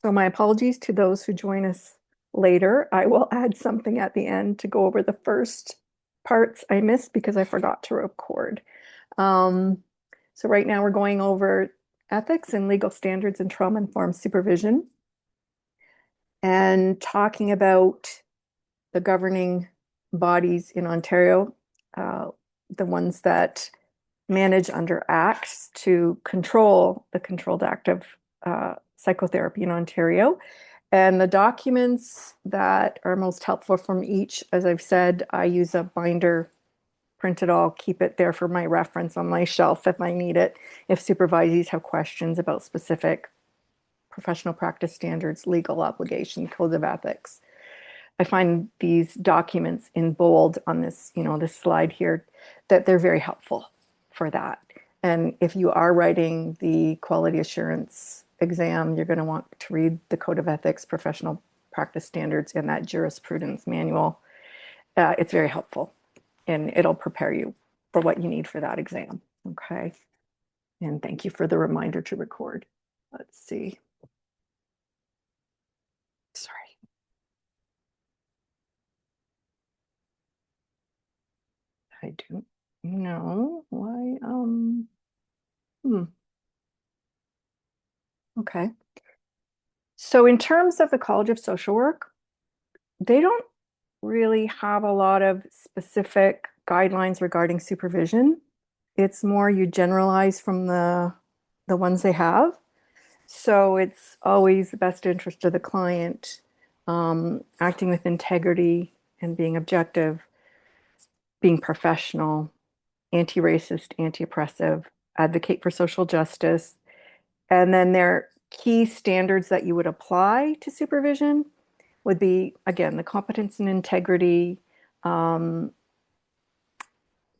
So my apologies to those who join us later. I will add something at the end to go over the first parts I missed because I forgot to record. Um, so right now we're going over ethics and legal standards in trauma-informed supervision and talking about the governing bodies in Ontario, uh, the ones that manage under acts to control the controlled active psychotherapy in Ontario. And the documents that are most helpful from each, as I've said, I use a binder, print it all, keep it there for my reference on my shelf if I need it, if supervisees have questions about specific professional practice standards, legal obligation, code of ethics. I find these documents in bold on this, this slide here, that they're very helpful for that. And if you are writing the quality assurance exam, you're going to want to read the Code of Ethics, Professional Practice Standards, and that jurisprudence manual. It's very helpful, and it'll prepare you for what you need for that exam. Okay. And thank you for the reminder to record. Let's see. Sorry. I don't know why. Hmm. Okay. So in terms of the College of Social Work, they don't really have a lot of specific guidelines regarding supervision. It's more you generalize from the ones they have. So it's always the best interest of the client, acting with integrity and being objective, being professional, anti-racist, anti-oppressive, advocate for social justice. And then their key standards that you would apply to supervision would be, again, the competence and integrity. Um,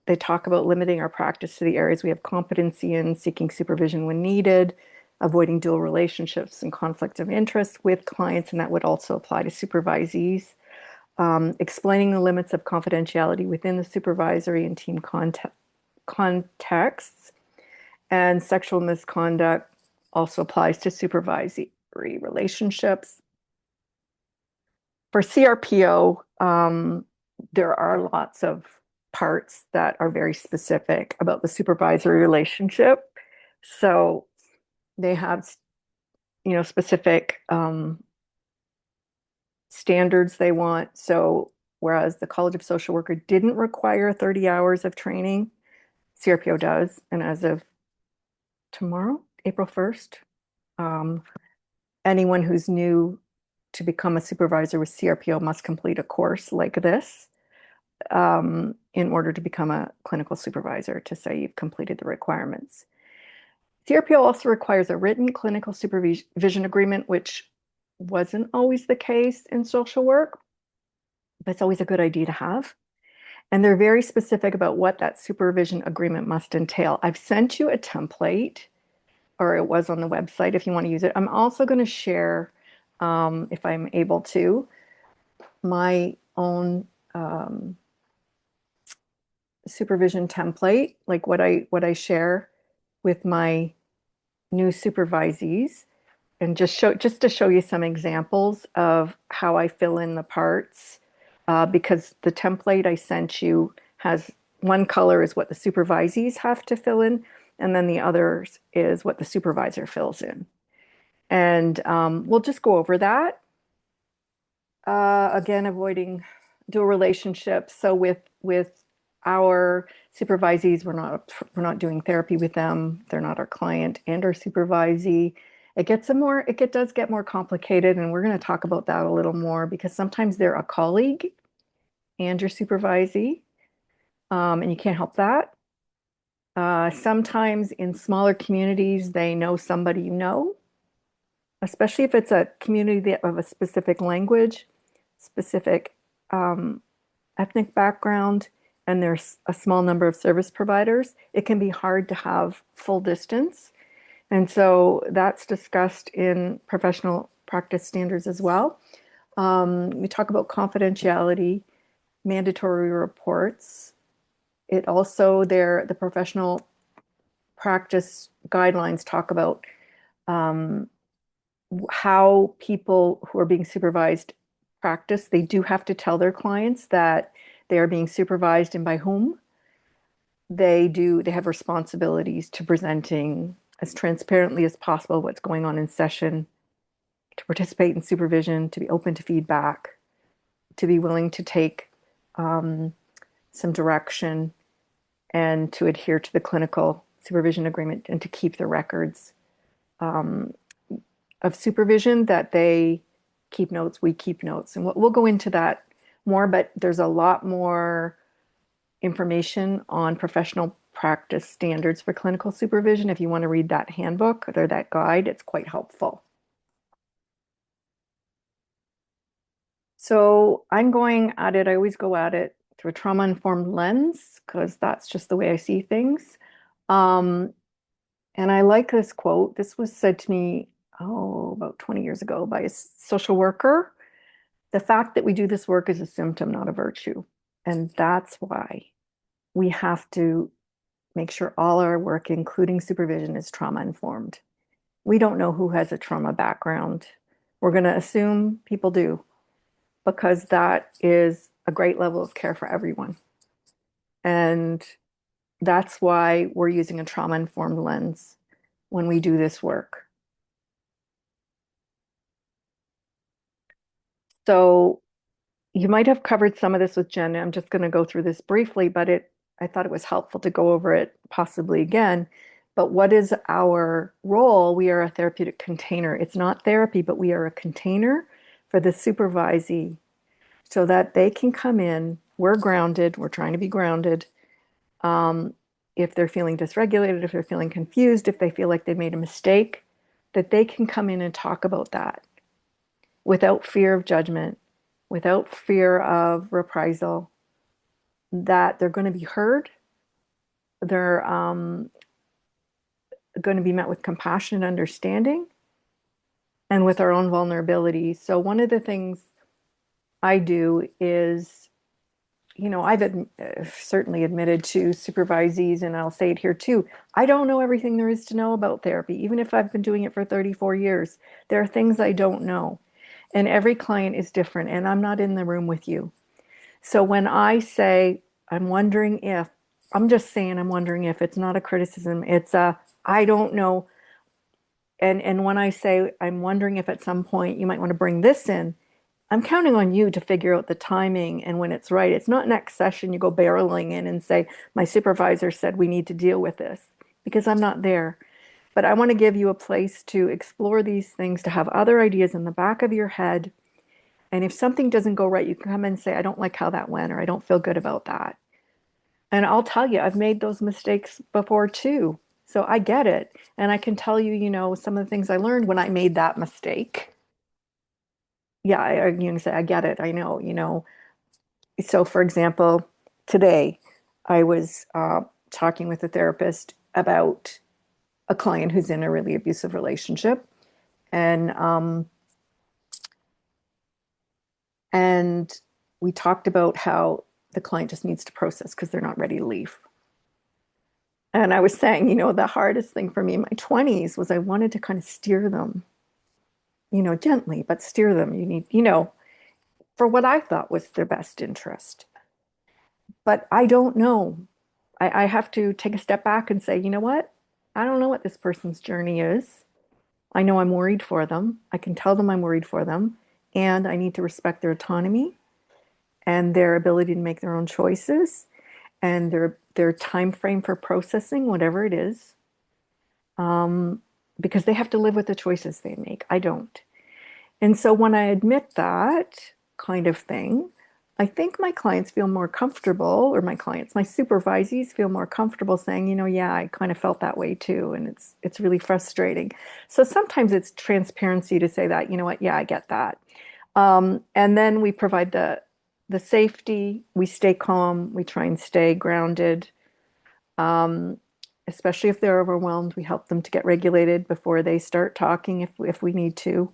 they talk about limiting our practice to the areas we have competency in, seeking supervision when needed, avoiding dual relationships and conflicts of interest with clients, and that would also apply to supervisees. Explaining the limits of confidentiality within the supervisory and team contexts, and sexual misconduct also applies to supervisory relationships. For CRPO, there are lots of parts that are very specific about the supervisory relationship. So they have, specific standards they want. So whereas the College of Social Worker didn't require 30 hours of training, CRPO does. And as of tomorrow, April 1st, um, anyone who's new to become a supervisor with CRPO must complete a course like this in order to become a clinical supervisor to say you've completed the requirements. CRPO also requires a written clinical supervision agreement, which wasn't always the case in social work, but it's always a good idea to have. And they're very specific about what that supervision agreement must entail. I've sent you a template, or it was on the website if you want to use it. I'm also going to share, if I'm able to, my own supervision template, like what I share with my new supervisees, and just to show you some examples of how I fill in the parts, because the template I sent you has one color is what the supervisees have to fill in, and then the others is what the supervisor fills in. And we'll just go over that. Again, avoiding dual relationships. So with our supervisees, we're not doing therapy with them. They're not our client and our supervisee. It does get more complicated, and we're going to talk about that a little more because sometimes they're a colleague and your supervisee, and you can't help that. Sometimes in smaller communities, they know somebody you know, especially if it's a community of a specific language, specific um, ethnic background, and there's a small number of service providers. It can be hard to have full distance. And so that's discussed in professional practice standards as well. We talk about confidentiality, mandatory reports. It also, the professional practice guidelines talk about how people who are being supervised practice. They do have to tell their clients that they are being supervised and by whom. They have responsibilities to presenting as transparently as possible what's going on in session, to participate in supervision, to be open to feedback, to be willing to take um, some direction, and to adhere to the clinical supervision agreement and to keep the records um, of supervision, that they keep notes, we keep notes. And we'll go into that more, but there's a lot more information on professional practice standards for clinical supervision. If you want to read that handbook or that guide, it's quite helpful. So I'm going at it, I always go at it through a trauma-informed lens because that's just the way I see things. Um, and I like this quote. This was said to me, about 20 years ago by a social worker. The fact that we do this work is a symptom, not a virtue. And that's why we have to make sure all our work, including supervision, is trauma informed. We don't know who has a trauma background. We're going to assume people do because that is a great level of care for everyone. And that's why we're using a trauma informed lens when we do this work. So you might have covered some of this with Jen. I'm just going to go through this briefly, but I thought it was helpful to go over it possibly again. But what is our role? We are a therapeutic container. It's not therapy, but we are a container for the supervisee so that they can come in. We're grounded. We're trying to be grounded. If they're feeling dysregulated, if they're feeling confused, if they feel like they made a mistake, that they can come in and talk about that without fear of judgment, without fear of reprisal, that they're going to be heard. They're going to be met with compassion and understanding and with our own vulnerability. So one of the things I do is, I've certainly admitted to supervisees, and I'll say it here too, I don't know everything there is to know about therapy. Even if I've been doing it for 34 years, there are things I don't know. And every client is different, and I'm not in the room with you. So when I say, I'm wondering if, I'm just saying I'm wondering if, it's not a criticism, it's a, I don't know. And when I say, I'm wondering if at some point you might want to bring this in, I'm counting on you to figure out the timing and when it's right. It's not next session you go barreling in and say, my supervisor said we need to deal with this, because I'm not there. But I want to give you a place to explore these things, to have other ideas in the back of your head. And if something doesn't go right, you can come and say, I don't like how that went, or I don't feel good about that. And I'll tell you, I've made those mistakes before too. So I get it. And I can tell you, some of the things I learned when I made that mistake. Yeah, you can say, I get it. I know. So for example, today I was talking with a therapist about a client who's in a really abusive relationship. And we talked about how the client just needs to process because they're not ready to leave. And I was saying, the hardest thing for me in my 20s was I wanted to kind of steer them, gently, but steer them. You need, for what I thought was their best interest. But I don't know. I have to take a step back and say, you know what? I don't know what this person's journey is. I know I'm worried for them. I can tell them I'm worried for them. And I need to respect their autonomy and their ability to make their own choices and their time frame for processing, whatever it is, because they have to live with the choices they make. I don't. And so when I admit that kind of thing, I think my clients feel more comfortable, or my supervisees feel more comfortable saying, yeah, I kind of felt that way too, and it's really frustrating. So sometimes it's transparency to say that, you know what, yeah, I get that. And then we provide the safety, we stay calm, we try and stay grounded. Especially if they're overwhelmed, we help them to get regulated before they start talking if we need to,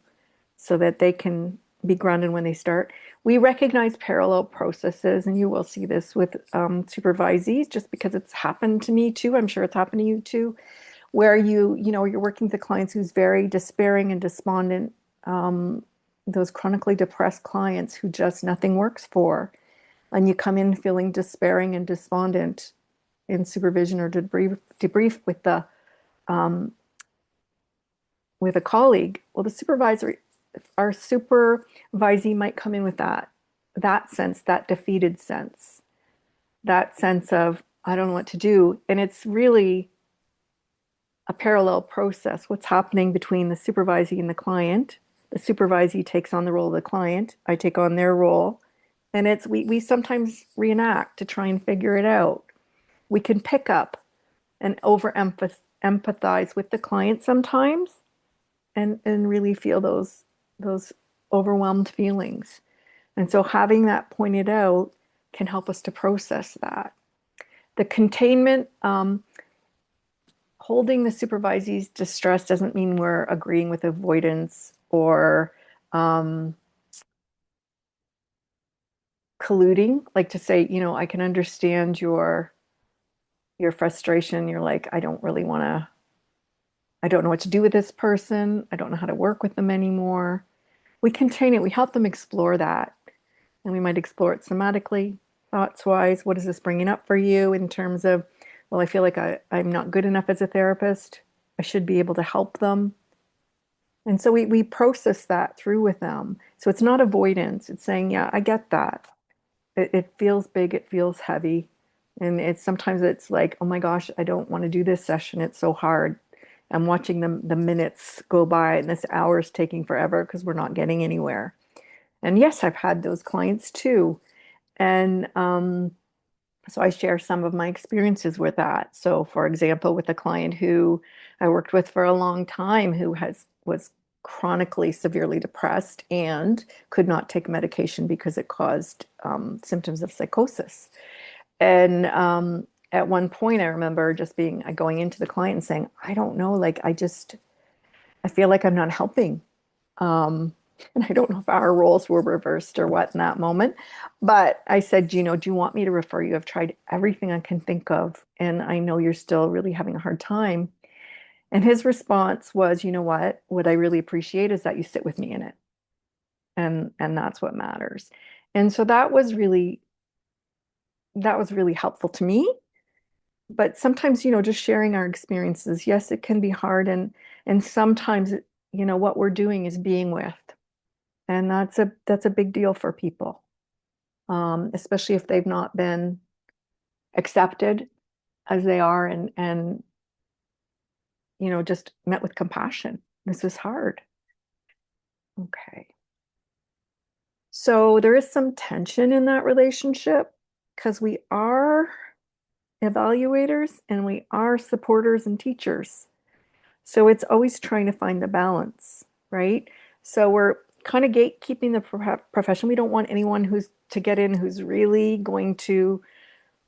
so that they can be grounded when they start. We recognize parallel processes, and you will see this with supervisees just because it's happened to me too. I'm sure it's happened to you too, where you're working with the clients who's very despairing and despondent, those chronically depressed clients who just nothing works for, and you come in feeling despairing and despondent in supervision or debrief with a colleague. Well, our supervisee might come in with that sense, that defeated sense, that sense of I don't know what to do, and it's really a parallel process. What's happening between the supervisee and the client? The supervisee takes on the role of the client. I take on their role, and we sometimes reenact to try and figure it out. We can pick up and empathize with the client sometimes, and really feel those overwhelmed feelings. And so having that pointed out can help us to process that. The containment, holding the supervisee's distress doesn't mean we're agreeing with avoidance or colluding, like to say, I can understand your frustration. You're like, I don't know what to do with this person. I don't know how to work with them anymore. We contain it. We help them explore that. And we might explore it somatically, thoughts wise. What is this bringing up for you in terms of, well, I feel like I'm not good enough as a therapist. I should be able to help them. And so we process that through with them. So it's not avoidance. It's saying, yeah, I get that. It feels big. It feels heavy. And sometimes it's like, oh my gosh, I don't want to do this session. It's so hard. I'm watching the minutes go by and this hour is taking forever because we're not getting anywhere. And yes, I've had those clients too. And so I share some of my experiences with that. So for example, with a client who I worked with for a long time who was chronically severely depressed and could not take medication because it caused symptoms of psychosis. And at one point, I remember just going into the client and saying, I don't know, like, I feel like I'm not helping. And I don't know if our roles were reversed or what in that moment. But I said, do you want me to refer you? I've tried everything I can think of, and I know you're still really having a hard time. And his response was, you know what? What I really appreciate is that you sit with me in it. And that's what matters. And so that was really helpful to me. But sometimes, just sharing our experiences, yes, it can be hard. And sometimes, what we're doing is being with. And that's a big deal for people, especially if they've not been accepted as they are and just met with compassion. This is hard. Okay. So there is some tension in that relationship because we are evaluators and we are supporters and teachers. So it's always trying to find the balance, right? So we're kind of gatekeeping the profession. We don't want anyone to get in who's really going to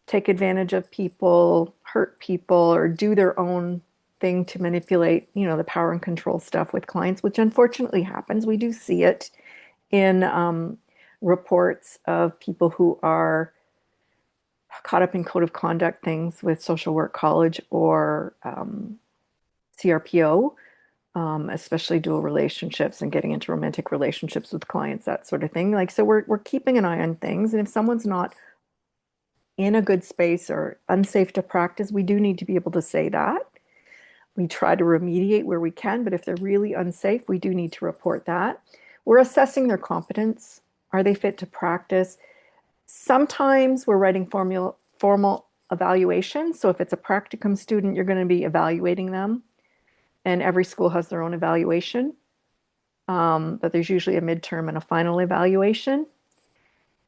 take advantage of people, hurt people, or do their own thing to manipulate, the power and control stuff with clients, which unfortunately happens. We do see it in reports of people who are caught up in code of conduct things with social work college or CRPO, especially dual relationships and getting into romantic relationships with clients, that sort of thing. Like, so we're keeping an eye on things. And if someone's not in a good space or unsafe to practice, we do need to be able to say that. We try to remediate where we can, but if they're really unsafe, we do need to report that. We're assessing their competence. Are they fit to practice? Sometimes we're writing formal evaluation. So if it's a practicum student, you're going to be evaluating them. And every school has their own evaluation. But there's usually a midterm and a final evaluation.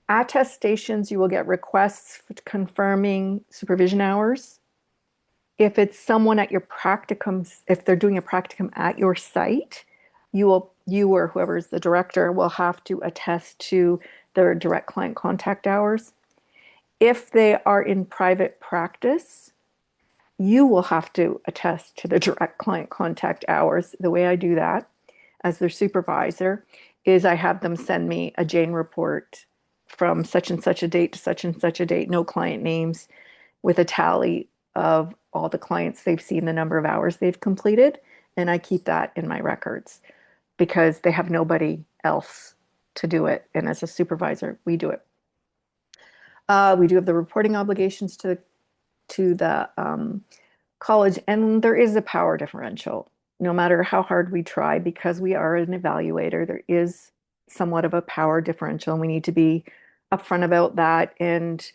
Attestations, you will get requests confirming supervision hours. If it's someone at your practicums, if they're doing a practicum at your site, you or whoever is the director will have to attest to their direct client contact hours. If they are in private practice, you will have to attest to the direct client contact hours. The way I do that as their supervisor is I have them send me a Jane report from such and such a date to such and such a date, no client names, with a tally of all the clients they've seen, the number of hours they've completed, and I keep that in my records because they have nobody else to do it. And as a supervisor, we do it. We do have the reporting obligations to the college, and there is a power differential. No matter how hard we try, because we are an evaluator, there is somewhat of a power differential, and we need to be upfront about that and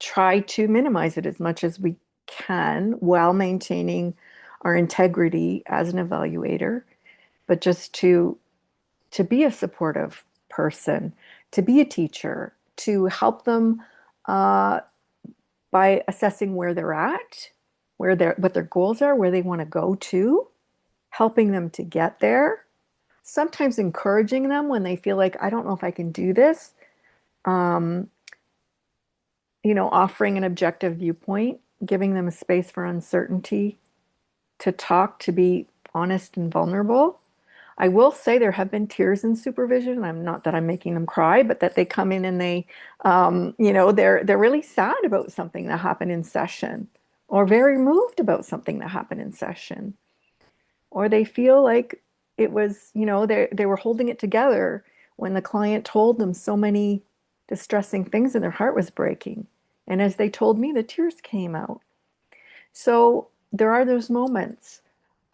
try to minimize it as much as we can while maintaining our integrity as an evaluator, but just to be a supportive person, to be a teacher, to help them uh, by assessing where they're at, what their goals are, where they want to go to, helping them to get there, sometimes encouraging them when they feel like, I don't know if I can do this. Um, Offering an objective viewpoint, giving them a space for uncertainty, to talk, to be honest and vulnerable. I will say there have been tears in supervision. I'm not that I'm making them cry, but that they come in and they're really sad about something that happened in session, or very moved about something that happened in session, or they feel like it was, they were holding it together when the client told them so many distressing things and their heart was breaking. And as they told me, the tears came out. So there are those moments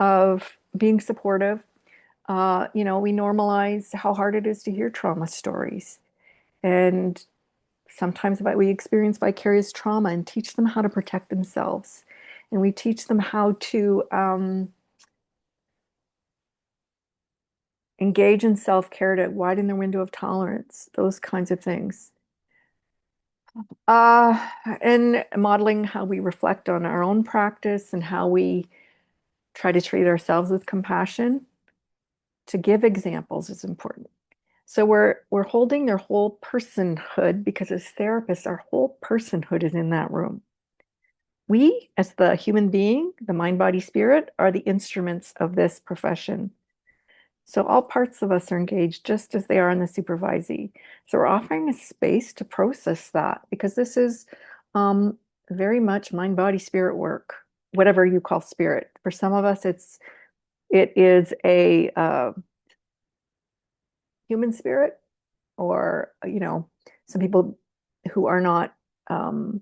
of being supportive. We normalize how hard it is to hear trauma stories. And sometimes we experience vicarious trauma and teach them how to protect themselves. And we teach them how to engage in self-care, to widen their window of tolerance, those kinds of things. Uh, and modeling how we reflect on our own practice and how we try to treat ourselves with compassion. To give examples is important. So we're holding their whole personhood, because as therapists, our whole personhood is in that room. We, as the human being, the mind, body, spirit, are the instruments of this profession. So all parts of us are engaged just as they are in the supervisee. So we're offering a space to process that, because this is um, very much mind, body, spirit work, whatever you call spirit. For some of us, it is a human spirit, or some people who are not um,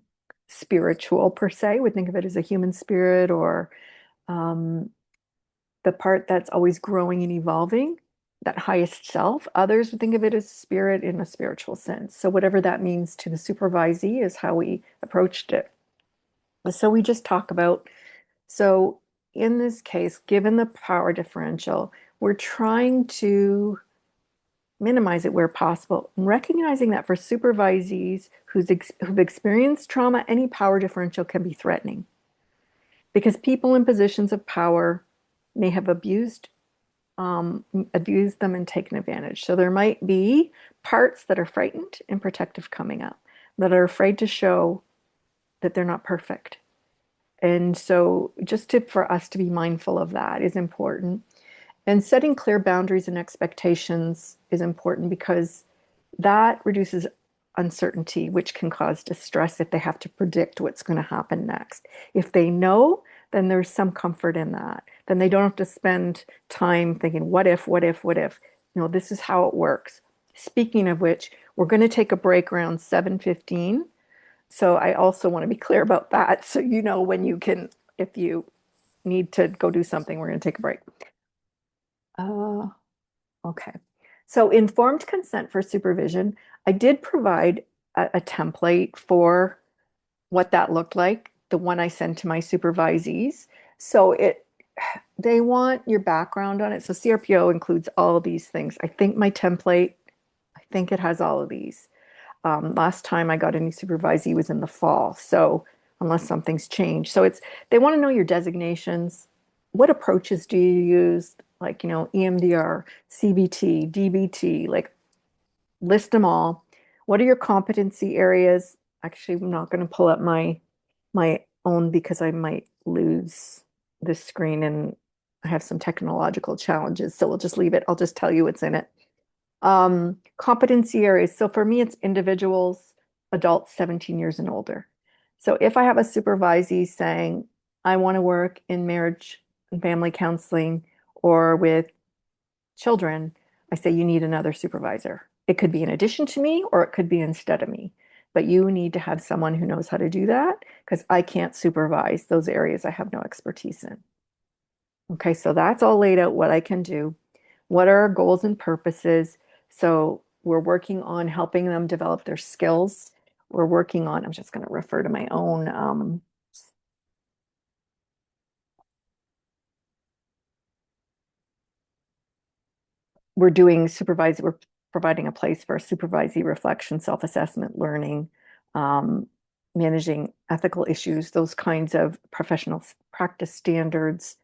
spiritual per se would think of it as a human spirit, or um, the part that's always growing and evolving, that highest self. Others would think of it as spirit in a spiritual sense. So whatever that means to the supervisee is how we approached it. So we just talk about, so in this case, given the power differential, we're trying to minimize it where possible, and recognizing that for supervisees who've experienced trauma, any power differential can be threatening, because people in positions of power may have abused them and taken advantage. So there might be parts that are frightened and protective coming up, that are afraid to show that they're not perfect. And so for us to be mindful of that is important. And setting clear boundaries and expectations is important, because that reduces uncertainty, which can cause distress if they have to predict what's going to happen next. If they know, then there's some comfort in that. Then they don't have to spend time thinking, what if, what if, what if? This is how it works. Speaking of which, we're going to take a break around 7:15. So I also want to be clear about that. So when you can, if you need to go do something, we're going to take a break. Uh, okay. So informed consent for supervision, I did provide a template for what that looked like, the one I sent to my supervisees. So they want your background on it. So CRPO includes all of these things. I think my template, I think it has all of these. Last time I got a new supervisee was in the fall. So unless something's changed. So they want to know your designations. What approaches do you use? Like, EMDR, CBT, DBT, like list them all. What are your competency areas? Actually, I'm not going to pull up my own, because I might lose this screen and I have some technological challenges. So we'll just leave it. I'll just tell you what's in it. Competency areas. So for me, it's individuals, adults 17 years and older. So if I have a supervisee saying, I want to work in marriage and family counseling or with children, I say you need another supervisor. It could be in addition to me or it could be instead of me. But you need to have someone who knows how to do that because I can't supervise those areas I have no expertise in. Okay, so that's all laid out what I can do. What are our goals and purposes? So we're working on helping them develop their skills. We're working on, I'm just going to refer to my own we're providing a place for supervisee reflection, self-assessment, learning, um, managing ethical issues, those kinds of professional practice standards.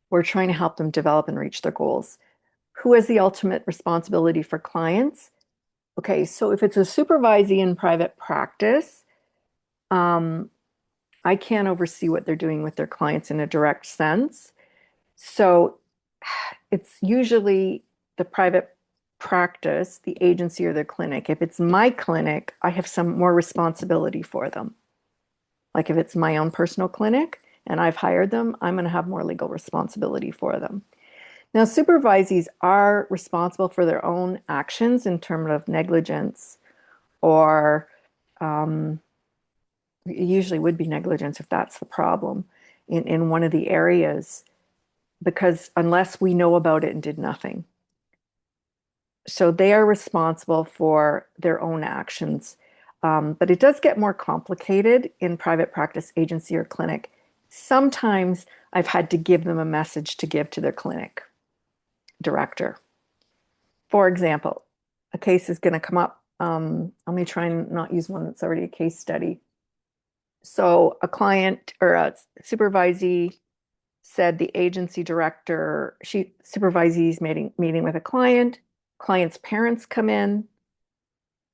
We're trying to help them develop and reach their goals. Who has the ultimate responsibility for clients? Okay, so if it's a supervisee in private practice, um, I can't oversee what they're doing with their clients in a direct sense. So it's usually the private practice, the agency or the clinic. If it's my clinic, I have some more responsibility for them. Like if it's my own personal clinic and I've hired them, I'm going to have more legal responsibility for them. Now, supervisees are responsible for their own actions in terms of negligence or um, it usually would be negligence if that's the problem in one of the areas, because unless we know about it and did nothing. So they are responsible for their own actions. But it does get more complicated in private practice, agency, or clinic. Sometimes I've had to give them a message to give to their clinic director. For example, a case is going to come up. Let me try and not use one that's already a case study. So a client or a supervisee said the agency director, supervisee's meeting with a client, client's parents come in,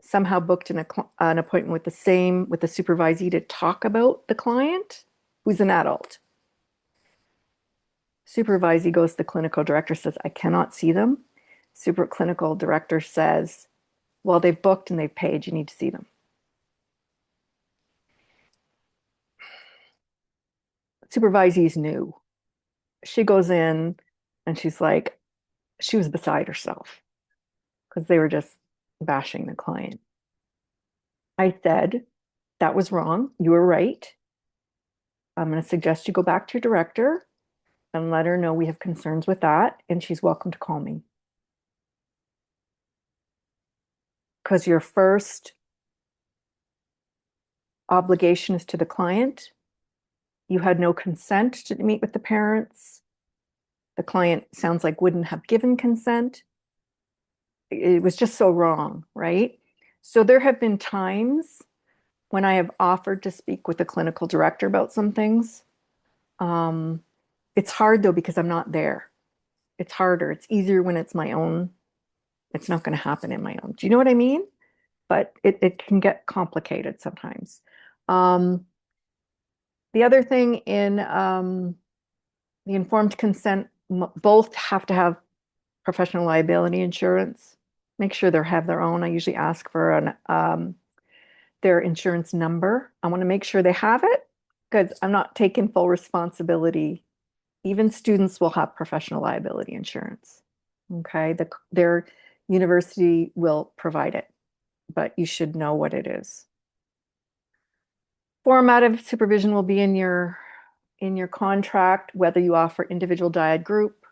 somehow booked an appointment with the supervisee to talk about the client, who's an adult. Supervisee goes to the clinical director, says, I cannot see them. Super clinical director says, well, they've booked and they've paid, you need to see them. Supervisee's new. She goes in and she's like, she was beside herself because they were just bashing the client. I said, that was wrong. You were right. I'm going to suggest you go back to your director and let her know we have concerns with that. And she's welcome to call me. Because your first obligation is to the client. You had no consent to meet with the parents. The client sounds like wouldn't have given consent. It was just so wrong, right? So there have been times when I have offered to speak with the clinical director about some things. It's hard though because I'm not there. It's harder. It's easier when it's my own. It's not going to happen in my own. Do you know what I mean? But it can get complicated sometimes. Um, the other thing in the informed consent, both have to have professional liability insurance. Make sure they have their own. I usually ask for their insurance number. I want to make sure they have it because I'm not taking full responsibility. Even students will have professional liability insurance. Okay, their university will provide it, but you should know what it is. Format of supervision will be in your contract, whether you offer individual dyad group,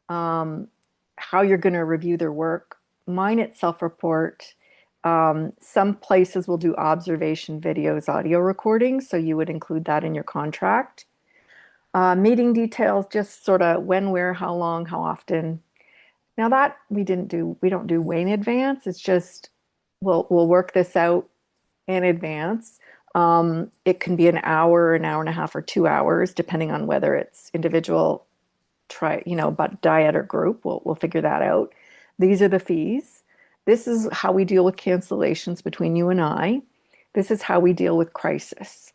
how you're going to review their work. Mine it's self-report. Some places will do observation videos, audio recordings, so you would include that in your contract. Meeting details, just sort of when, where, how long, how often. Now that we don't do way in advance. It's just we'll work this out in advance. It can be an hour and a half, or 2 hours, depending on whether it's individual, but dyad or group. We'll figure that out. These are the fees. This is how we deal with cancellations between you and I. This is how we deal with crisis.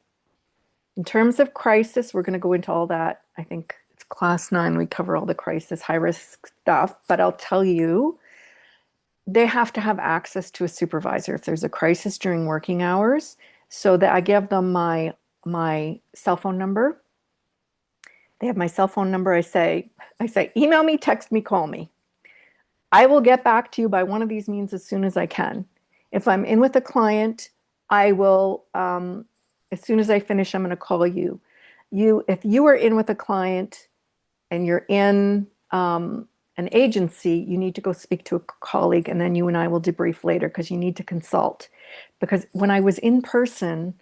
In terms of crisis, we're going to go into all that. I think it's class 9. We cover all the crisis, high risk stuff. But I'll tell you, they have to have access to a supervisor. If there's a crisis during working hours, So that I give them my cell phone number. They have my cell phone number. I say, email me, text me, call me. I will get back to you by one of these means as soon as I can. If I'm in with a client, I will, as soon as I finish, I'm going to call you. If you are in with a client and you're in an agency, you need to go speak to a colleague, and then you and I will debrief later because you need to consult. Because when I was in person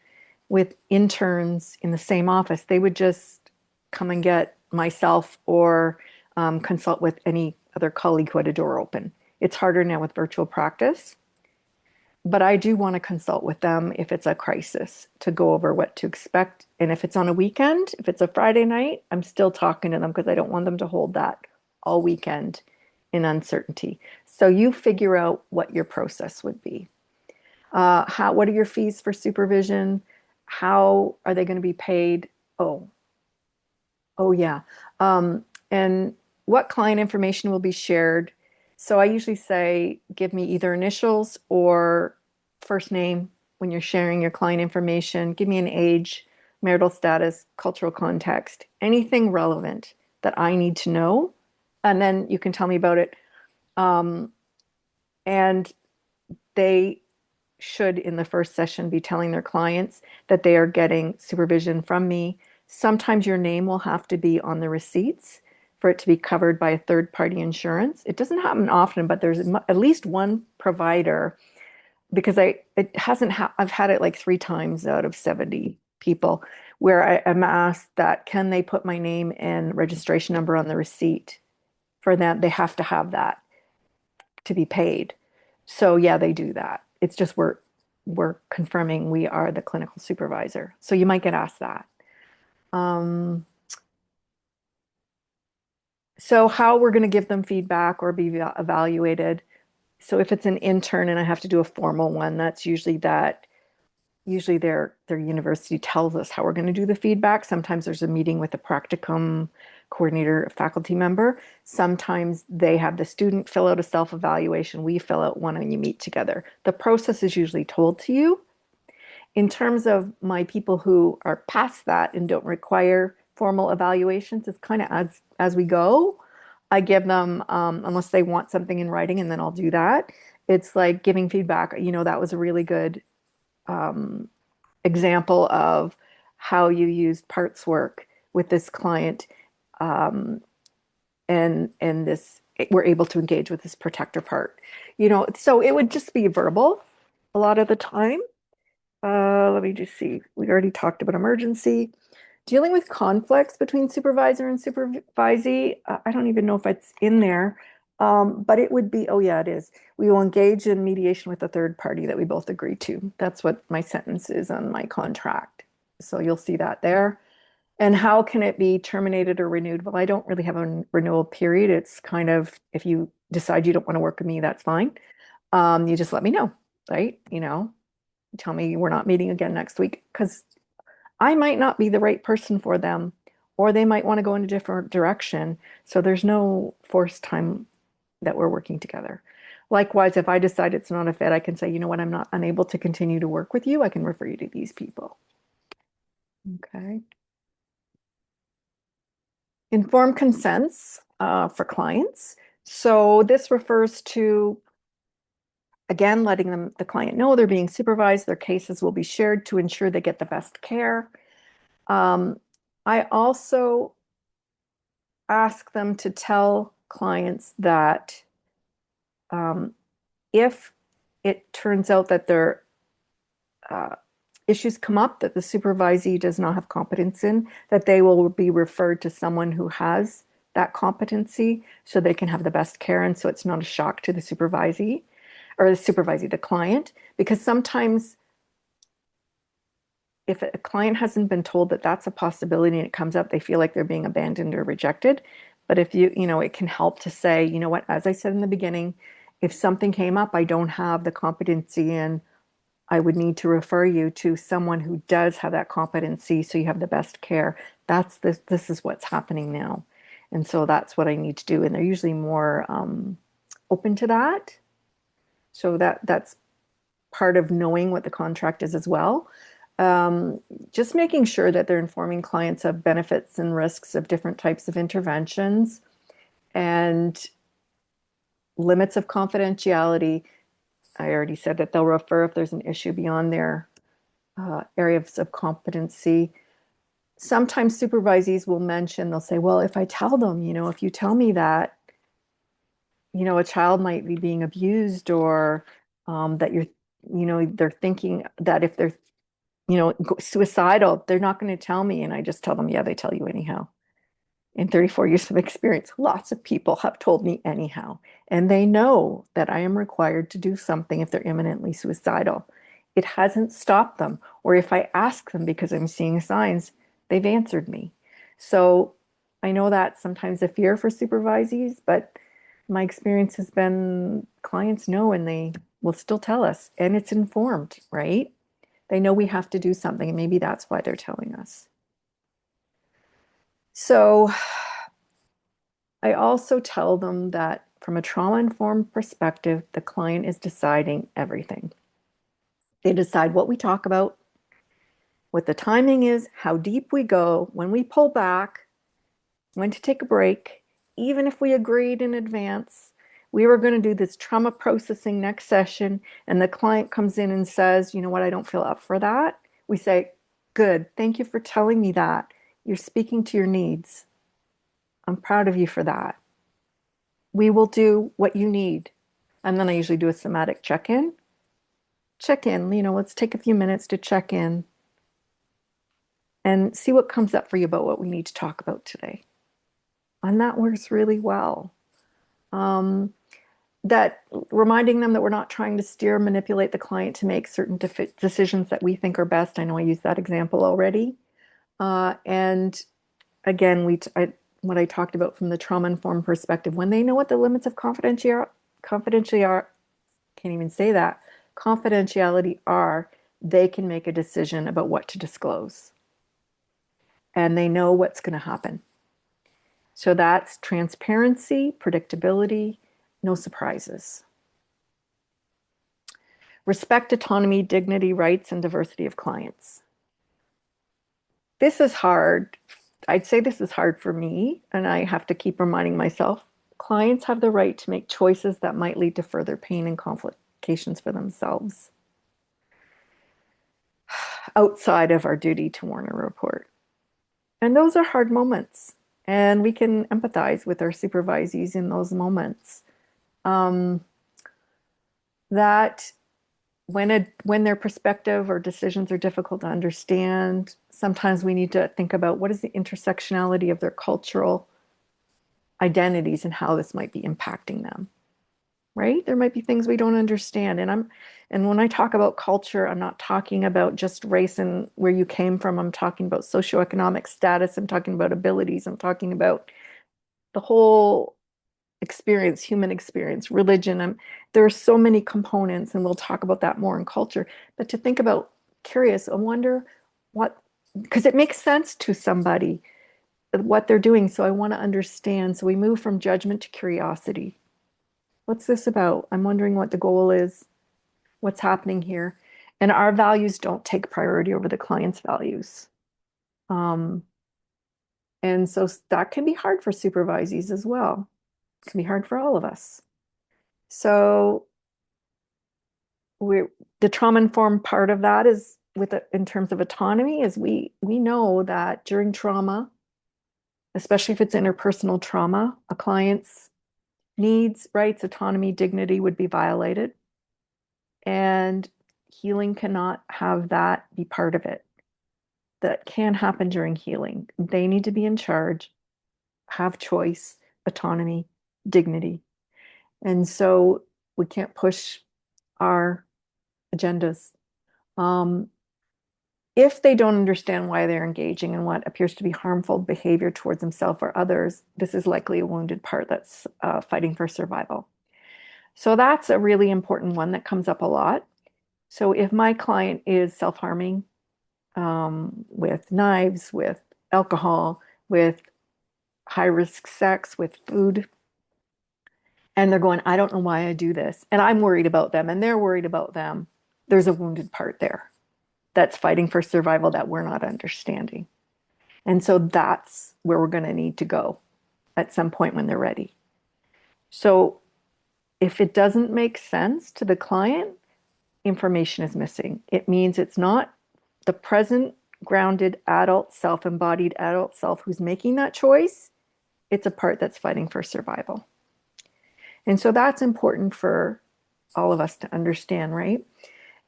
with interns in the same office, they would just come and get myself or consult with any other colleague who had a door open. It's harder now with virtual practice, but I do want to consult with them if it's a crisis to go over what to expect. And if it's on a weekend, if it's a Friday night, I'm still talking to them because I don't want them to hold that all weekend in uncertainty. So you figure out what your process would be. What are your fees for supervision? How are they going to be paid? Oh yeah. And what client information will be shared? So I usually say, give me either initials or first name when you're sharing your client information. Give me an age, marital status, cultural context, anything relevant that I need to know. And then you can tell me about it. And they should, in the first session, be telling their clients that they are getting supervision from me. Sometimes your name will have to be on the receipts for it to be covered by a third party insurance. It doesn't happen often, but there's at least one provider because I've had it like 3 times out of 70 people where I am asked that can they put my name and registration number on the receipt for them? They have to have that to be paid. So yeah, they do that. It's just we're confirming we are the clinical supervisor. So you might get asked that. Um, so how we're going to give them feedback or be evaluated. So if it's an intern and I have to do a formal one, that's usually their university tells us how we're going to do the feedback. Sometimes there's a meeting with a practicum coordinator, faculty member. Sometimes they have the student fill out a self-evaluation. We fill out one and you meet together. The process is usually told to you. In terms of my people who are past that and don't require formal evaluations, it's kind of as we go. I give them, unless they want something in writing, and then I'll do that. It's like giving feedback. That was a really good example of how you used parts work with this client, and this we're able to engage with this protector part. So it would just be verbal a lot of the time. Let me just see. We already talked about emergency. Dealing with conflicts between supervisor and supervisee. I don't even know if it's in there, but it would be, oh yeah, it is. We will engage in mediation with a third party that we both agree to. That's what my sentence is on my contract. So you'll see that there. And how can it be terminated or renewed? Well, I don't really have a renewal period. It's kind of, if you decide you don't want to work with me, that's fine. You just let me know, right? Tell me we're not meeting again next week because I might not be the right person for them, or they might want to go in a different direction. So there's no forced time that we're working together. Likewise, if I decide it's not a fit, I can say, you know what, I'm not unable to continue to work with you. I can refer you to these people. Okay. Informed consents for clients. So this refers to, again, letting the client know they're being supervised. Their cases will be shared to ensure they get the best care. I also ask them to tell clients that if it turns out that their issues come up that the supervisee does not have competence in, that they will be referred to someone who has that competency so they can have the best care. And so it's not a shock to the supervisee or the supervisee, the client, because sometimes if a client hasn't been told that that's a possibility and it comes up, they feel like they're being abandoned or rejected. But if it can help to say, you know what, as I said in the beginning, if something came up, I don't have the competency in, I would need to refer you to someone who does have that competency so you have the best care. This is what's happening now. And so that's what I need to do. And they're usually more open to that. So that's part of knowing what the contract is as well. Um, just making sure that they're informing clients of benefits and risks of different types of interventions and limits of confidentiality. I already said that they'll refer if there's an issue beyond their areas of competency. Sometimes supervisees will mention, they'll say, well, if I tell them, if you tell me that, a child might be being abused or that they're thinking that if they're, suicidal, they're not going to tell me. And I just tell them, yeah, they tell you anyhow. In 34 years of experience, lots of people have told me anyhow, and they know that I am required to do something if they're imminently suicidal. It hasn't stopped them. Or if I ask them because I'm seeing signs, they've answered me. So I know that's sometimes a fear for supervisees, but my experience has been clients know and they will still tell us, and it's informed, right? They know we have to do something, and maybe that's why they're telling us. So I also tell them that from a trauma-informed perspective, the client is deciding everything. They decide what we talk about, what the timing is, how deep we go, when we pull back, when to take a break. Even if we agreed in advance, we were going to do this trauma processing next session, and the client comes in and says, you know what, I don't feel up for that. We say, good, thank you for telling me that. You're speaking to your needs. I'm proud of you for that. We will do what you need. And then I usually do a somatic check-in. Check in, let's take a few minutes to check in and see what comes up for you about what we need to talk about today. And that works really well. Um, that reminding them that we're not trying to steer, manipulate the client to make certain decisions that we think are best. I know I used that example already. And again, what I talked about from the trauma-informed perspective, when they know what the limits of confidentiality can't even say that, confidentiality are, they can make a decision about what to disclose. And they know what's going to happen. So that's transparency, predictability, no surprises. Respect autonomy, dignity, rights, and diversity of clients. This is hard. I'd say this is hard for me, and I have to keep reminding myself clients have the right to make choices that might lead to further pain and complications for themselves outside of our duty to warn or report. And those are hard moments, and we can empathize with our supervisees in those moments. That when their perspective or decisions are difficult to understand, sometimes we need to think about what is the intersectionality of their cultural identities and how this might be impacting them. Right? There might be things we don't understand. And when I talk about culture, I'm not talking about just race and where you came from. I'm talking about socioeconomic status. I'm talking about abilities. I'm talking about the whole experience, human experience, religion. There are so many components, and we'll talk about that more in culture. But to think about, curious, I wonder what, because it makes sense to somebody what they're doing. So I want to understand. So we move from judgment to curiosity. What's this about? I'm wondering what the goal is, what's happening here. And our values don't take priority over the client's values. Um, and so that can be hard for supervisees as well. It can be hard for all of us. So the trauma-informed part of that is in terms of autonomy is we know that during trauma, especially if it's interpersonal trauma, a client's needs, rights, autonomy, dignity would be violated. And healing cannot have that be part of it. That can happen during healing. They need to be in charge, have choice, autonomy, dignity. And so we can't push our agendas. If they don't understand why they're engaging in what appears to be harmful behavior towards themselves or others, this is likely a wounded part that's fighting for survival. So that's a really important one that comes up a lot. So if my client is self-harming with knives, with alcohol, with high-risk sex, with food, and they're going, I don't know why I do this, and I'm worried about them, and they're worried about them, there's a wounded part there. that's fighting for survival that we're not understanding. And so that's where we're going to need to go at some point when they're ready. So if it doesn't make sense to the client, information is missing. It means it's not the present grounded adult self, embodied adult self who's making that choice. It's a part that's fighting for survival. And so that's important for all of us to understand, right?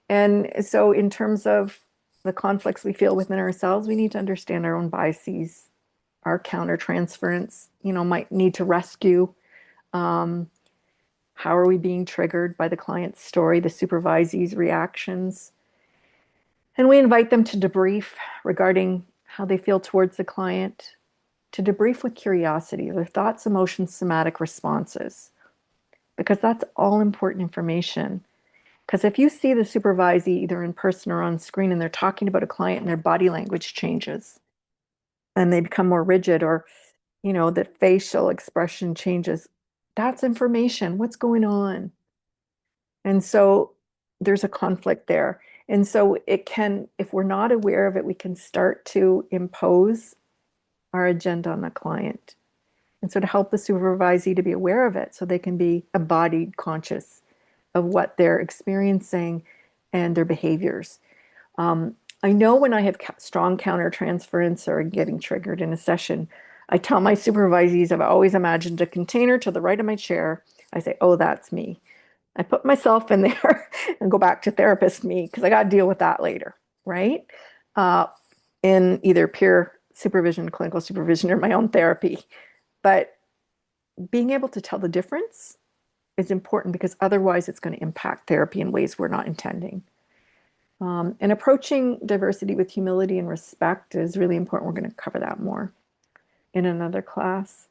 And so, in terms of the conflicts we feel within ourselves, we need to understand our own biases, our countertransference, might need to rescue. Um, how are we being triggered by the client's story, the supervisee's reactions? And we invite them to debrief regarding how they feel towards the client, to debrief with curiosity, their thoughts, emotions, somatic responses, because that's all important information. Because if you see the supervisee either in person or on screen and they're talking about a client and their body language changes and they become more rigid, or, the facial expression changes, that's information. What's going on? And so there's a conflict there. And so it can, if we're not aware of it, we can start to impose our agenda on the client. And so to help the supervisee to be aware of it so they can be embodied conscious of what they're experiencing and their behaviors. I know when I have strong countertransference or getting triggered in a session, I tell my supervisees I've always imagined a container to the right of my chair. I say, oh, that's me. I put myself in there and go back to therapist me because I got to deal with that later, right? Uh, in either peer supervision, clinical supervision, or my own therapy. But being able to tell the difference is important because otherwise it's going to impact therapy in ways we're not intending. And approaching diversity with humility and respect is really important. We're going to cover that more in another class.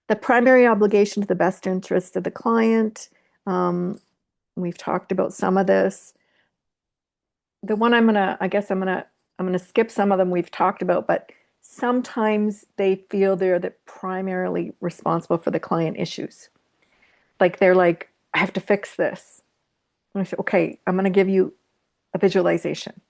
The primary obligation to the best interest of the client. We've talked about some of this. The one I guess I'm gonna skip some of them we've talked about, but sometimes they feel they're the primarily responsible for the client issues. Like they're like, I have to fix this. And I say, okay, I'm gonna give you a visualization.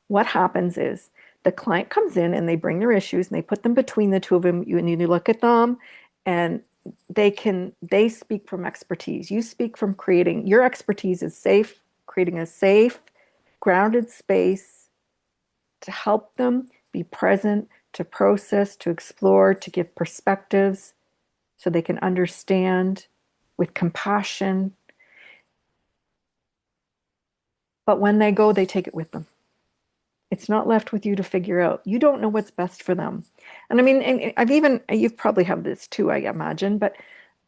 What happens is the client comes in and they bring their issues and they put them between the two of them. You need to look at them and they speak from expertise. You speak from creating, your expertise is safe, creating a safe, grounded space to help them be present, to process, to explore, to give perspectives so they can understand with compassion. But when they go, they take it with them. It's not left with you to figure out. You don't know what's best for them. And I mean, and you've probably have this too, I imagine, but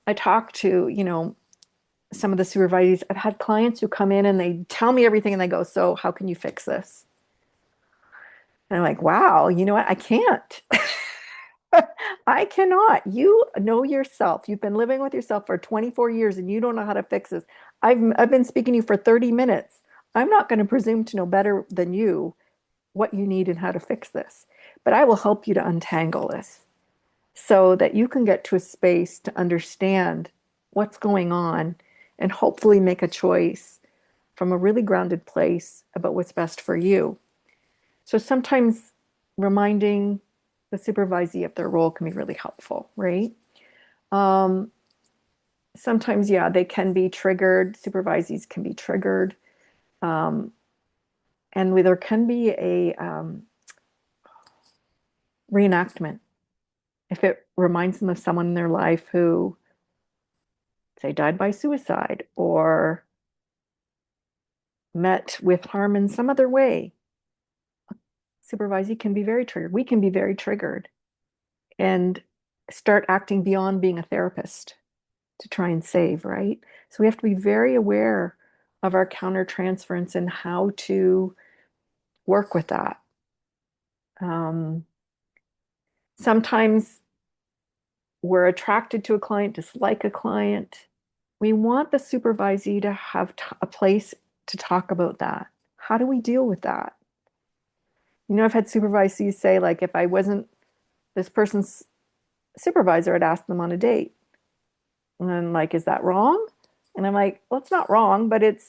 I talk to, some of the supervisors. I've had clients who come in and they tell me everything and they go, so how can you fix this? And I'm like, wow, you know what? I can't. I cannot. You know yourself. You've been living with yourself for 24 years and you don't know how to fix this. I've been speaking to you for 30 minutes. I'm not going to presume to know better than you what you need and how to fix this. But I will help you to untangle this so that you can get to a space to understand what's going on and hopefully make a choice from a really grounded place about what's best for you. So sometimes reminding the supervisee of their role can be really helpful, right? Um, Sometimes, yeah, they can be triggered. Supervisees can be triggered. Um, and there can be a reenactment if it reminds them of someone in their life who, say, died by suicide or met with harm in some other way. Supervisee can be very triggered. We can be very triggered and start acting beyond being a therapist to try and save, right? So we have to be very aware of our countertransference and how to work with that. Um, Sometimes we're attracted to a client, dislike a client. We want the supervisee to have a place to talk about that. How do we deal with that? I've had supervisees say, like, if I wasn't this person's supervisor, I'd ask them on a date. And I'm like, is that wrong? And I'm like, well, it's not wrong, but it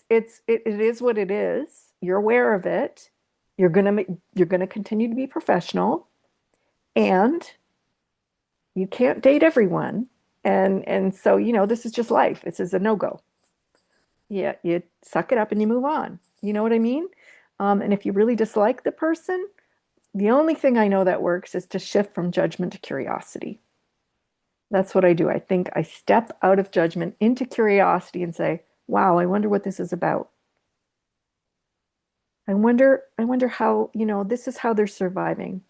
is what it is. you're aware of it. You're gonna continue to be professional, and you can't date everyone. And so, this is just life. This is a no-go. Yeah, you suck it up and you move on. You know what I mean? And if you really dislike the person, the only thing I know that works is to shift from judgment to curiosity. That's what I do. I think I step out of judgment into curiosity and say, wow, I wonder what this is about. I wonder how, this is how they're surviving,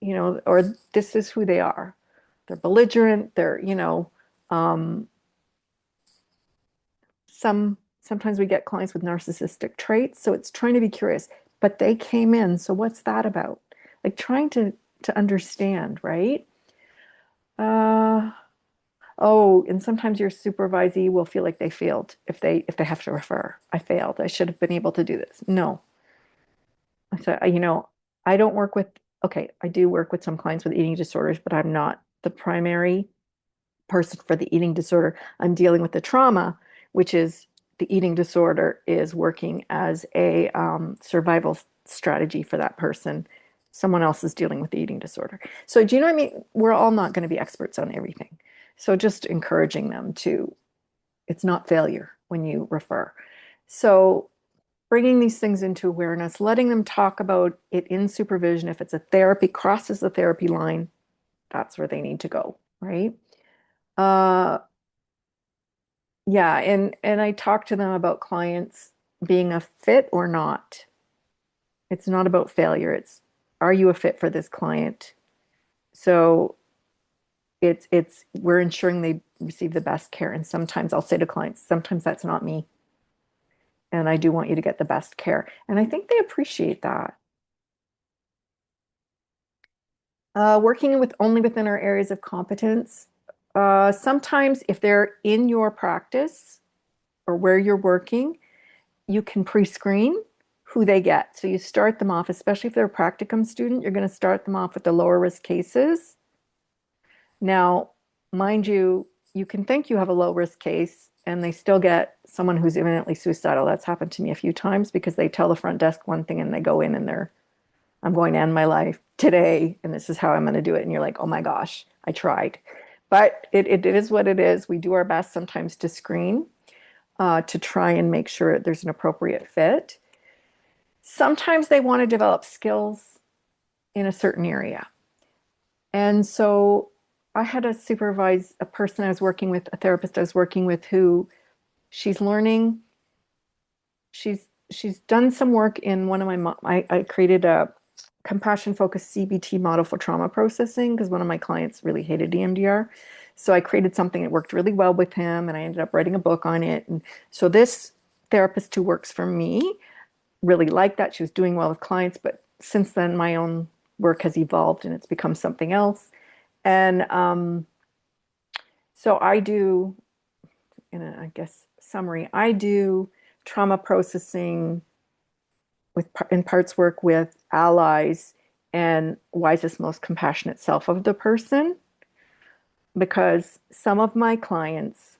or this is who they are. They're belligerent, um, sometimes we get clients with narcissistic traits, so it's trying to be curious. But they came in, so what's that about? Like trying to understand, right? Uh, oh, and sometimes your supervisee will feel like they failed if they have to refer. I failed. I should have been able to do this. No. So, I don't work with, okay, I do work with some clients with eating disorders, but I'm not the primary person for the eating disorder. I'm dealing with the trauma, which is the eating disorder is working as a survival strategy for that person. Someone else is dealing with the eating disorder. So, do you know what I mean? We're all not going to be experts on everything. So, just encouraging them to, it's not failure when you refer. So, bringing these things into awareness, letting them talk about it in supervision. If it's a therapy, crosses the therapy line, that's where they need to go, right? Uh, yeah, and I talk to them about clients being a fit or not. It's not about failure. It's, are you a fit for this client? So it's we're ensuring they receive the best care. And sometimes I'll say to clients, sometimes that's not me. And I do want you to get the best care. And I think they appreciate that. Working with only within our areas of competence. Sometimes if they're in your practice or where you're working, you can pre-screen who they get. So you start them off, especially if they're a practicum student, you're going to start them off with the lower risk cases. Now, mind you, you can think you have a low risk case and they still get someone who's imminently suicidal. That's happened to me a few times because they tell the front desk one thing and they go in and they're, I'm going to end my life today and this is how I'm going to do it. And you're like, oh my gosh, I tried. But it is what it is. We do our best sometimes to screen to try and make sure there's an appropriate fit. Sometimes they want to develop skills in a certain area. And so I had a person I was working with, a therapist I was working with who she's learning, she's done some work in one of I created a compassion focused CBT model for trauma processing because one of my clients really hated EMDR. So I created something that worked really well with him and I ended up writing a book on it. And so this therapist who works for me really liked that. She was doing well with clients, but since then my own work has evolved and it's become something else. And so I do, in a, I guess, summary, I do trauma processing with in parts work with allies and wisest, most compassionate self of the person, because some of my clients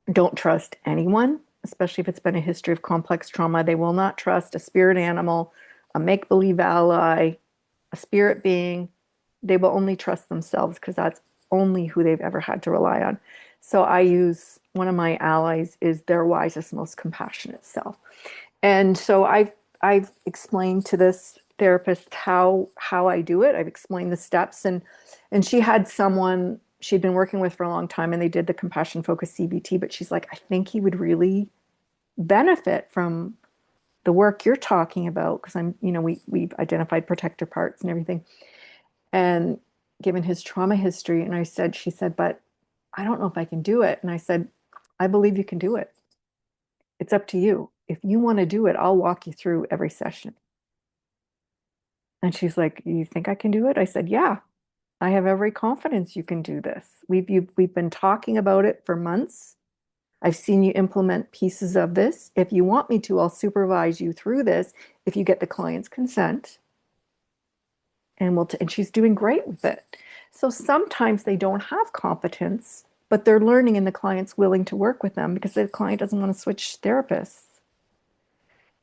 don't trust anyone, especially if it's been a history of complex trauma. They will not trust a spirit animal, a make-believe ally, a spirit being. They will only trust themselves because that's only who they've ever had to rely on. So I use one of my allies is their wisest, most compassionate self. And so I've explained to this therapist how I do it. I've explained the steps and she had someone she'd been working with for a long time and they did the compassion focused CBT, but she's like, I think he would really benefit from the work you're talking about because we've identified protector parts and everything. And given his trauma history, and she said, but I don't know if I can do it. And I said, I believe you can do it. It's up to you. If you want to do it, I'll walk you through every session. And she's like, you think I can do it? I said, yeah, I have every confidence you can do this. We've been talking about it for months. I've seen you implement pieces of this. If you want me to, I'll supervise you through this if you get the client's consent. And she's doing great with it. So sometimes they don't have competence, but they're learning and the client's willing to work with them because the client doesn't want to switch therapists.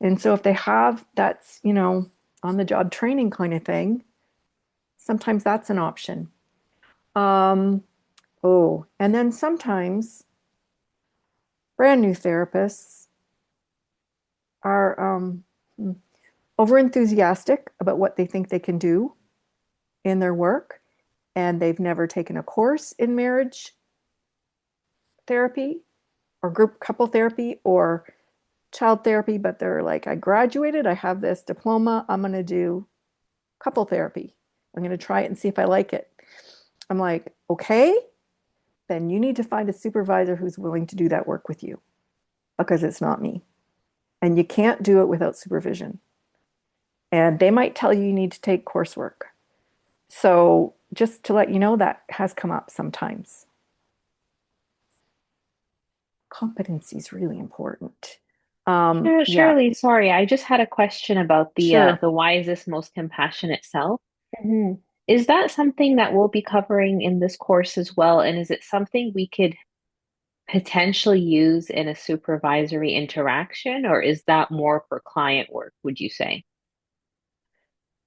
And so if they have that's, on the job training kind of thing, sometimes that's an option. Um, oh, and then sometimes brand new therapists are over enthusiastic about what they think they can do in their work, and they've never taken a course in marriage therapy or group couple therapy or child therapy, but they're like, I graduated, I have this diploma, I'm going to do couple therapy. I'm going to try it and see if I like it. I'm like, okay, then you need to find a supervisor who's willing to do that work with you because it's not me. And you can't do it without supervision. And they might tell you you need to take coursework. So just to let you know, that has come up sometimes. Competency is really important. Yeah, Shirley, sorry, I just had a question about sure. the wisest, most compassionate self. Mhm. Is that something that we'll be covering in this course as well? And is it something we could potentially use in a supervisory interaction, or is that more for client work, would you say?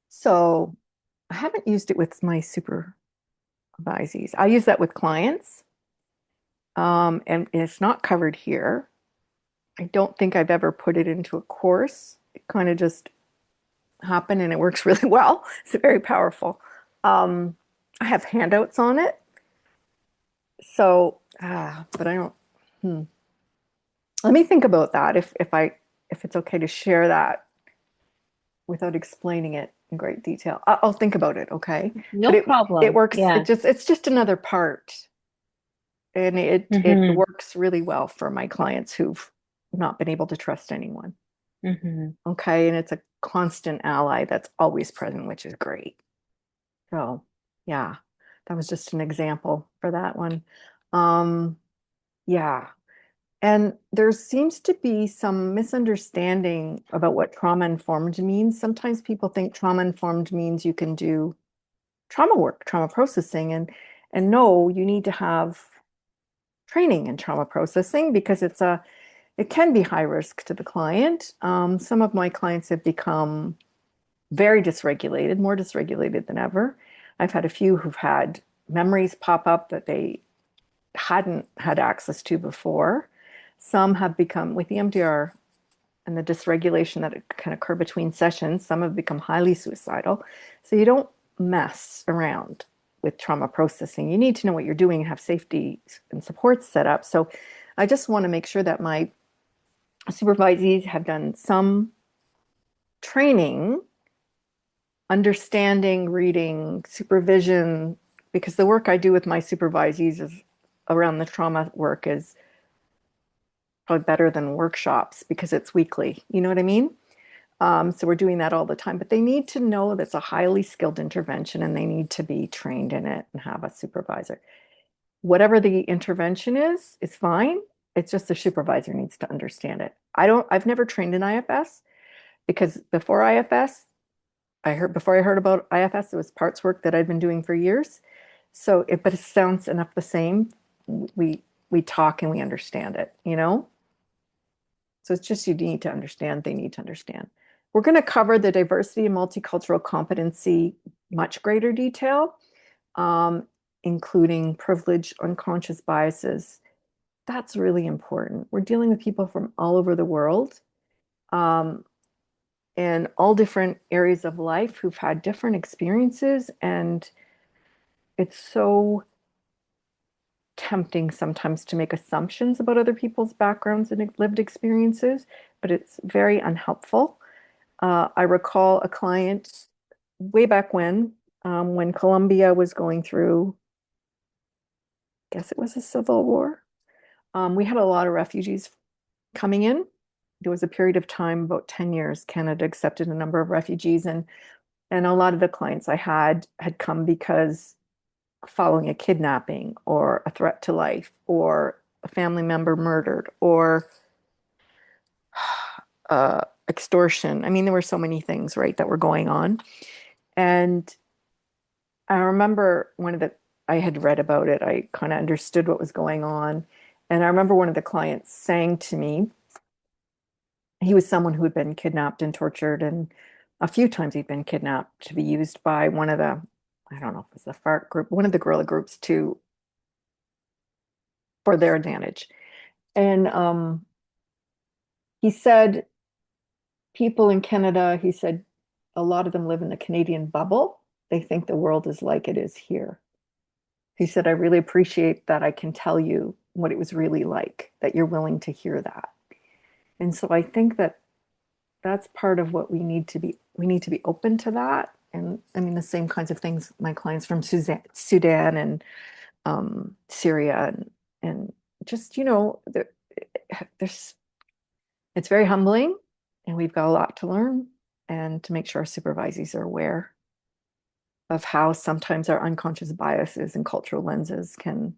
So I haven't used it with my supervisees. I use that with clients, and it's not covered here. I don't think I've ever put it into a course. It kind of just happened and it works really well. It's very powerful. Um, I have handouts on it. So, but I don't, hmm. Let me think about that if it's okay to share that without explaining it in great detail. I'll think about it, okay? But No it problem. works, Yeah. it's just another part. And it Mm-hmm. works really well for my clients who've not been able to trust anyone. Mm-hmm. Okay. And it's a constant ally that's always present, which is great. So, yeah, that was just an example for that one. Um, yeah. And there seems to be some misunderstanding about what trauma informed means. Sometimes people think trauma informed means you can do trauma work, trauma processing, and no, you need to have training in trauma processing because it can be high risk to the client. Some of my clients have become very dysregulated, more dysregulated than ever. I've had a few who've had memories pop up that they hadn't had access to before. Some have become, with the MDR and the dysregulation that can occur between sessions, some have become highly suicidal. So you don't mess around with trauma processing. You need to know what you're doing and have safety and support set up. So I just want to make sure that my supervisees have done some training, understanding, reading, supervision, because the work I do with my supervisees is around the trauma work is probably better than workshops because it's weekly. You know what I mean? So we're doing that all the time, but they need to know that's a highly skilled intervention and they need to be trained in it and have a supervisor. Whatever the intervention is, it's fine. It's just the supervisor needs to understand it. I've never trained in IFS because before I heard about IFS, it was parts work that I'd been doing for years. But it sounds enough the same. We talk and we understand it. So it's just you need to understand, they need to understand. We're going to cover the diversity and multicultural competency much greater detail, um, including privilege, unconscious biases. That's really important. We're dealing with people from all over the world, um, in all different areas of life who've had different experiences. And it's so tempting sometimes to make assumptions about other people's backgrounds and lived experiences, but it's very unhelpful. I recall a client way back when Colombia was going through, I guess it was a civil war. We had a lot of refugees coming in. There was a period of time, about 10 years, Canada accepted a number of refugees, and a lot of the clients I had come because following a kidnapping or a threat to life or a family member murdered or extortion. I mean, there were so many things, right, that were going on. And I remember I had read about it. I kind of understood what was going on. And I remember one of the clients saying to me, He was someone who had been kidnapped and tortured, and a few times he'd been kidnapped to be used by one of the, I don't know if it was the FARC group, one of the guerrilla groups to for their advantage. And he said people in Canada, he said a lot of them live in the Canadian bubble. They think the world is like it is here. He said, I really appreciate that I can tell you what it was really like, that you're willing to hear that. And so I think that that's part of what we need to be open to that. And I mean, the same kinds of things my clients from Sudan and Syria and just, there's, it's very humbling and we've got a lot to learn and to make sure our supervisees are aware of how sometimes our unconscious biases and cultural lenses can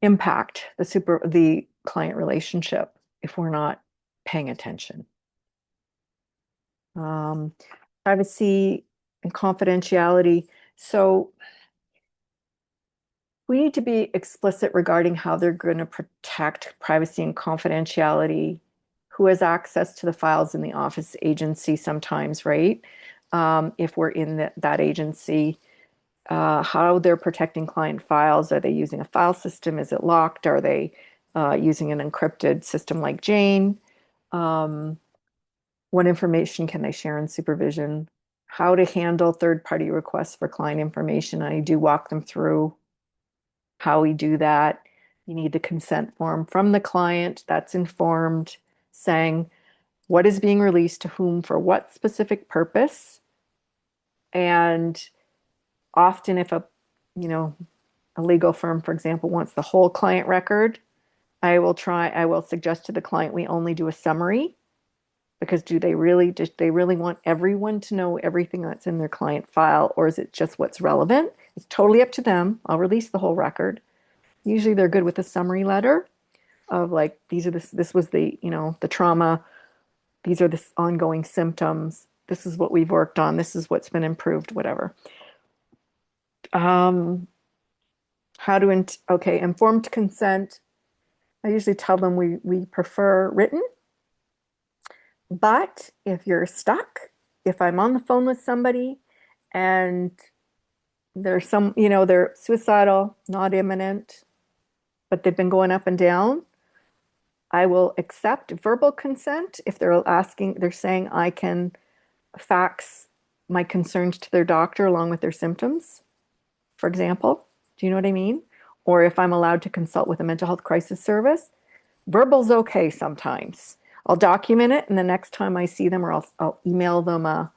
impact the client relationship if we're not paying attention. Um, Privacy and confidentiality. So we need to be explicit regarding how they're going to protect privacy and confidentiality, who has access to the files in the office agency sometimes, right? If we're in that agency, how they're protecting client files. Are they using a file system? Is it locked? Are they using an encrypted system like Jane? Um, what information can they share in supervision? How to handle third-party requests for client information. I do walk them through how we do that. You need the consent form from the client that's informed, saying what is being released to whom for what specific purpose. And often if a legal firm, for example, wants the whole client record, I will suggest to the client we only do a summary because do they really want everyone to know everything that's in their client file, or is it just what's relevant? It's totally up to them. I'll release the whole record. Usually they're good with a summary letter of like, this was the trauma. These are the ongoing symptoms. This is what we've worked on. This is what's been improved, whatever. Um, informed consent. I usually tell them we prefer written, but if you're stuck, if I'm on the phone with somebody and they're suicidal, not imminent, but they've been going up and down, I will accept verbal consent if they're saying I can fax my concerns to their doctor along with their symptoms, for example. Do you know what I mean? Or if I'm allowed to consult with a mental health crisis service, verbal's okay sometimes. I'll document it, and the next time I see them, or I'll email them a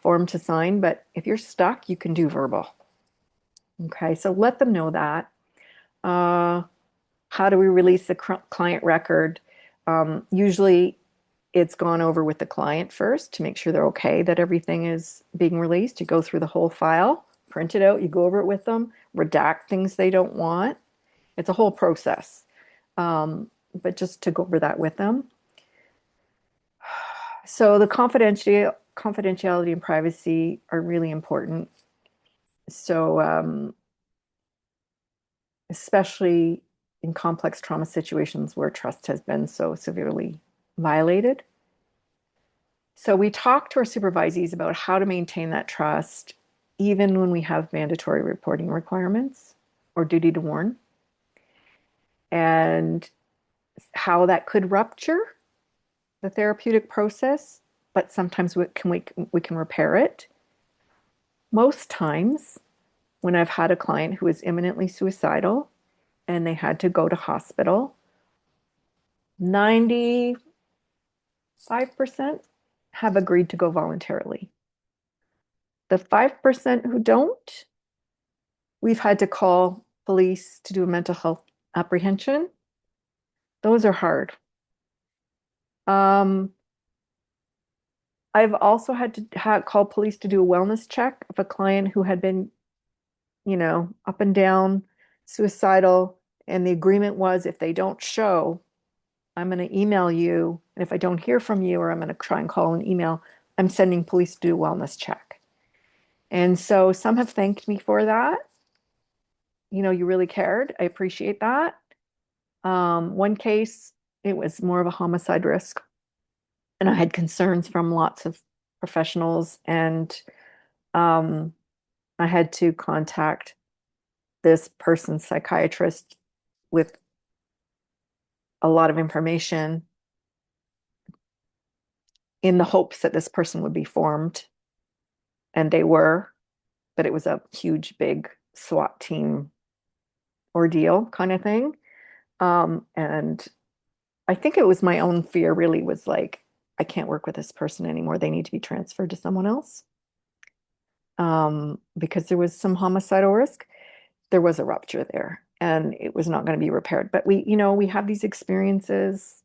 form to sign. But if you're stuck, you can do verbal. Okay, so let them know that. Uh, how do we release the client record? Usually it's gone over with the client first to make sure they're okay that everything is being released. You go through the whole file, print it out, you go over it with them, redact things they don't want. It's a whole process. But just to go over that with them. So the confidentiality and privacy are really important. So especially in complex trauma situations where trust has been so severely violated. So we talk to our supervisees about how to maintain that trust, even when we have mandatory reporting requirements or duty to warn, and how that could rupture the therapeutic process, but sometimes we can repair it. Most times, when I've had a client who is imminently suicidal and they had to go to hospital, 95% have agreed to go voluntarily. The 5% who don't, we've had to call police to do a mental health apprehension. Those are hard. Um, I've also had to call police to do a wellness check of a client who had been, up and down, suicidal. And the agreement was if they don't show, I'm going to email you. And if I don't hear from you, or I'm going to try and call an email, I'm sending police to do a wellness check. And so some have thanked me for that. You really cared. I appreciate that. One case, it was more of a homicide risk. And I had concerns from lots of professionals, and um, I had to contact this person's psychiatrist with a lot of information in the hopes that this person would be formed, and they were, but it was a huge, big SWAT team ordeal kind of thing. And I think it was my own fear, really, was like, I can't work with this person anymore. They need to be transferred to someone else. Because there was some homicidal risk. There was a rupture there and it was not going to be repaired. But we have these experiences.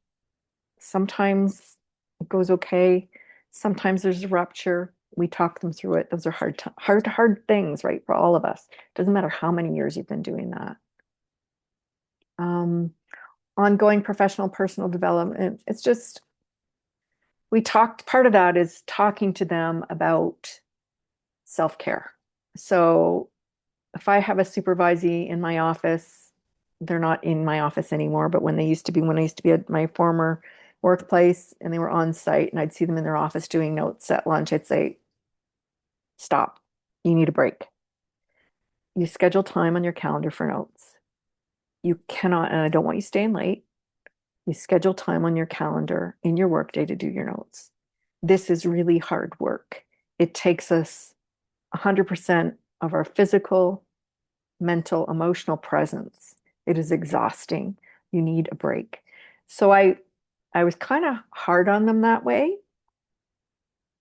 Sometimes it goes okay. Sometimes there's a rupture. We talk them through it. Those are hard things, right? For all of us. Doesn't matter how many years you've been doing that. Um, Ongoing professional personal development. It's just, part of that is talking to them about self-care. So if I have a supervisee in my office, they're not in my office anymore, but when I used to be at my former workplace and they were on site and I'd see them in their office doing notes at lunch, I'd say, stop, you need a break. You schedule time on your calendar for notes. You cannot, and I don't want you staying late. You schedule time on your calendar in your workday to do your notes. This is really hard work. It takes us 100% of our physical, mental, emotional presence. It is exhausting. You need a break. So I was kind of hard on them that way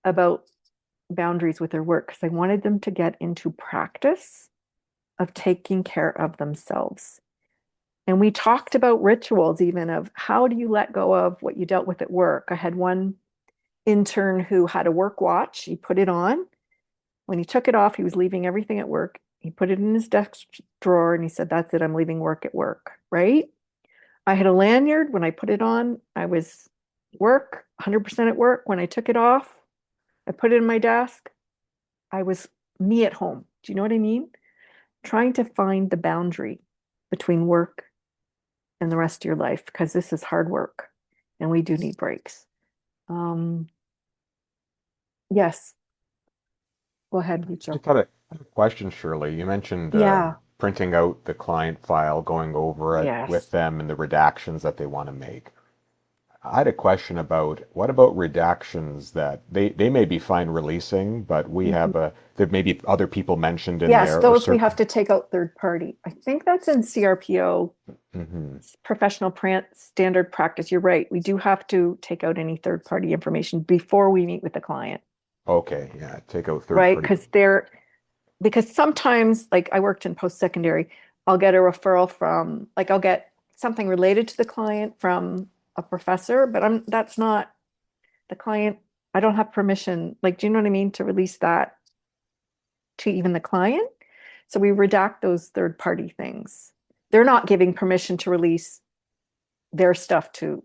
about boundaries with their work because I wanted them to get into practice of taking care of themselves. And we talked about rituals, even of how do you let go of what you dealt with at work. I had one intern who had a work watch. He put it on. When he took it off, he was leaving everything at work. He put it in his desk drawer and he said, that's it, I'm leaving work at work, right? I had a lanyard. When I put it on, I was work, 100% at work. When I took it off, I put it in my desk. I was me at home. Do you know what I mean? Trying to find the boundary between work and the rest of your life because this is hard work and we do need breaks. Um, yes, go ahead, Just Rachel. had a question, Shirley. You mentioned Yeah, printing out the client file, going over it with yes. them and the redactions that they want to make. I had a question about what about redactions that they may be fine releasing, but Mhm. there may be other people mentioned in Yes, there or those we have certain. to take out third party. I think that's in CRPO, Hmm. professional standard practice. You're right. We do have to take out any third party information before we meet with the client, Okay, yeah, take out third right? party. Because sometimes, like I worked in post secondary, I'll get a referral from, like, I'll get something related to the client from a professor, but that's not the client. I don't have permission. Like, do you know what I mean? To release that to even the client. So we redact those third party things. They're not giving permission to release their stuff to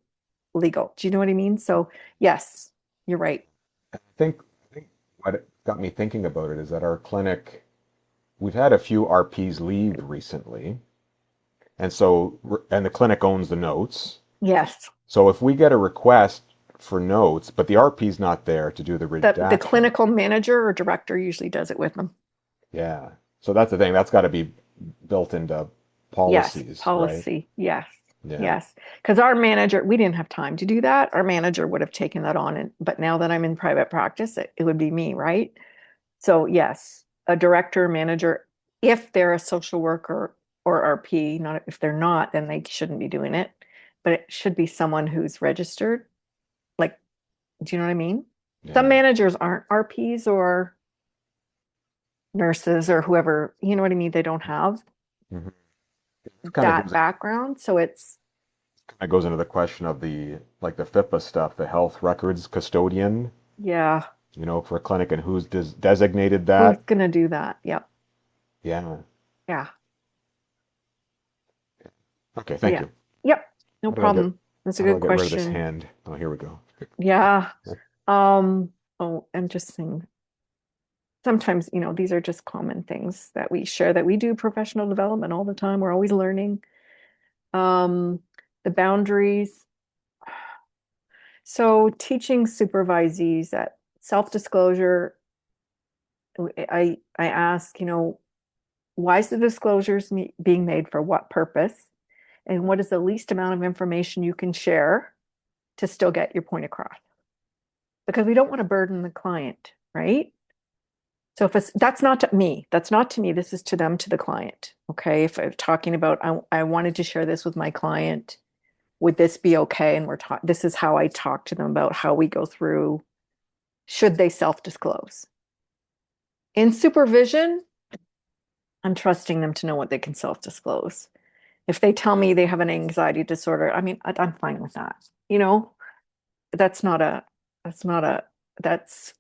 legal. Do you know what I mean? So yes, you're right. I think what it got me thinking about it is that our clinic, we've had a few RPs leave recently, and the clinic owns the notes. Yes. So if we get a request for notes, but the RP's not there to do the The redaction, clinical manager or director usually does it with them. yeah. So that's the thing. That's got to be built into Yes, policies, right? policy. Yes. Yeah. Yes. Because our manager, we didn't have time to do that. Our manager would have taken that on. But now that I'm in private practice, it would be me, right? So yes, a director, manager, if they're a social worker or RP, not if they're not, then they shouldn't be doing it. But it should be someone who's registered. Like, do you know what I mean? Some Yeah. managers aren't RPs or nurses or whoever, you know what I mean? They don't have Hmm. It that background. So it's, kind of goes into the question of the like the FIPA stuff, the health records custodian, yeah, for a clinic and who's designated who's that. gonna do that? Yep. Yeah. Yeah. Okay, thank Yeah. you. Yep. No How do I get problem. That's a how do I good get rid of this question. hand? Oh, here we go. Yeah. I'm just saying sometimes, these are just common things that we share that we do professional development all the time. We're always learning. Um, the boundaries. So teaching supervisees that self-disclosure, I ask, why is the disclosures being made for what purpose? And what is the least amount of information you can share to still get your point across? Because we don't want to burden the client, right? So if it's, that's not to me, this is to them, to the client. Okay. If I'm talking about, I wanted to share this with my client, would this be okay? And this is how I talk to them about how we go through, should they self-disclose? In supervision, I'm trusting them to know what they can self-disclose. If they tell me they have an anxiety disorder, I mean, I'm fine with that. You know, that's not a, that's not a, that's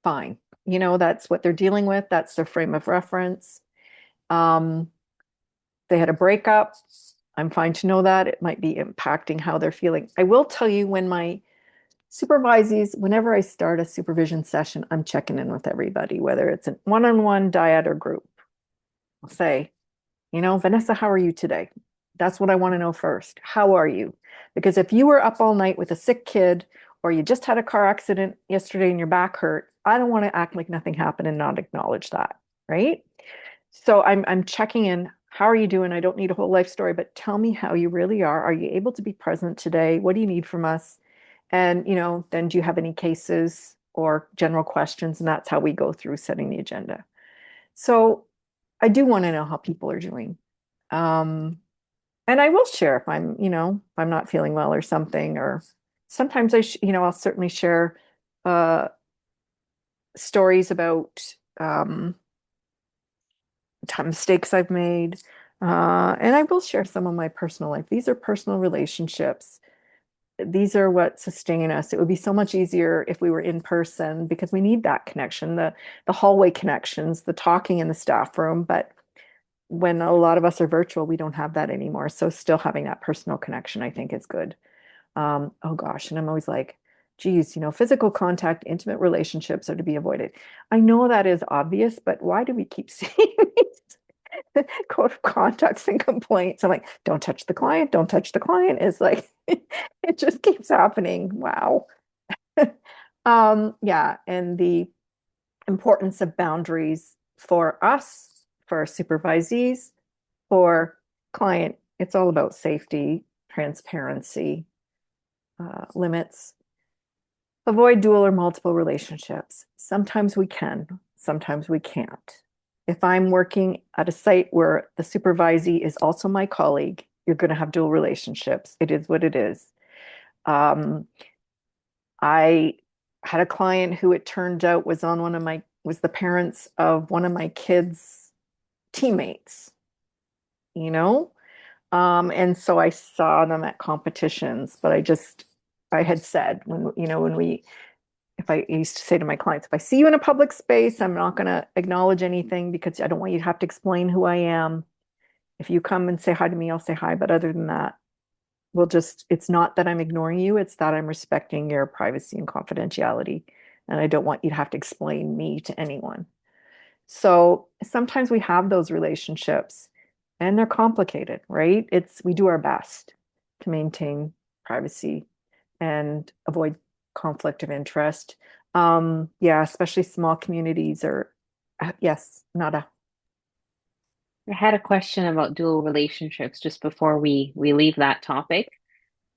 fine. That's what they're dealing with. That's their frame of reference. Um, they had a breakup. I'm fine to know that. It might be impacting how they're feeling. I will tell you when my supervisees, whenever I start a supervision session, I'm checking in with everybody, whether it's a one-on-one, dyad, or group. I'll say, Vanessa, how are you today? That's what I want to know first. How are you? Because if you were up all night with a sick kid or you just had a car accident yesterday and your back hurt, I don't want to act like nothing happened and not acknowledge that, right? So I'm checking in. How are you doing? I don't need a whole life story, but tell me how you really are. Are you able to be present today? What do you need from us? And, then do you have any cases or general questions? And that's how we go through setting the agenda. So I do want to know how people are doing. Um, and I will share if if I'm not feeling well or something, or sometimes I'll certainly share uh, stories about mistakes I've made. And I will share some of my personal life. These are personal relationships. These are what sustain us. It would be so much easier if we were in person because we need that connection, the hallway connections, the talking in the staff room. But when a lot of us are virtual, we don't have that anymore. So still having that personal connection, I think is good. Oh gosh, and I'm always like, geez, physical contact, intimate relationships are to be avoided. I know that is obvious, but why do we keep seeing these code of conducts and complaints? I'm like, don't touch the client, don't touch the client. It's like it just keeps happening. Wow. Yeah, and the importance of boundaries for us, for our supervisees, for client. It's all about safety, transparency, limits. Avoid dual or multiple relationships. Sometimes we can, sometimes we can't. If I'm working at a site where the supervisee is also my colleague, you're going to have dual relationships. It is what it is. Um, I had a client who it turned out was the parents of one of my kids' teammates, you know? And so I saw them at competitions, but I had said if I used to say to my clients, if I see you in a public space, I'm not going to acknowledge anything because I don't want you to have to explain who I am. If you come and say hi to me, I'll say hi. But other than that, it's not that I'm ignoring you, it's that I'm respecting your privacy and confidentiality. And I don't want you to have to explain me to anyone. So sometimes we have those relationships and they're complicated, right? We do our best to maintain privacy and avoid conflict of interest. Yeah, especially small communities are, yes, nada. I had a question about dual relationships just before we leave that topic.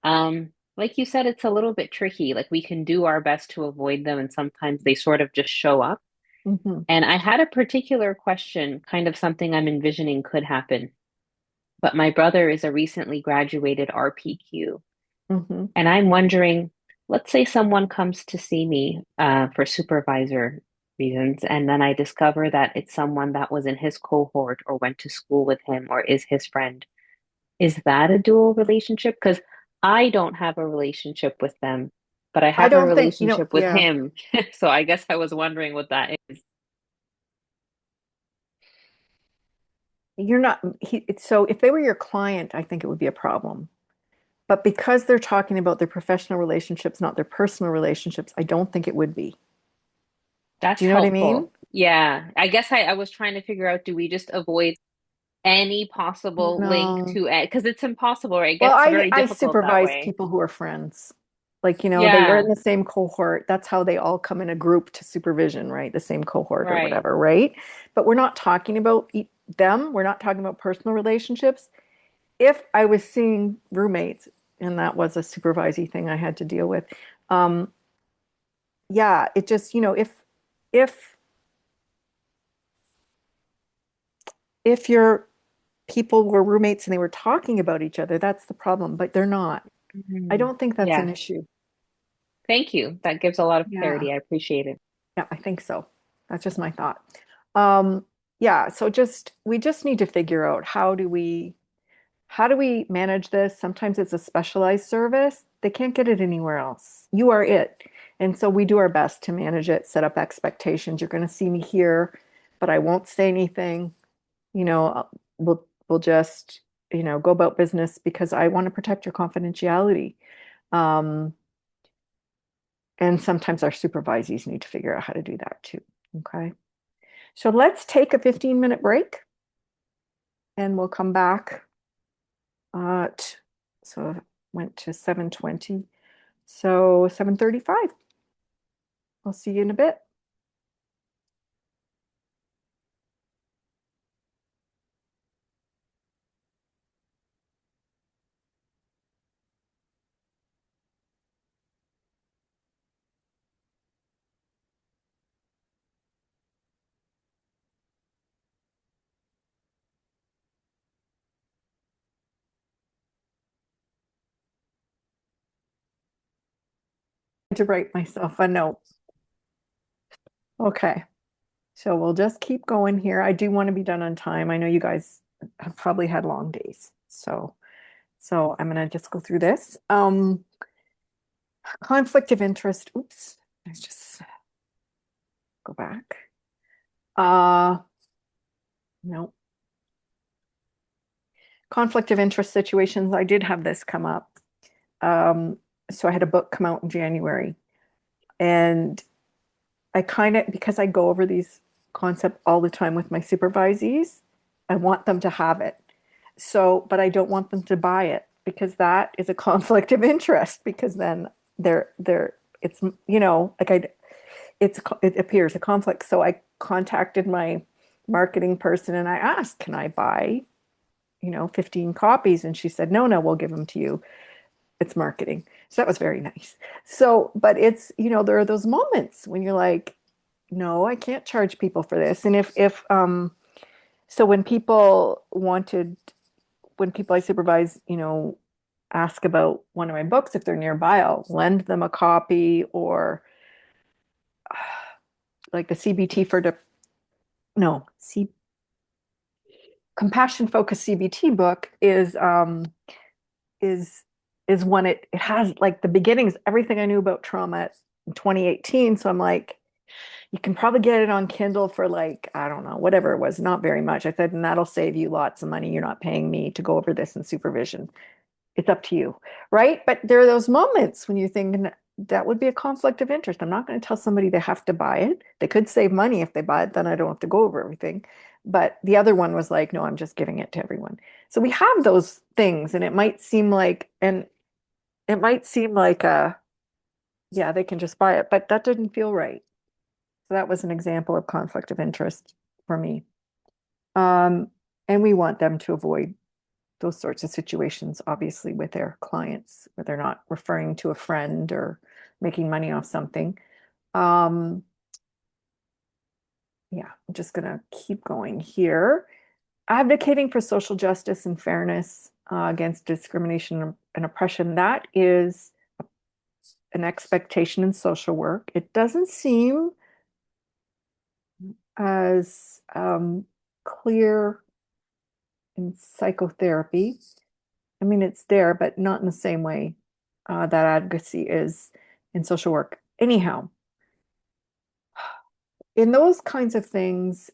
Like you said, it's a little bit tricky. Like we can do our best to avoid them, and sometimes they sort of just show up. Hmm. And I had a particular question, kind of something I'm envisioning could happen. But my brother is a recently graduated RPQ, Hmm. and I'm wondering, let's say someone comes to see me for supervisor reasons, and then I discover that it's someone that was in his cohort or went to school with him or is his friend. Is that a dual relationship? Because I don't have a relationship with them, but I I have a don't think, relationship with yeah, him. So I guess I was wondering what that is. you're not, so if they were your client, I think it would be a problem. But because they're talking about their professional relationships, not their personal relationships, I don't think it would be. Do That's you know what I mean? helpful. Yeah. I guess I was trying to figure out, do we just avoid any possible link No. to it? Because it's impossible, right? It Well, gets I very I difficult that supervise way. people who are friends. Like, they were in Yeah, the same cohort. That's how they all come in a group to supervision, right? The same cohort or right. whatever, right? But we're not talking about them. We're not talking about personal relationships. If I was seeing roommates, and that was a supervisee thing I had to deal with, um, yeah, it just, if if your people were roommates and they were talking about each other, that's the problem, but they're not. I Mhm. don't think that's an Yeah. issue. Thank you. That gives a lot of Yeah. clarity. I appreciate it. Yeah, I think so. That's just my thought. Um, yeah, so we just need to figure out how do we manage this? Sometimes it's a specialized service. They can't get it anywhere else. You are it. And so we do our best to manage it, set up expectations. You're going to see me here, but I won't say anything. You know, we'll just, go about business because I want to protect your confidentiality. Um, and sometimes our supervisees need to figure out how to do that too. Okay. So let's take a 15-minute break and we'll come back at, so went to 7:20. So 7:35. I'll see you in a bit. To write myself a note. Okay. So we'll just keep going here. I do want to be done on time. I know you guys have probably had long days. So I'm gonna just go through this. Conflict of interest. Oops. Let's just go back. Uh no. Conflict of interest situations. I did have this come up. So I had a book come out in January, and I kind of, because I go over these concepts all the time with my supervisees, I want them to have it. So, but I don't want them to buy it because that is a conflict of interest because then it's, like it appears a conflict. So I contacted my marketing person and I asked, can I buy, 15 copies? And she said, no, no, we'll give them to you. It's marketing. So that was very nice. So, but it's, there are those moments when you're like, no, I can't charge people for this. And so when people I supervise, ask about one of my books, if they're nearby, I'll lend them a copy or like the CBT for the, no, C compassion focused CBT book is is one it has like the beginnings, everything I knew about trauma in 2018. So I'm like, you can probably get it on Kindle for like, I don't know, whatever it was, not very much. I said, and that'll save you lots of money. You're not paying me to go over this in supervision. It's up to you. Right. But there are those moments when you're thinking that would be a conflict of interest. I'm not going to tell somebody they have to buy it. They could save money if they buy it, then I don't have to go over everything. But the other one was like, no, I'm just giving it to everyone. So we have those things, and it might seem like yeah, they can just buy it, but that didn't feel right. So that was an example of conflict of interest for me. Um, and we want them to avoid those sorts of situations, obviously, with their clients, where they're not referring to a friend or making money off something. Um, yeah, I'm just gonna keep going here. Advocating for social justice and fairness against discrimination and oppression, that is an expectation in social work. It doesn't seem as clear in psychotherapy. I mean, it's there, but not in the same way that advocacy is in social work. Anyhow, in those kinds of things,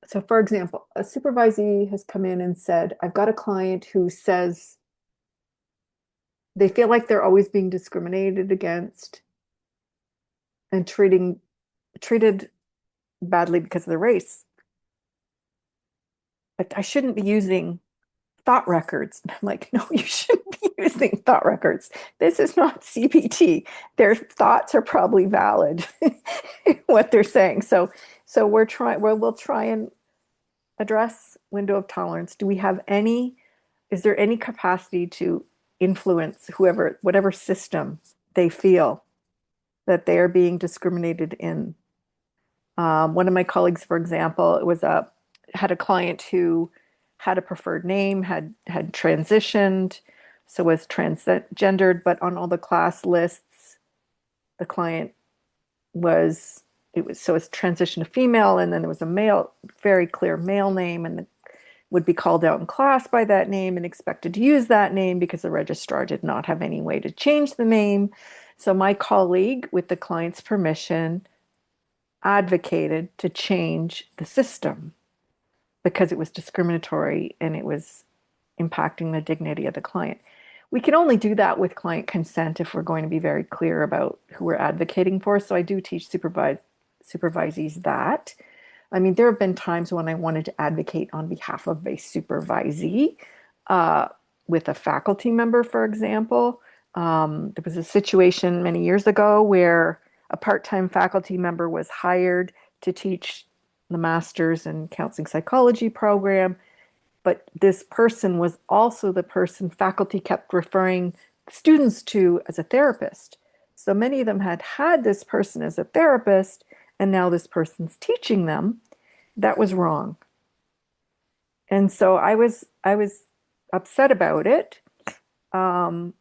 so for example, a supervisee has come in and said, I've got a client who says they feel like they're always being discriminated against and treated badly because of their race. But I shouldn't be using thought records. And I'm like, no, you shouldn't be using thought records. This is not CBT. Their thoughts are probably valid, what they're saying. So we'll try and address window of tolerance. Is there any capacity to influence whatever system they feel that they are being discriminated in? One of my colleagues, for example, had a client who had a preferred name, had transitioned, so was transgendered, but on all the class lists, the client was it's transition to female, and then there was a male, very clear male name, and would be called out in class by that name and expected to use that name because the registrar did not have any way to change the name. So my colleague, with the client's permission, advocated to change the system because it was discriminatory and it was impacting the dignity of the client. We can only do that with client consent if we're going to be very clear about who we're advocating for. So I do teach supervisees that. I mean, there have been times when I wanted to advocate on behalf of a supervisee with a faculty member, for example. There was a situation many years ago where a part-time faculty member was hired to teach the master's in counseling psychology program, but this person was also the person faculty kept referring students to as a therapist. So many of them had had this person as a therapist, and now this person's teaching them. That was wrong. And so I was upset about it. Not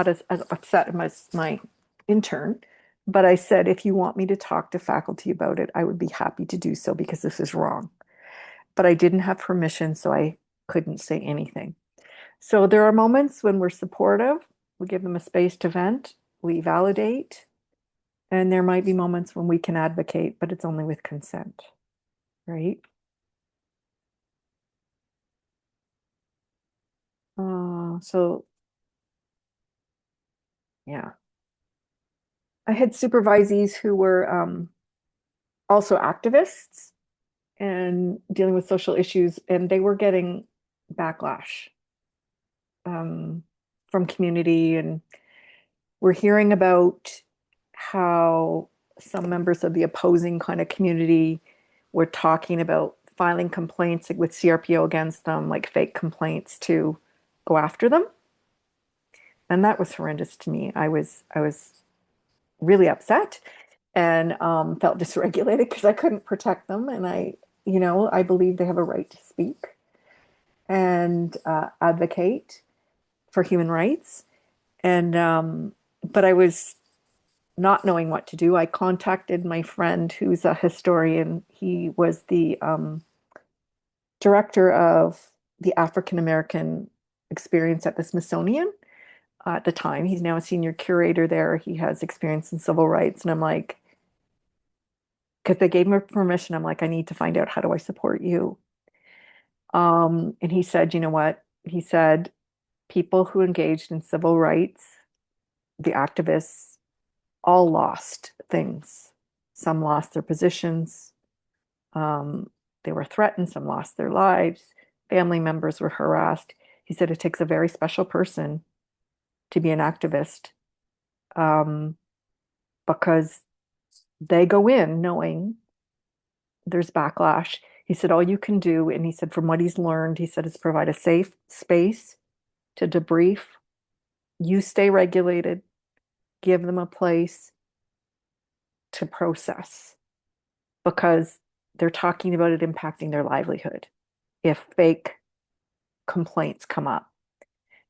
as upset as my intern, but I said, if you want me to talk to faculty about it, I would be happy to do so because this is wrong. But I didn't have permission, so I couldn't say anything. So there are moments when we're supportive, we give them a space to vent, we validate, and there might be moments when we can advocate, but it's only with consent, right? So yeah, I had supervisees who were also activists and dealing with social issues, and they were getting backlash um, from community, and we're hearing about how some members of the opposing kind of community were talking about filing complaints with CRPO against them, like fake complaints to go after them. And that was horrendous to me. I was really upset and felt dysregulated because I couldn't protect them. And I believe they have a right to speak and advocate for human rights. And but I was not knowing what to do. I contacted my friend who's a historian. He was the director of the African American experience at the Smithsonian at the time. He's now a senior curator there. He has experience in civil rights. And I'm like, because they gave me permission, I'm like, I need to find out, how do I support you? And he said, you know what? He said, people who engaged in civil rights, the activists, all lost things. Some lost their positions. They were threatened. Some lost their lives. Family members were harassed. He said it takes a very special person to be an activist because they go in knowing there's backlash. He said, all you can do, and he said, from what he's learned, he said, is provide a safe space to debrief. You stay regulated, give them a place to process because they're talking about it impacting their livelihood if fake complaints come up.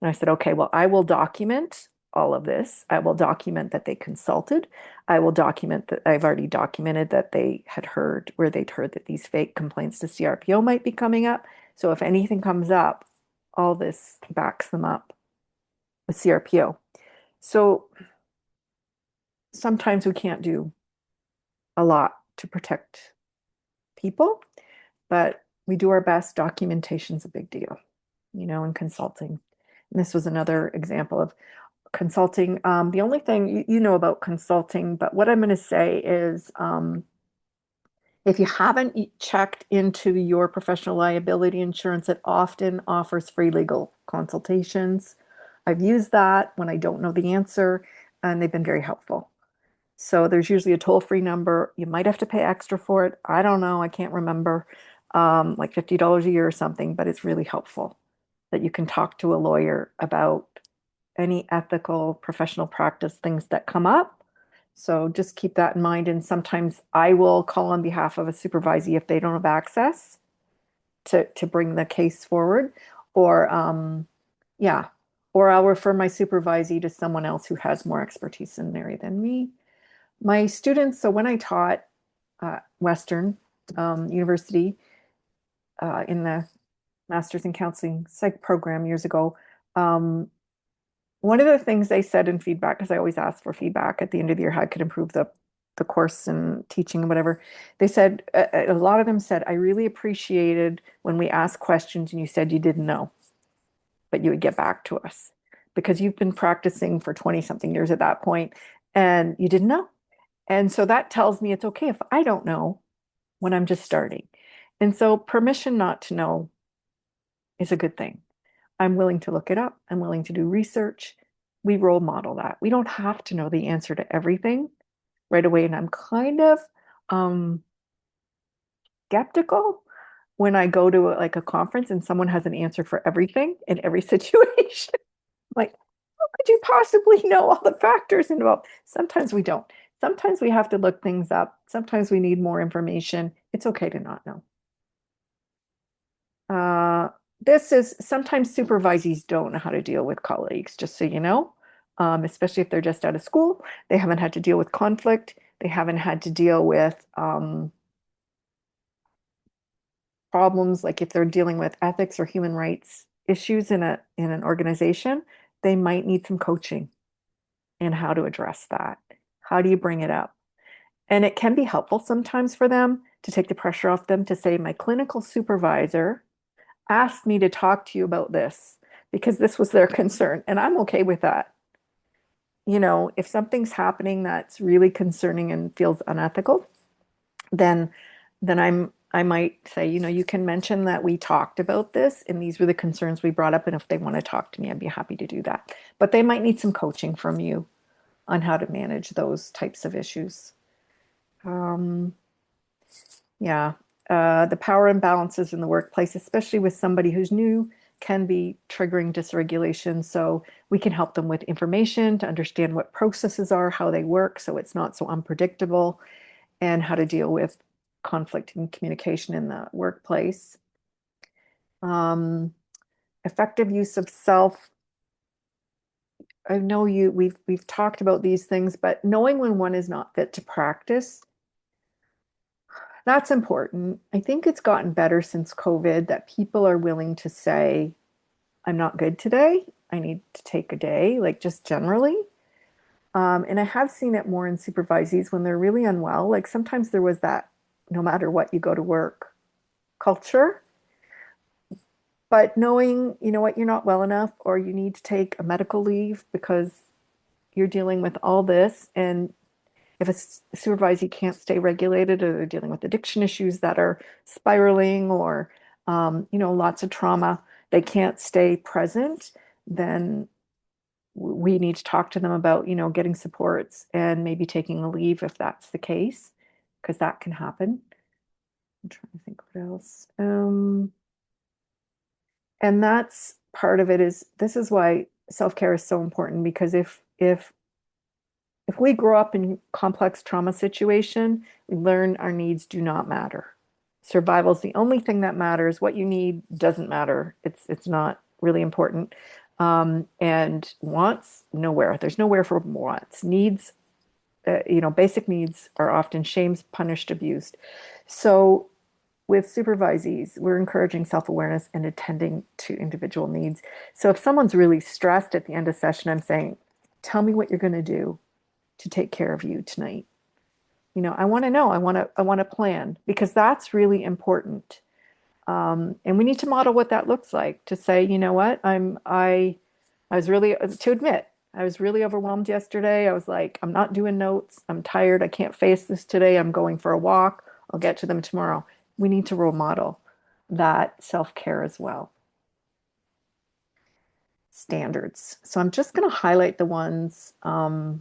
And I said, okay, well, I will document all of this. I will document that they consulted. I will document that I've already documented that they'd heard that these fake complaints to CRPO might be coming up. So if anything comes up, all this backs them up with CRPO. So sometimes we can't do a lot to protect people, but we do our best. Documentation's a big deal, in consulting. And this was another example of consulting. The only thing you know about consulting, but what I'm going to say is If you haven't checked into your professional liability insurance, it often offers free legal consultations. I've used that when I don't know the answer, and they've been very helpful. So there's usually a toll-free number. You might have to pay extra for it. I don't know. I can't remember, like $50 a year or something, but it's really helpful that you can talk to a lawyer about any ethical professional practice things that come up. So just keep that in mind. And sometimes I will call on behalf of a supervisee if they don't have access to bring the case forward. Or yeah, or I'll refer my supervisee to someone else who has more expertise in an area than me. My students, so when I taught Western University in the Master's in Counseling Psych program years ago, one of the things they said in feedback, because I always ask for feedback at the end of the year, how I could improve the course and teaching and whatever. They said, a lot of them said, I really appreciated when we asked questions and you said you didn't know, but you would get back to us because you've been practicing for 20 something years at that point and you didn't know. And so that tells me it's okay if I don't know when I'm just starting. And so permission not to know is a good thing. I'm willing to look it up. I'm willing to do research. We role model that. We don't have to know the answer to everything right away. And I'm kind of um, skeptical when I go to like a conference and someone has an answer for everything in every situation. Like, how could you possibly know all the factors involved? Sometimes we don't. Sometimes we have to look things up. Sometimes we need more information. It's okay to not know. This is sometimes supervisees don't know how to deal with colleagues, just so you know, especially if they're just out of school. They haven't had to deal with conflict. They haven't had to deal with problems like if they're dealing with ethics or human rights issues in an organization, they might need some coaching in how to address that. How do you bring it up? And it can be helpful sometimes for them to take the pressure off them to say, my clinical supervisor asked me to talk to you about this because this was their concern. And I'm okay with that. You know, if something's happening that's really concerning and feels unethical, then I might say, you know, you can mention that we talked about this and these were the concerns we brought up. And if they want to talk to me, I'd be happy to do that. But they might need some coaching from you on how to manage those types of issues. Um, yeah, the power imbalances in the workplace, especially with somebody who's new, can be triggering dysregulation. So we can help them with information to understand what processes are, how they work, so it's not so unpredictable, and how to deal with conflict and communication in the workplace. Effective use of self. I know we've talked about these things, but knowing when one is not fit to practice, that's important. I think it's gotten better since COVID that people are willing to say, I'm not good today. I need to take a day, like just generally. And I have seen it more in supervisees when they're really unwell. Like sometimes there was that no matter what, you go to work culture. But knowing, you know what, you're not well enough or you need to take a medical leave because you're dealing with all this. And if a supervisee can't stay regulated or they're dealing with addiction issues that are spiraling or, you know, lots of trauma, they can't stay present, then we need to talk to them about, you know, getting supports and maybe taking a leave if that's the case, because that can happen. I'm trying to think what else. And that's part of it is this is why self-care is so important because if we grow up in complex trauma situation, we learn our needs do not matter. Survival is the only thing that matters. What you need doesn't matter. It's not really important. And wants nowhere. There's nowhere for wants. Needs, you know, basic needs are often shamed, punished, abused. So with supervisees, we're encouraging self-awareness and attending to individual needs. So if someone's really stressed at the end of session, I'm saying, tell me what you're going to do to take care of you tonight. You know, I want to know, I want to plan because that's really important. And we need to model what that looks like to say, you know what, I was really, to admit, I was really overwhelmed yesterday. I was like, I'm not doing notes. I'm tired. I can't face this today. I'm going for a walk I'll get to them tomorrow. We need to role model that self-care as well. Standards. So I'm just going to highlight the ones that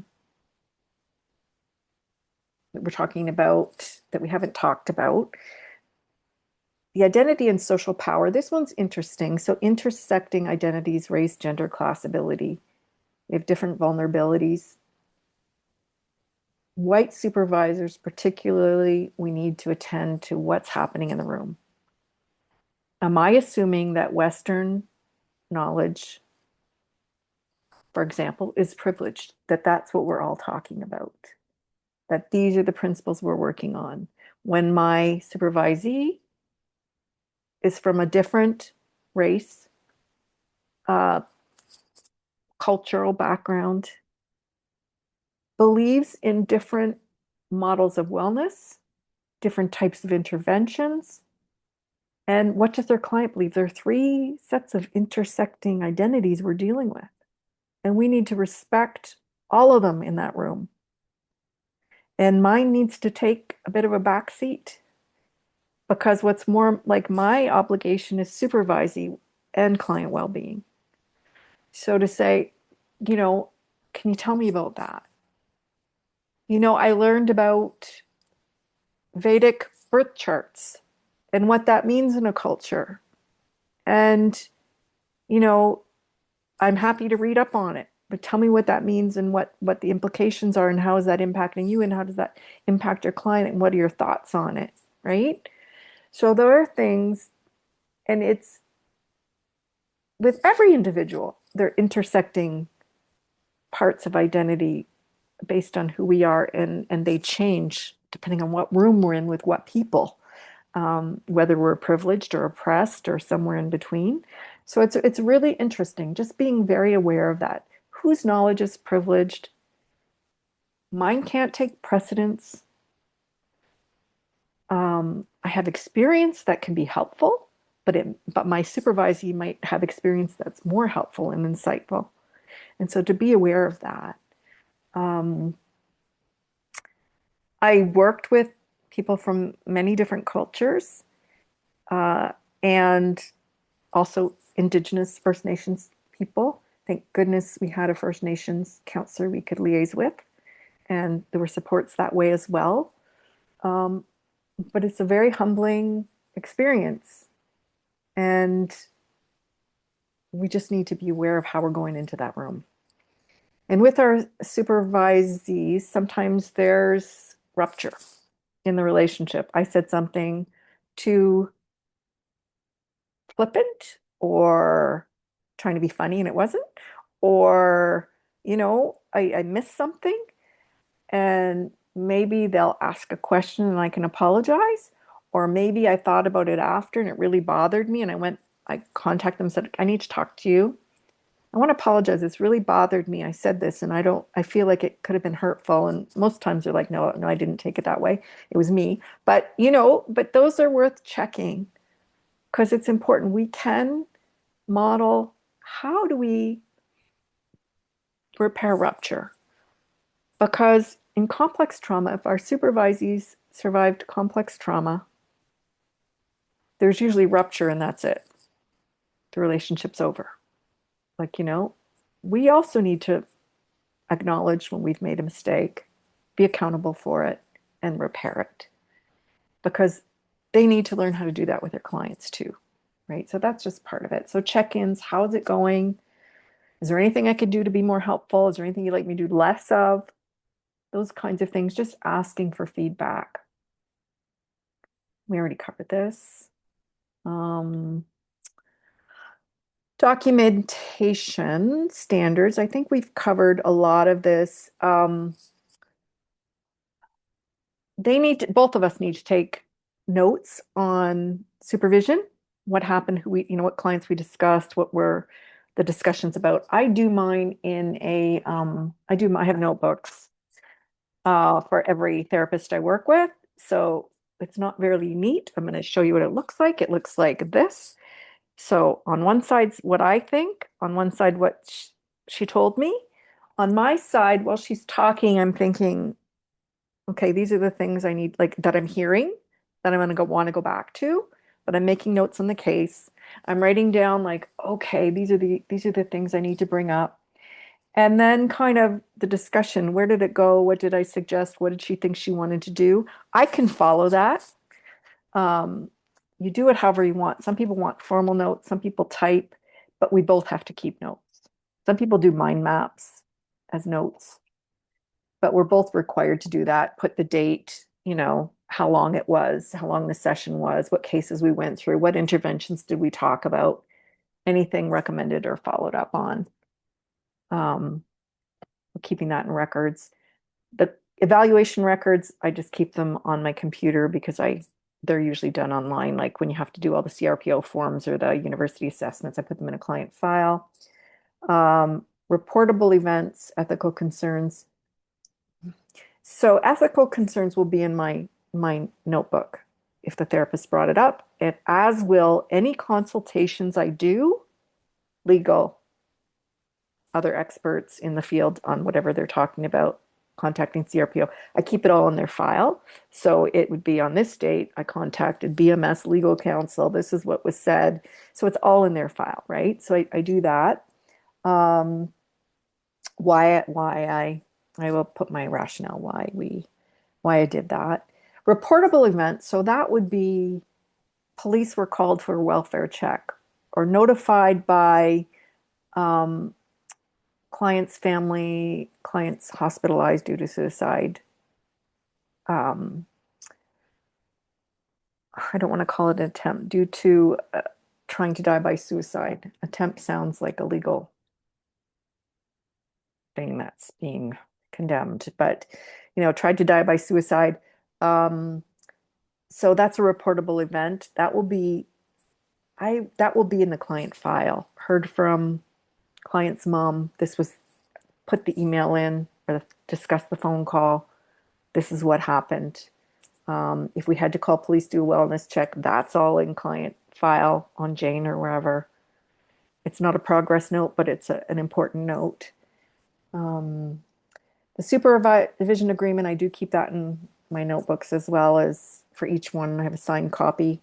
we're talking about that we haven't talked about. The identity and social power. This one's interesting. So intersecting identities, race, gender, class, ability. We have different vulnerabilities. White supervisors, particularly, we need to attend to what's happening in the room. Am I assuming that Western knowledge, for example, is privileged? That that's what we're all talking about? That these are the principles we're working on? When my supervisee is from a different race, uh, cultural background, believes in different models of wellness, different types of interventions. And what does their client believe? There are three sets of intersecting identities we're dealing with. And we need to respect all of them in that room. And mine needs to take a bit of a back seat because what's more like my obligation is supervising and client well-being. So to say, can you tell me about that? I learned about Vedic birth charts and what that means in a culture. And, you know, I'm happy to read up on it, but tell me what that means and what the implications are and how is that impacting you and how does that impact your client and what are your thoughts on it, right? So there are things, and it's with every individual, they're intersecting parts of identity based on who we are and they change depending on what room we're in with what people, whether we're privileged or oppressed or somewhere in between. So it's really interesting, just being very aware of that. Whose knowledge is privileged? Mine can't take precedence. I have experience that can be helpful, but my supervisee might have experience that's more helpful and insightful. And so to be aware of that. I worked with people from many different cultures, and also Indigenous First Nations people. Thank goodness we had a First Nations counselor we could liaise with, and there were supports that way as well. But it's a very humbling experience, and we just need to be aware of how we're going into that room. And with our supervisees, sometimes there's rupture in the relationship. I said something too flippant or trying to be funny and it wasn't, or I missed something, and maybe they'll ask a question and I can apologize, or maybe I thought about it after and it really bothered me and I contacted them and said, I need to talk to you. I want to apologize. It's really bothered me. I said this and I feel like it could have been hurtful. And most times they're like, no, I didn't take it that way. It was me. But those are worth checking because it's important. We can model how do we repair rupture? Because in complex trauma, if our supervisees survived complex trauma, there's usually rupture and that's it. The relationship's over. We also need to acknowledge when we've made a mistake, be accountable for it, and repair it. Because they need to learn how to do that with their clients too, right? So that's just part of it. So check-ins, how's it going? Is there anything I could do to be more helpful? Is there anything you'd like me to do less of? Those kinds of things, just asking for feedback. We already covered this. Documentation standards. I think we've covered a lot of this. Both of us need to take notes on supervision, what happened, what clients we discussed, what were the discussions about. I do mine I have notebooks for every therapist I work with. So it's not very neat. I'm going to show you what it looks like. It looks like this. So on one side's what I think, on one side what she told me. On my side, while she's talking, I'm thinking, okay, these are the things I need, like that I'm hearing that I'm going to want to go back to, but I'm making notes on the case. I'm writing down like, okay, these are the things I need to bring up. And then kind of the discussion, where did it go? What did I suggest? What did she think she wanted to do? I can follow that. Um, you do it however you want. Some people want formal notes, some people type, but we both have to keep notes. Some people do mind maps as notes, but we're both required to do that. Put the date, how long it was, how long the session was, what cases we went through, what interventions did we talk about, anything recommended or followed up on. Um, Keeping that in records. The evaluation records, I just keep them on my computer because they're usually done online. Like when you have to do all the CRPO forms or the university assessments, I put them in a client file. Reportable events, ethical concerns. So ethical concerns will be in my notebook if the therapist brought it up, and as will any consultations I do, legal, other experts in the field on whatever they're talking about, contacting CRPO. I keep it all in their file. So it would be on this date, I contacted BMS legal counsel. This is what was said. So it's all in their file, right? So I do that. Um, why I will put my rationale why I did that. Reportable events. So that would be police were called for a welfare check or notified by um, client's family, client's hospitalized due to suicide. Um, I don't want to call it an attempt due to trying to die by suicide. Attempt sounds like a legal thing that's being condemned, but tried to die by suicide. Um, so that's a reportable event. That will be in the client file. Heard from client's mom. This was put the email in or discuss the phone call. This is what happened. If we had to call police, do a wellness check, that's all in client file on Jane or wherever. It's not a progress note, but it's an important note. Um, the supervision agreement, I do keep that in my notebooks as well as for each one. I have a signed copy.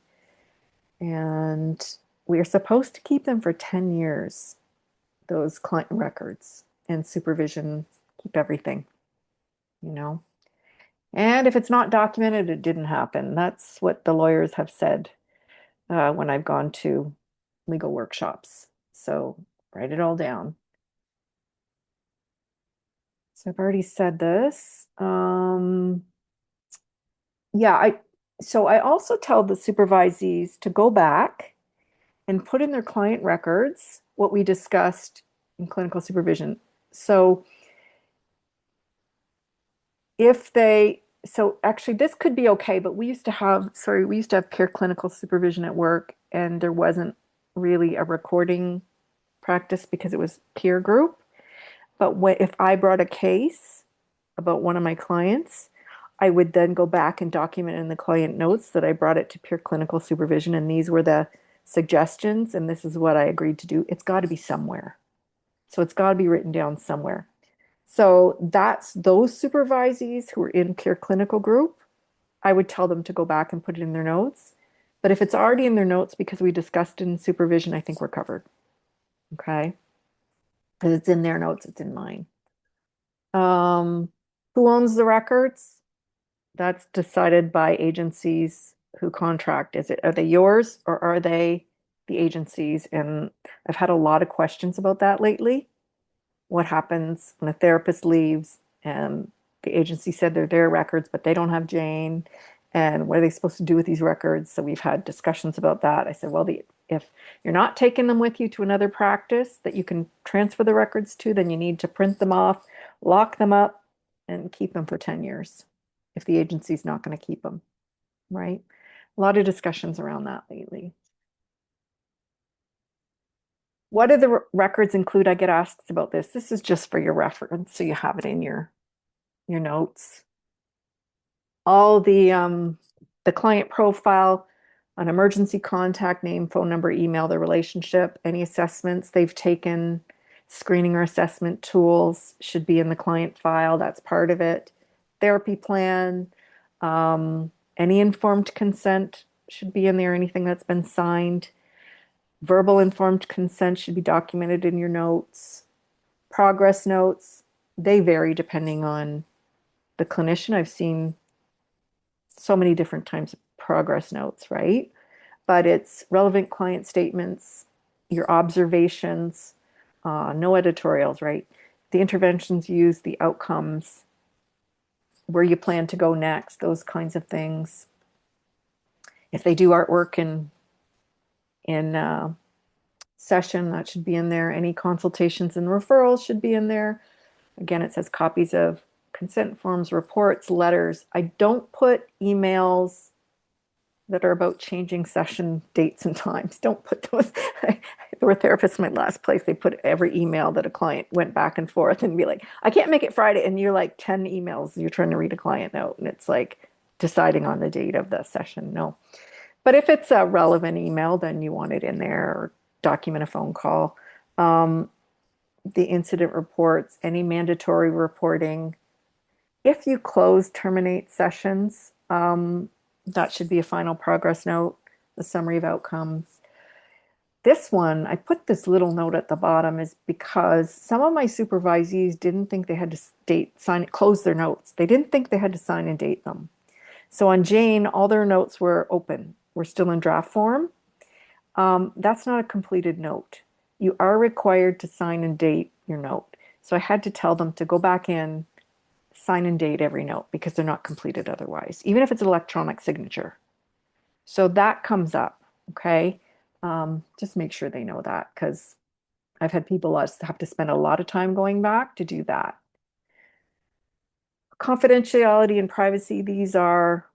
And we are supposed to keep them for 10 years, those client records and supervision, keep everything, you know. And if it's not documented, it didn't happen. That's what the lawyers have said when I've gone to legal workshops. So write it all down. So I've already said this. Yeah, I also tell the supervisees to go back and put in their client records what we discussed in clinical supervision. So actually this could be okay, but we used to have peer clinical supervision at work, and there wasn't really a recording practice because it was peer group. But if I brought a case about one of my clients, I would then go back and document in the client notes that I brought it to peer clinical supervision, and these were the suggestions, and this is what I agreed to do. It's got to be somewhere. So it's got to be written down somewhere. So that's those supervisees who are in peer clinical group. I would tell them to go back and put it in their notes. But if it's already in their notes because we discussed it in supervision, I think we're covered. Okay. Because it's in their notes, it's in mine. Um, who owns the records? That's decided by agencies who contract. Are they yours or are they the agencies? And I've had a lot of questions about that lately. What happens when a therapist leaves and the agency said they're their records, but they don't have Jane? And what are they supposed to do with these records? So we've had discussions about that. I said, well, if you're not taking them with you to another practice that you can transfer the records to, then you need to print them off, lock them up, and keep them for 10 years if the agency's not going to keep them, right? A lot of discussions around that lately. What do the records include? I get asked about this. This is just for your reference, so you have it in your notes. All the client profile, an emergency contact name, phone number, email, the relationship, any assessments they've taken, screening or assessment tools should be in the client file. That's part of it. Therapy plan, Any informed consent should be in there, anything that's been signed. Verbal informed consent should be documented in your notes. Progress notes, they vary depending on the clinician. I've seen so many different types of progress notes, right? But it's relevant client statements, your observations, no editorials, right? The interventions used, the outcomes, where you plan to go next, those kinds of things. If they do artwork in session, that should be in there. Any consultations and referrals should be in there. Again, it says copies of consent forms, reports, letters. I don't put emails that are about changing session dates and times. Don't put those. They were therapists in my last place. They put every email that a client went back and forth and be like, I can't make it Friday. And you're like 10 emails. You're trying to read a client note and it's like deciding on the date of the session. No. But if it's a relevant email, then you want it in there or document a phone call. The incident reports, any mandatory reporting. If you close, terminate sessions, that should be a final progress note, the summary of outcomes. This one, I put this little note at the bottom is because some of my supervisees didn't think they had to close their notes. They didn't think they had to sign and date them. So on Jane, all their notes were open. We're still in draft form. That's not a completed note. You are required to sign and date your note. So I had to tell them to go back in, sign and date every note because they're not completed otherwise, even if it's an electronic signature. So that comes up, okay? Just make sure they know that because I've had people have to spend a lot of time going back to do that. Confidentiality and privacy, these are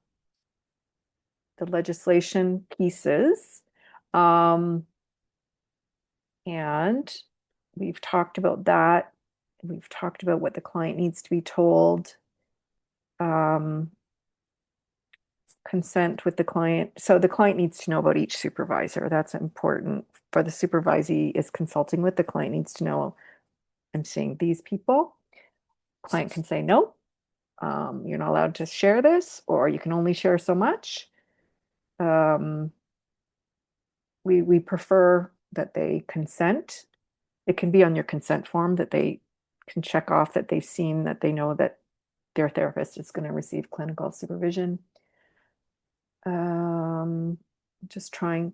the legislation pieces. And we've talked about that. We've talked about what the client needs to be told. Consent with the client. So the client needs to know about each supervisor. That's important. For the supervisee is consulting with the client needs to know, I'm seeing these people. Client can say, no, you're not allowed to share this, or you can only share so much. We prefer that they consent. It can be on your consent form that they can check off that they've seen, that they know that their therapist is going to receive clinical supervision. Just trying.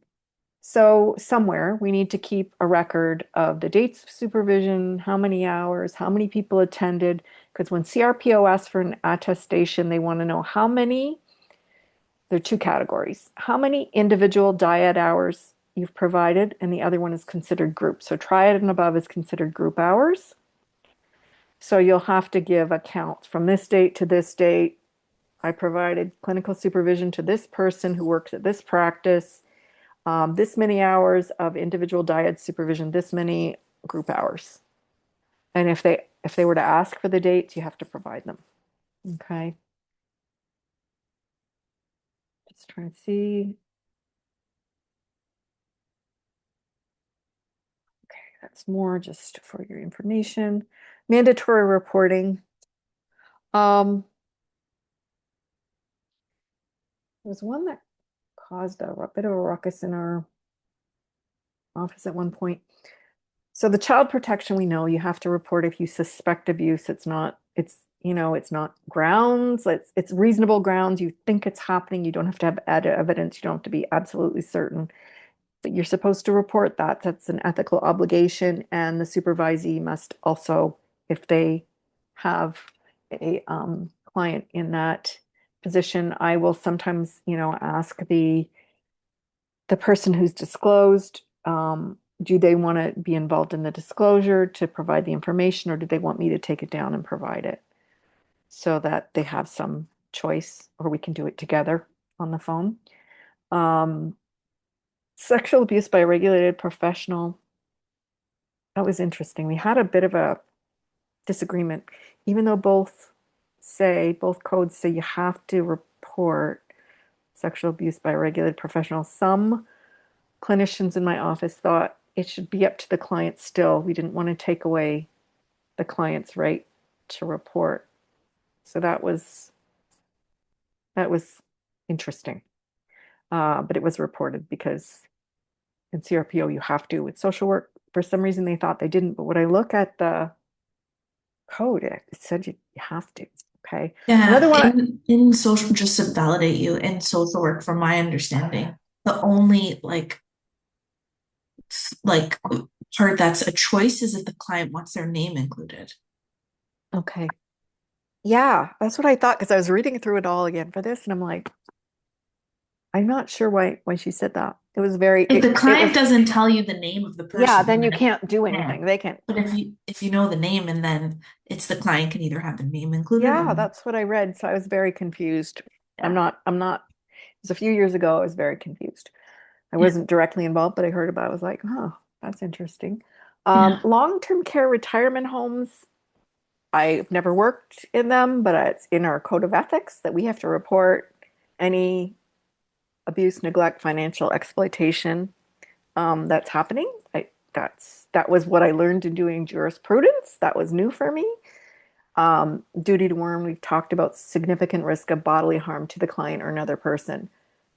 So somewhere we need to keep a record of the dates of supervision, how many hours, how many people attended, because when CRPO asks for an attestation, they want to know how many, there are two categories, how many individual dyad hours you've provided, and the other one is considered group. So triad and above is considered group hours. So you'll have to give a count from this date to this date. I provided clinical supervision to this person who works at this practice, this many hours of individual dyad supervision, this many group hours. And if they were to ask for the dates, you have to provide them. Okay. Just trying to see. Okay, that's more just for your information. Mandatory reporting. There was one that caused a bit of a ruckus in our office at one point. So the child protection, we know you have to report if you suspect abuse. It's not grounds. It's reasonable grounds. You think it's happening. You don't have to have evidence. You don't have to be absolutely certain. But you're supposed to report that. That's an ethical obligation. And the supervisee must also, if they have a client in that position, I will sometimes, ask the person who's disclosed, do they want to be involved in the disclosure to provide the information, or do they want me to take it down and provide it so that they have some choice, or we can do it together on the phone? Sexual abuse by a regulated professional. That was interesting. We had a bit of a disagreement, even though both codes say you have to report sexual abuse by a regulated professional. Some clinicians in my office thought it should be up to the client still. We didn't want to take away the client's right to report. So that was Interesting. But it was reported because in CRPO you have to. With social work, for some reason they thought they didn't. But when I look at the code, it said you have to. Okay. Another Yeah, one. in social, just to validate you, in social work, from my understanding, the only like part that's a choice is if the client wants their name included. Okay. Yeah, that's what I thought because I was reading through it all again for this, and I'm like, I'm not sure why she said that. It was very If the it client was doesn't tell you the name of the yeah, person, then you then can't do yeah. anything. They can't. But if you know the name and then it's the client can either have the name included Yeah, and that's what I read. So I was very confused. yeah. I'm not, it was a few years ago, I was very confused. I Yeah. wasn't directly involved, but I heard about it. I was like, oh, that's interesting. Yeah. Long-term care retirement homes, I've never worked in them, but it's in our code of ethics that we have to report any abuse, neglect, financial exploitation that's happening. That was what I learned in doing jurisprudence. That was new for me. Duty to warn, we've talked about significant risk of bodily harm to the client or another person.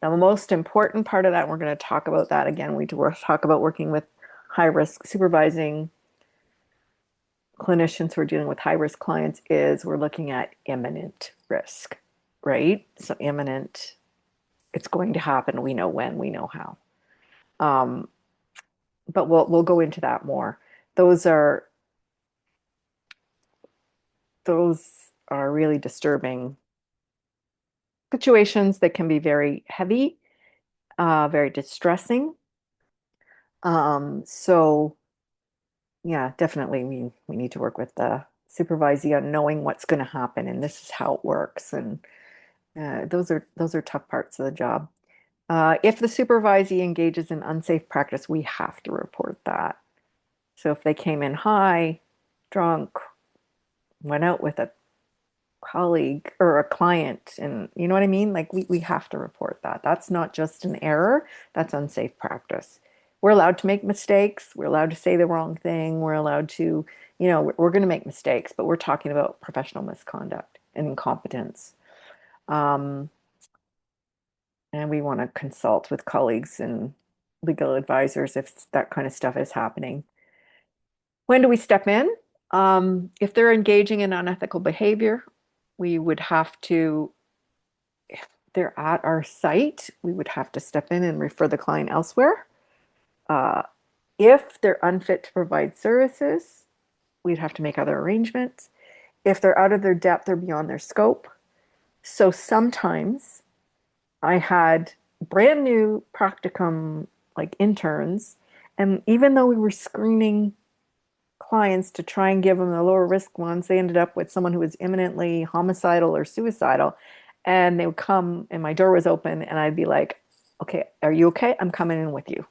Now, the most important part of that, and we're going to talk about that again, we talk about working with high risk supervising clinicians who are dealing with high risk clients, is we're looking at imminent risk, right? So, imminent, it's going to happen. We know when, we know how. Um, but we'll go into that more. Those are those are really disturbing situations that can be very heavy, very distressing. So yeah, definitely we need to work with the supervisee on knowing what's going to happen and this is how it works. And those are tough parts of the job. If the supervisee engages in unsafe practice, we have to report that. So if they came in high, drunk, went out with a colleague or a client, and you know what I mean, like we have to report that. That's not just an error, that's unsafe practice. We're allowed to make mistakes, we're allowed to say the wrong thing, we're allowed to, we're going to make mistakes, but we're talking about professional misconduct and incompetence. um, and we want to consult with colleagues and legal advisors if that kind of stuff is happening. When do we step in? If they're engaging in unethical behavior, we would have to, if they're at our site, we would have to step in and refer the client elsewhere. Uh, if they're unfit to provide services, we'd have to make other arrangements. If they're out of their depth or beyond their scope. So sometimes I had brand new practicum like interns, and even though we were screening clients to try and give them the lower risk ones, they ended up with someone who was imminently homicidal or suicidal. And they would come and my door was open and I'd be like, okay, are you okay? I'm coming in with you.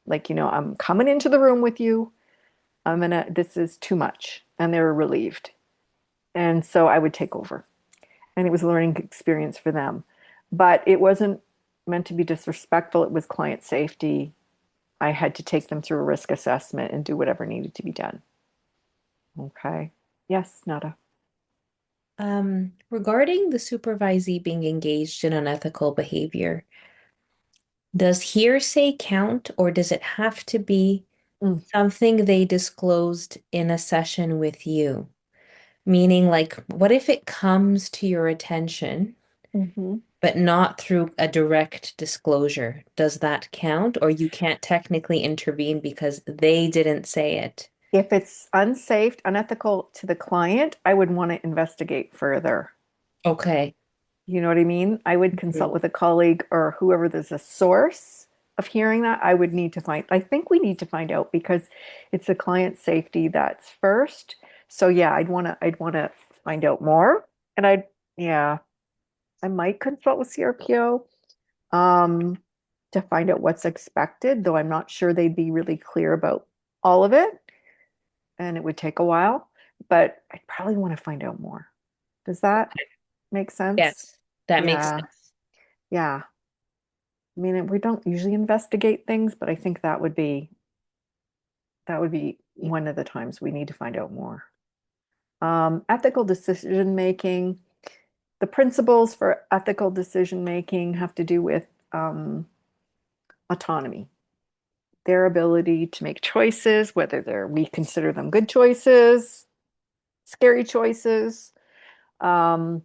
Like, I'm coming into the room with you. This is too much. And they were relieved. And so I would take over. And it was a learning experience for them. But it wasn't meant to be disrespectful. It was client safety. I had to take them through a risk assessment and do whatever needed to be done. Okay. Yes, Nada. Regarding the supervisee being engaged in unethical behavior, does hearsay count or does it have to be Mm. something they disclosed in a session with you? Meaning, like, what if it comes to your attention, Mm-hmm. but not through a direct disclosure? Does that count, or you can't technically intervene because they didn't say it? If it's unsafe, unethical to the client, I would want to investigate further. Okay. You know what I mean? I would consult Mhm. with a colleague or whoever there's a source of hearing that. I think we need to find out because it's the client safety that's first. So yeah, I'd want to find out more. And yeah, I might consult with CRPO um, to find out what's expected, though I'm not sure they'd be really clear about all of it. And it would take a while, but I'd probably want to find out more. Does that make sense? Yes, that makes Yeah. sense. Yeah. I mean, we don't usually investigate things, but I think that would be one of the times we need to find out more. Ethical decision making. The principles for ethical decision making have to do with autonomy, their ability to make choices, whether we consider them good choices, scary choices. Um,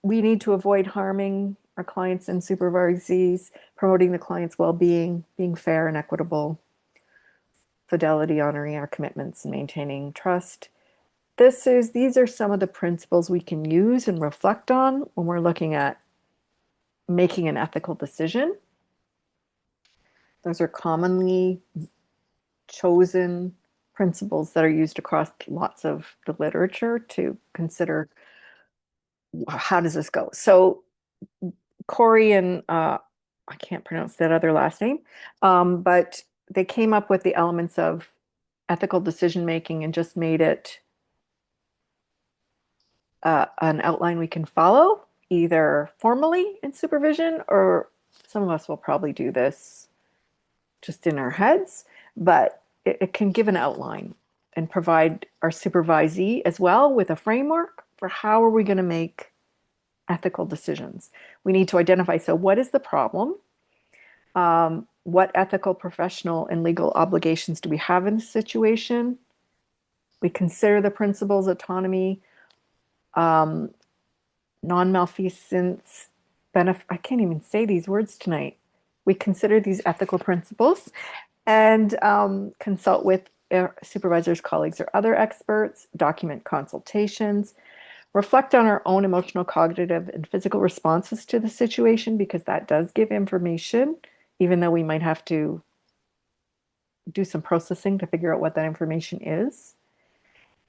we need to avoid harming our clients and supervisees, promoting the client's well-being, being fair and equitable, fidelity, honoring our commitments, and maintaining trust. These are some of the principles we can use and reflect on when we're looking at making an ethical decision. Those are commonly chosen principles that are used across lots of the literature to consider how does this go. So Corey and I can't pronounce that other last name, but they came up with the elements of ethical decision making and just made it an outline we can follow, either formally in supervision, or some of us will probably do this just in our heads, but it can give an outline and provide our supervisee as well with a framework for how are we going to make ethical decisions. We need to identify, so what is the problem? What ethical, professional, and legal obligations do we have in the situation? We consider the principles, autonomy, non-malfeasance, benefit. I can't even say these words tonight. We consider these ethical principles and consult with supervisors, colleagues, or other experts, document consultations, reflect on our own emotional, cognitive, and physical responses to the situation, because that does give information, even though we might have to do some processing to figure out what that information is.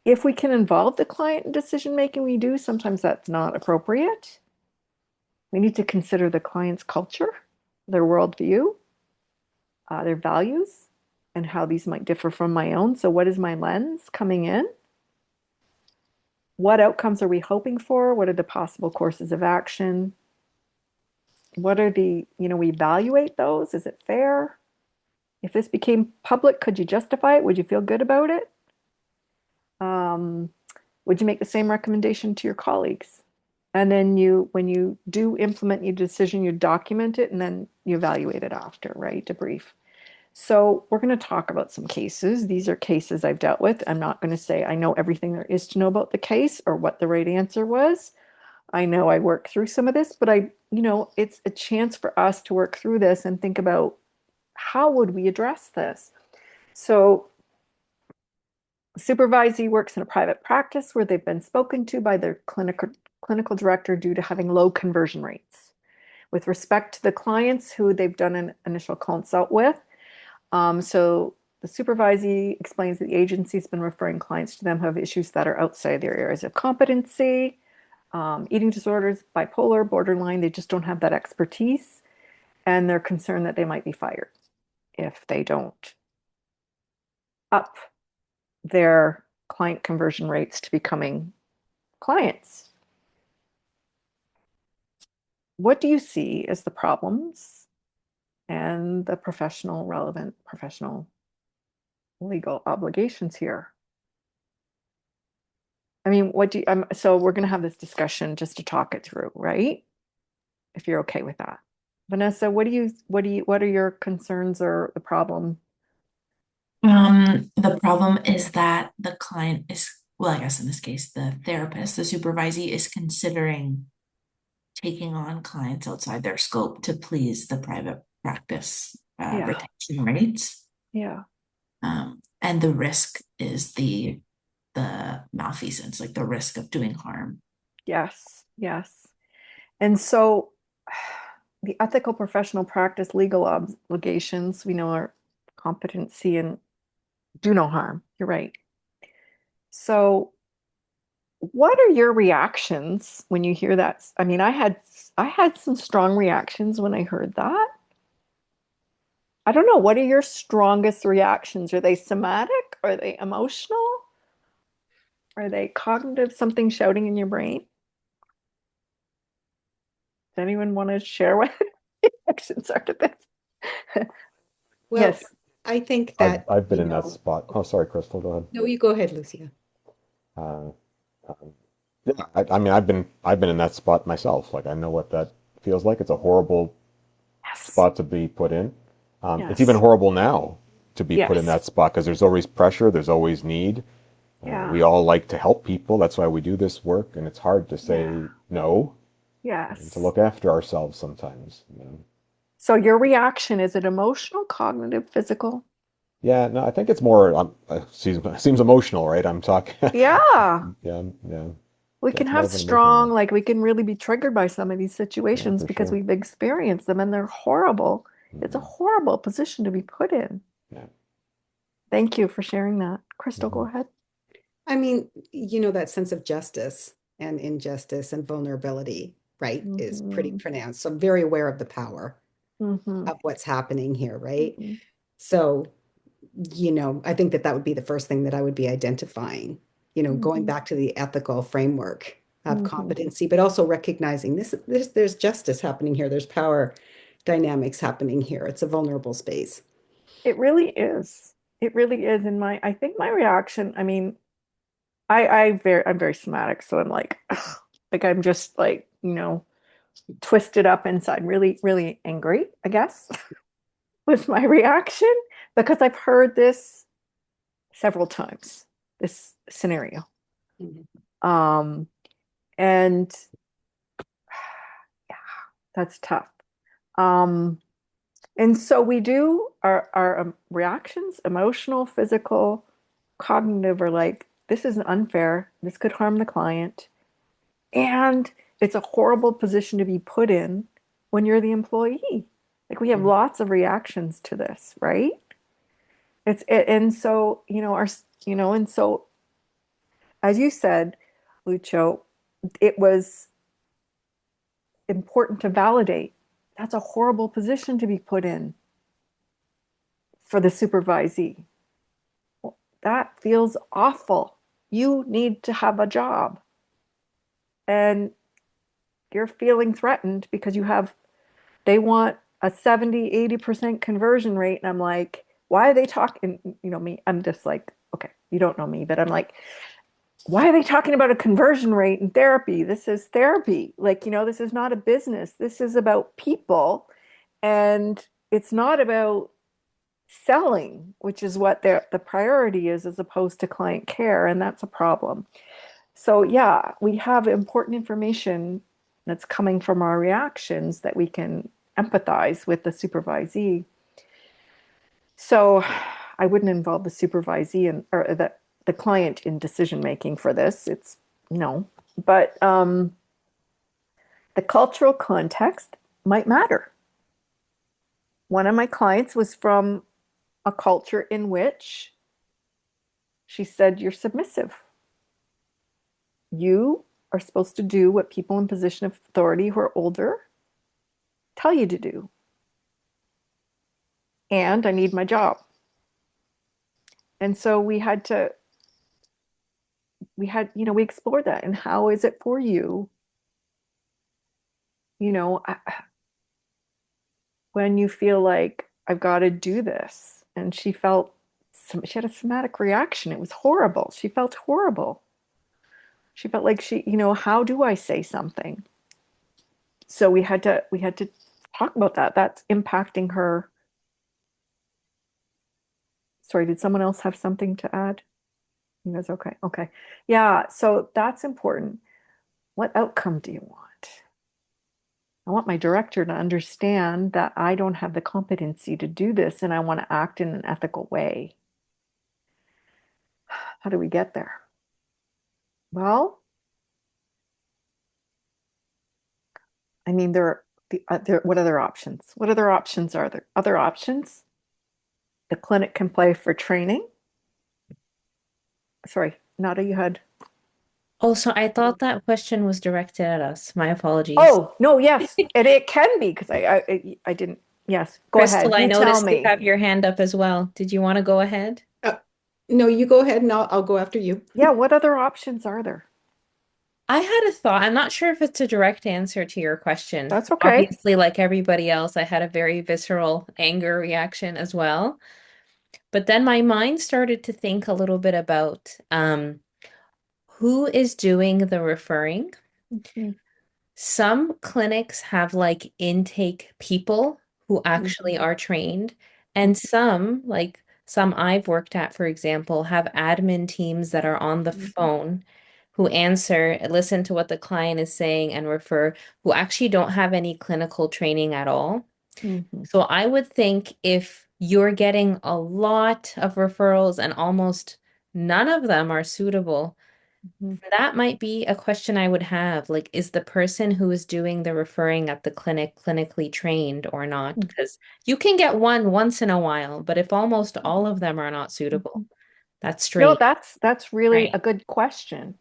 If we can involve the client in decision making, we do. Sometimes that's not appropriate. We need to consider the client's culture, their worldview, their values, and how these might differ from my own. So, what is my lens coming in? What outcomes are we hoping for? What are the possible courses of action? What are we evaluate those. Is it fair? If this became public, could you justify it? Would you feel good about it? Would you make the same recommendation to your colleagues? And then when you do implement your decision, you document it and then you evaluate it after, right? Debrief. So we're going to talk about some cases. These are cases I've dealt with. I'm not going to say I know everything there is to know about the case or what the right answer was. I know I worked through some of this, but it's a chance for us to work through this and think about how would we address this. So supervisee works in a private practice where they've been spoken to by their clinical director due to having low conversion rates. With respect to the clients who they've done an initial consult with, so the supervisee explains that the agency's been referring clients to them who have issues that are outside their areas of competency, eating disorders, bipolar, borderline. They just don't have that expertise, and they're concerned that they might be fired if they don't up their client conversion rates to becoming clients. What do you see as the problems and the relevant professional legal obligations here? I mean, so we're going to have this discussion just to talk it through, right? If you're okay with that. Vanessa, what are your concerns or the problem? The problem is that the client is, well, I guess in this case, the therapist, the supervisee is considering taking on clients outside their scope to please the private practice Yeah. retention rates. Yeah. And the risk is the malfeasance, like the risk of doing harm. Yes. Yes. And so the ethical professional practice legal obligations, we know are competency and do no harm. You're right. So what are your reactions when you hear that? I mean, I had some strong reactions when I heard that. I don't know. What are your strongest reactions? Are they somatic? Are they emotional? Are they cognitive? Something shouting in your brain? Does anyone want to share what reactions are to this? Well, Yes. I think I've, that, I've been in that spot. Oh, sorry, Crystal, go ahead. no, you go ahead, Lucia. Uh, um, Yeah, I mean, I've been in that spot myself. Like I know what that feels like. It's a horrible Yes. spot to be put in. It's even Yes. horrible now to be put in Yes. that spot because there's always pressure, there's always need. We Yeah. all like to help people. That's why we do this work, and it's hard to Yeah. say no and to Yes. look after ourselves sometimes. So your reaction, is it emotional, cognitive, physical? Yeah, no, I think it's more. Seems emotional, right? I'm talking. Yeah. Yeah, yeah. We can It's more have of an emotional strong, one. like we can really be triggered by some of these Yeah, situations for because sure. we've experienced them and they're horrible. It's a Hmm. horrible position to be put in. Yeah. Thank you for sharing that. Crystal, go Hmm. ahead. I mean, that sense of justice and injustice and vulnerability, right, is pretty Hmm. pronounced. So I'm very aware of the power Hmm. of what's happening here, right? Hmm. So, I think that would be the first thing that I would be identifying, going Hmm. back to the ethical framework of Hmm. competency, but also recognizing there's justice happening here. There's power dynamics happening here. It's a vulnerable space. It really is. It really is. In I think my reaction, I mean, I'm very somatic, so I'm like, ugh, like I'm just like, twisted up inside, really, really angry, I guess, was my reaction because I've heard this several times, this scenario. Mhm. Um, and yeah, that's tough. Um, and so we do our reactions, emotional, physical, cognitive, are like, this is unfair. This could harm the client. And it's a horrible position to be put in when you're the employee. Like we have Mhm. lots of reactions to this, right? And so, and so as you said, Lucho, it was important to validate. That's a horrible position to be put in for the supervisee. That feels awful. You need to have a job and you're feeling threatened because they want a 70, 80% conversion rate. And I'm like, why are they talking? Me, I'm just like, okay, you don't know me, but I'm like, why are they talking about a conversion rate in therapy? This is therapy. Like, this is not a business. This is about people. And it's not about selling, which is what the priority is, as opposed to client care. And that's a problem. So, yeah, we have important information that's coming from our reactions that we can empathize with the supervisee. So, I wouldn't involve the supervisee or the client in decision making for this. It's no, but the cultural context might matter. One of my clients was from a culture in which she said, "You're submissive. You are supposed to do what people in position of authority who are older tell you to do. And I need my job." And so we explored that. And how is it for you, you know, when you feel like I've got to do this? And she had a somatic reaction. It was horrible. She felt horrible. She felt like how do I say something? So we had to talk about that. That's impacting her. Sorry, did someone else have something to add? You guys okay? Okay. Yeah, so that's important. What outcome do you want? I want my director to understand that I don't have the competency to do this and I want to act in an ethical way. How do we get there? Well, I mean, what other options? What other options are there? Other options? The clinic can play for training. Sorry, Nada, you had. Also, I thought that question was directed at us. My apologies. Oh, no, yes, and it can be because I didn't. Yes, go Crystal, ahead. I You tell noticed you me. have your hand up as well. Did you want to go ahead? Uh, no, you go ahead and I'll go after you. Yeah, what other options are there? I had a thought. I'm not sure if it's a direct answer to your question. That's okay. Obviously, like everybody else, I had a very visceral anger reaction as well. But then my mind started to think a little bit about who is doing the referring. Mhm. Some clinics have like intake people who actually are trained, and some I've worked at, for example, have admin teams that are on the Mhm. phone who answer, listen to what the client is saying, and refer, who actually don't have any clinical training at all. Mhm. So I would think if you're getting a lot of referrals and almost none of them are suitable, Mhm. that might be a question I would have. Like, is the person who is doing the referring at the clinic clinically trained or not? Mhm. Because you can get one once in a while, but if almost all of them are not suitable, Mhm. that's No, strange, that's really a right? good question.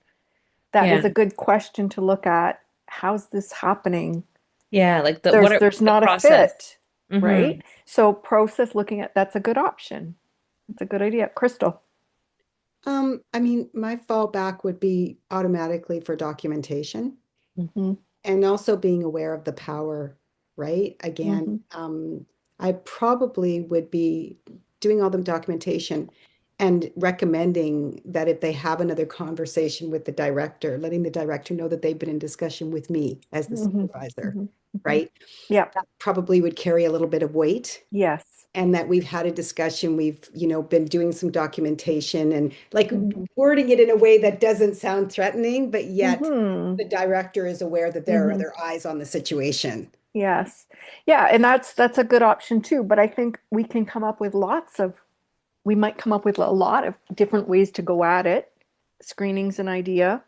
That Yeah. is a good question to look at. How's this happening? Yeah, like There's what's the not a process? fit, Mm-hmm. right? So process looking at that's a good option. That's a good idea. Crystal. I mean, my fallback would be automatically for documentation Hmm. and also being aware of the power, right? Again, Hmm. I probably would be doing all the documentation and recommending that if they have another conversation with the director, letting the director know that they've been in discussion with me as the Hmm. supervisor, Hmm. Hmm. right? Yeah. That probably would carry a little bit of weight Yes. and that we've had a discussion, we've, been doing some documentation and like Hmm. wording it in a way that doesn't sound threatening, but yet Hmm. the director is aware that there are Hmm. other eyes on the situation. Yes. Yeah, and that's a good option too, but I think we might come up with a lot of different ways to go at it. Screening's an idea.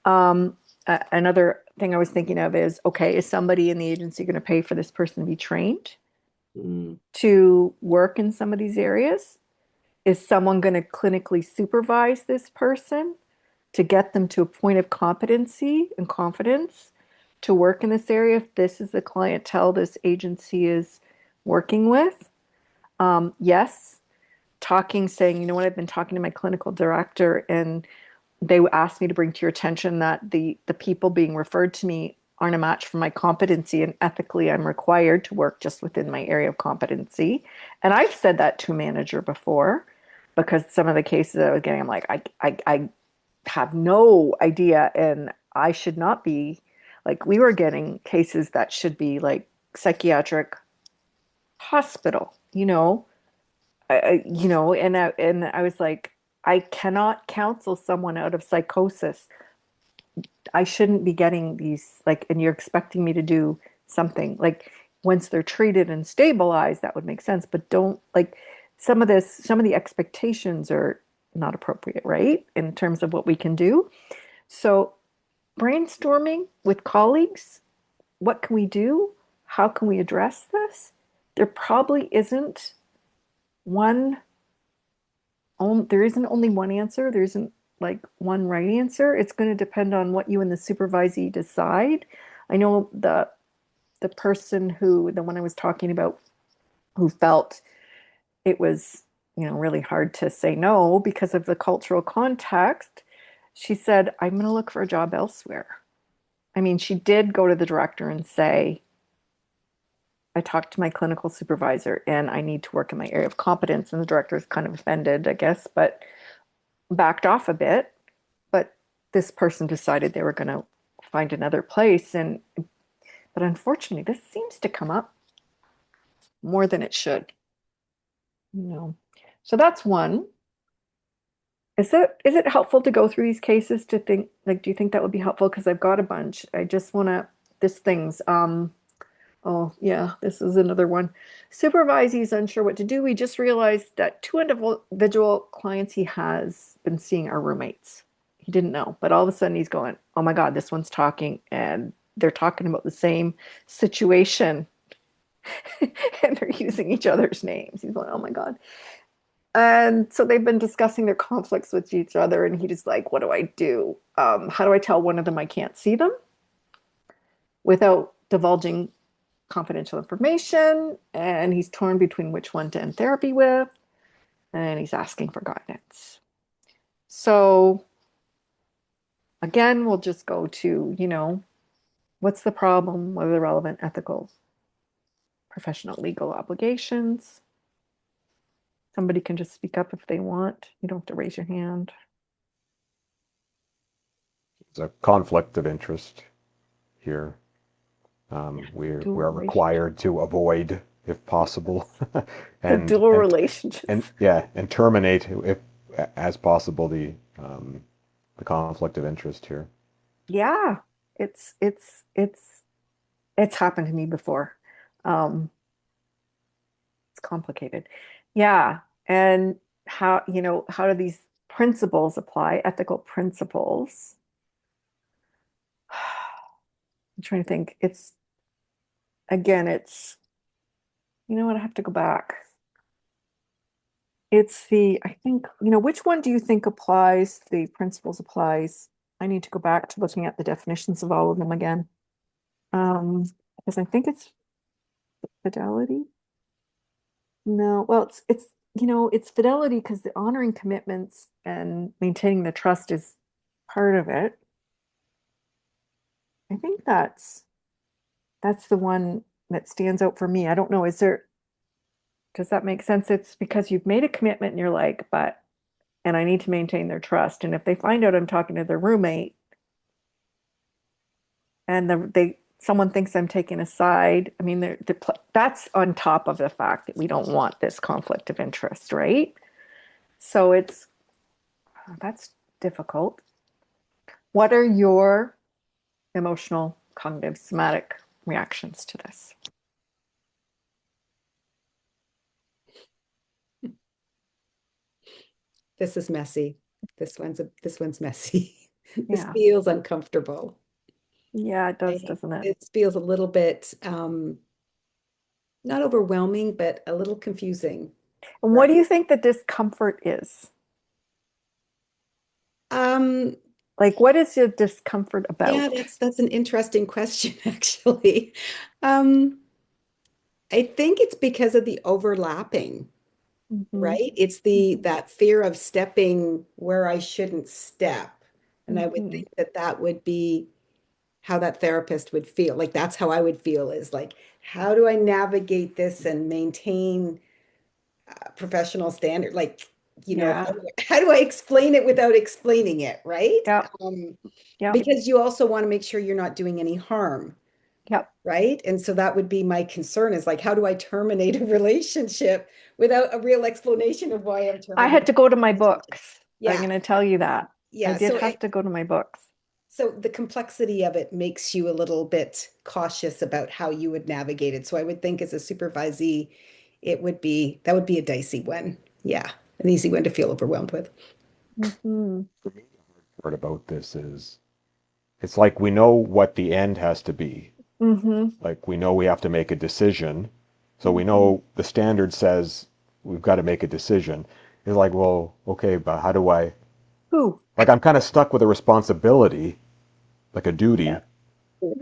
Another thing I was thinking of is, okay, is somebody in the agency going to pay for this person to be trained Mm. to work in some of these areas? Is someone going to clinically supervise this person to get them to a point of competency and confidence to work in this area if this is the clientele this agency is working with? Yes, saying, you know what, I've been talking to my clinical director and they asked me to bring to your attention that the people being referred to me aren't a match for my competency and ethically I'm required to work just within my area of competency. And I've said that to a manager before because some of the cases I was getting, I'm like, I have no idea and I should not be like we were getting cases that should be like psychiatric hospital, and I was like, I cannot counsel someone out of psychosis. I shouldn't be getting these like, and you're expecting me to do something like once they're treated and stabilized, that would make sense. But don't like some of the expectations are not appropriate, right? In terms of what we can do. So brainstorming with colleagues, what can we do? How can we address this? There probably isn't one there isn't only one answer. There isn't like one right answer. It's going to depend on what you and the supervisee decide. I know the person the one I was talking about, who felt it was, really hard to say no because of the cultural context. She said, "I'm going to look for a job elsewhere." I mean, she did go to the director and say, "I talked to my clinical supervisor and I need to work in my area of competence." And the director is kind of offended, I guess, but backed off a bit. But this person decided they were going to find another place. But unfortunately, this seems to come up more than it should, you know. So that's one. Is it helpful to go through these cases to think like, do you think that would be helpful? Because I've got a bunch. I just want to this things. Oh yeah, this is another one. Supervisee is unsure what to do. We just realized that two individual clients he has been seeing are roommates. He didn't know, but all of a sudden he's going, "Oh my God, this one's talking," and they're talking about the same situation, and they're using each other's names. He's going, "Oh my God." And so they've been discussing their conflicts with each other, and he just like, "What do I do? How do I tell one of them I can't see them without divulging confidential information?" And he's torn between which one to end therapy with, and he's asking for guidance. So again, we'll just go to, what's the problem? What are the relevant ethical, professional, legal obligations? Somebody can just speak up if they want. You don't have to raise your hand. There's a conflict of interest here. Dual We're relationship. required to avoid, if possible, The and dual and and relationships. yeah, and terminate if as possible the conflict of interest here. Yeah, it's it's it's it's happened to me before. Um, it's complicated. Yeah, and how do these principles apply, ethical principles? I'm trying to think. It's again, it's you know what, I have to go back. It's I think, which one do you think applies, the principles applies? I need to go back to looking at the definitions of all of them again. Um, because I think it's fidelity. No, well, it's fidelity because the honoring commitments and maintaining the trust is part of it. I think that's the one that stands out for me. I don't know, does that make sense? It's because you've made a commitment and you're like, and I need to maintain their trust. And if they find out I'm talking to their roommate and someone thinks I'm taking a side, I mean, that's on top of the fact that we don't want this conflict of interest, right? So that's difficult. What are your emotional, cognitive, somatic reactions to this? This is messy. This one's messy. This Yeah. feels uncomfortable. Yeah, it does, Right? doesn't it? It feels a little bit not overwhelming, but a little confusing, And what do right? you think the discomfort is? Um, Like, what is your discomfort yeah, about? that's an interesting question, actually. Um, I think it's because of the overlapping, Hmm. right? It's the Hmm. that fear of stepping where I shouldn't step. And I would Hmm. think that that would be how that therapist would feel. Like that's how I would feel is like, how do I navigate this and maintain professional standard? Like, Yeah. how do I explain it without explaining it, right? Yeah. Um, Yeah. because you also want to make sure you're not doing any harm, Yeah. right? And so that would be my concern is like, how do I terminate a relationship without a real explanation of why I'm I had terminating to go to the my relationship? books. I'm Yeah. going to tell you that. I Yeah. did So have to go to my books. so the complexity of it makes you a little bit cautious about how you would navigate it. So I would think as a supervisee, that would be a dicey one. Yeah, an easy one to feel overwhelmed with. Hmm. For me, the hard part about this is it's like we know what the end has to be. Hmm. Like we know we have to make a decision. So we Hmm. know the standard says we've got to make a decision. It's like, well, okay, but how do I, Who? like I'm kind of stuck with a responsibility, like a Yeah. duty,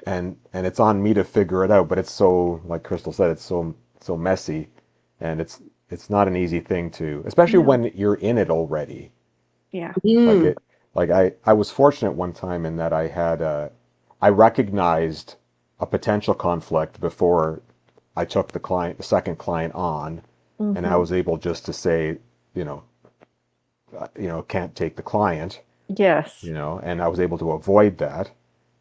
and it's on me to figure it out, but it's so, like Crystal said, it's so messy and it's not an easy thing to, especially No. when you're in it already. Yeah. Like Mm. it, like I was fortunate one time in that I recognized a potential conflict before I took the second client on, and I Hmm. was able just to say, you know, can't take the client, Yes. and I was able to avoid that.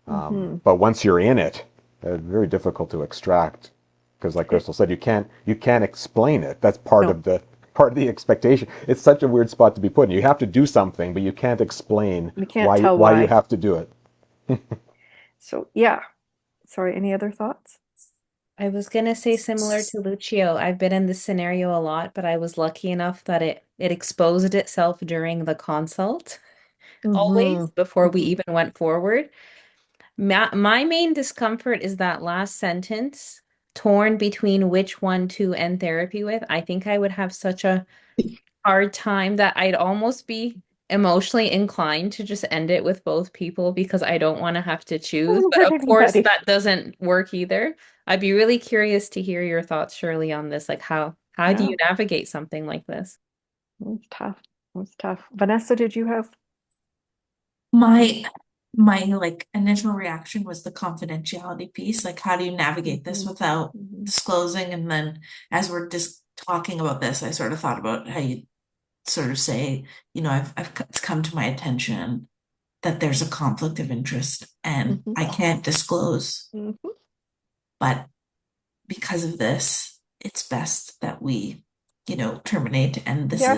Hmm. But once you're in it, it's very difficult to extract because, like It, Crystal said, you can't explain it. That's no, part of the expectation. It's such a weird spot to be put in. You have to do something, but you can't explain we can't why tell why you why. have to do it. So, yeah. Sorry, any other thoughts? I was gonna say similar to Lucio. I've been in this scenario a lot, but I was lucky enough that it exposed itself during the consult, Hmm. always before we Hmm. even went forward. My main discomfort is that last sentence, torn between which one to end therapy with. I think I would have such a hard time that I'd almost be emotionally inclined to just end it with both people because I don't want to have to choose. Don't But hurt of course, anybody. that doesn't work either. I'd be really curious to hear your thoughts, Shirley, on this. Like how do Yeah, you navigate something like this? it was tough. It was tough. Vanessa, did you have? My my like initial reaction was the confidentiality piece. Like, how do you navigate this Mhm. without Mhm. disclosing? And then as we're just talking about this, I sort of thought about how you sort of say, it's come to my attention. that there's a conflict of interest and Mhm. I can't disclose, Mhm. but because of this, it's best that we, terminate. And Yep.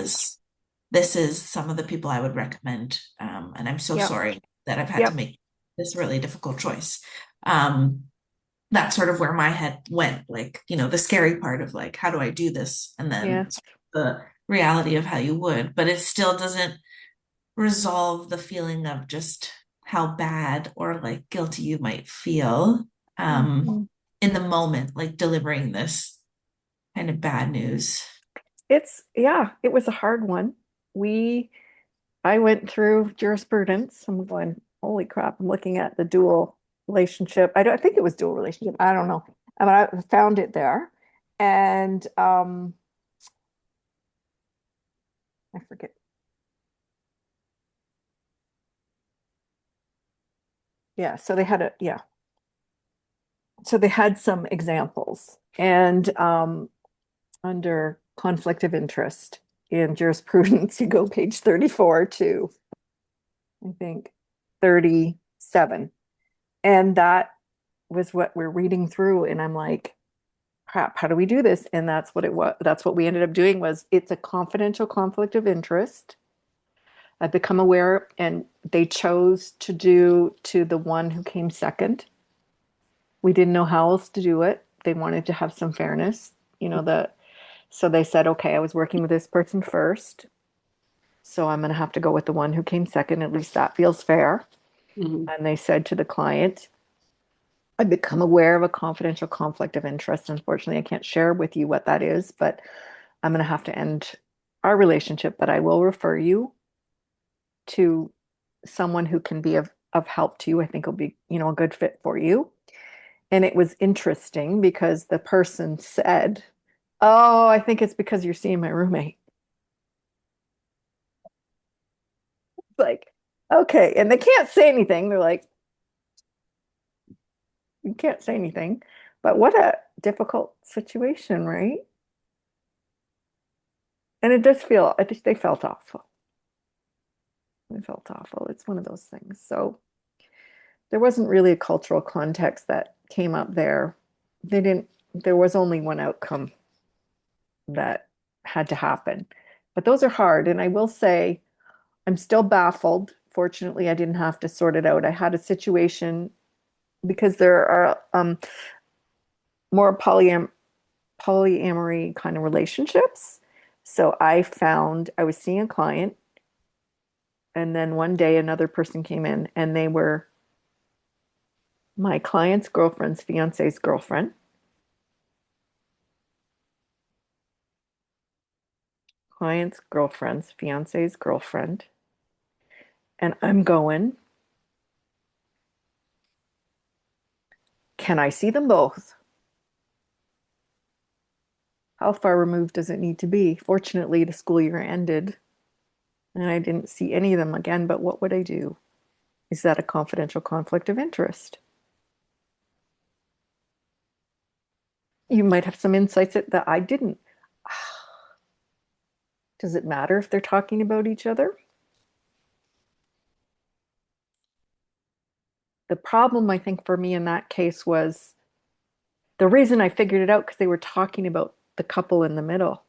this is some of the people I would recommend. And I'm so Yep. sorry that I've had to Yep. make this really difficult choice. Um, that's sort of where my head went, like, the scary part of like, how do I do this? And Yeah. then the reality of how you would, but it still doesn't resolve the feeling of just how bad or like guilty you might feel Mhm. in the moment, like delivering this kind of bad news. Yeah, it was a hard one. I went through jurisprudence. I'm going, holy crap, I'm looking at the dual relationship. I think it was dual relationship. I don't know. I mean, I found it there. And I forget. Yeah, so they had yeah. So they had some examples. And under conflict of interest in jurisprudence, you go page 34 to, I think, 37. And that was what we're reading through. And I'm like, crap, how do we do this? And that's what it was. That's what we ended up doing was it's a confidential conflict of interest. I've become aware, and they chose to do to the one who came second. We didn't know how else to do it. They wanted to have some fairness, so they said, okay, I was working with this person first. So I'm going to have to go with the one who came second. At least that feels fair. Mhm. And they said to the client, I've become aware of a confidential conflict of interest. Unfortunately, I can't share with you what that is, but I'm going to have to end our relationship. But I will refer you to someone who can be of help to you. I think will be, a good fit for you. And it was interesting because the person said, oh, I think it's because you're seeing my roommate. Like, okay. And they can't say anything. They're like, you can't say anything. But what a difficult situation, right? And it does feel, I just, they felt awful. They felt awful. It's one of those things. So there wasn't really a cultural context that came up there. There was only one outcome that had to happen. But those are hard. And I will say, I'm still baffled. Fortunately, I didn't have to sort it out. I had a situation because there are more polyamory kind of relationships. So I found I was seeing a client, and then one day another person came in, and they were my client's girlfriend's fiance's girlfriend. Client's girlfriend's fiance's girlfriend. And I'm going, can I see them both? How far removed does it need to be? Fortunately, the school year ended and I didn't see any of them again, but what would I do? Is that a confidential conflict of interest? You might have some insights that I didn't. Does it matter if they're talking about each other? The problem, I think, for me in that case was the reason I figured it out because they were talking about the couple in the middle.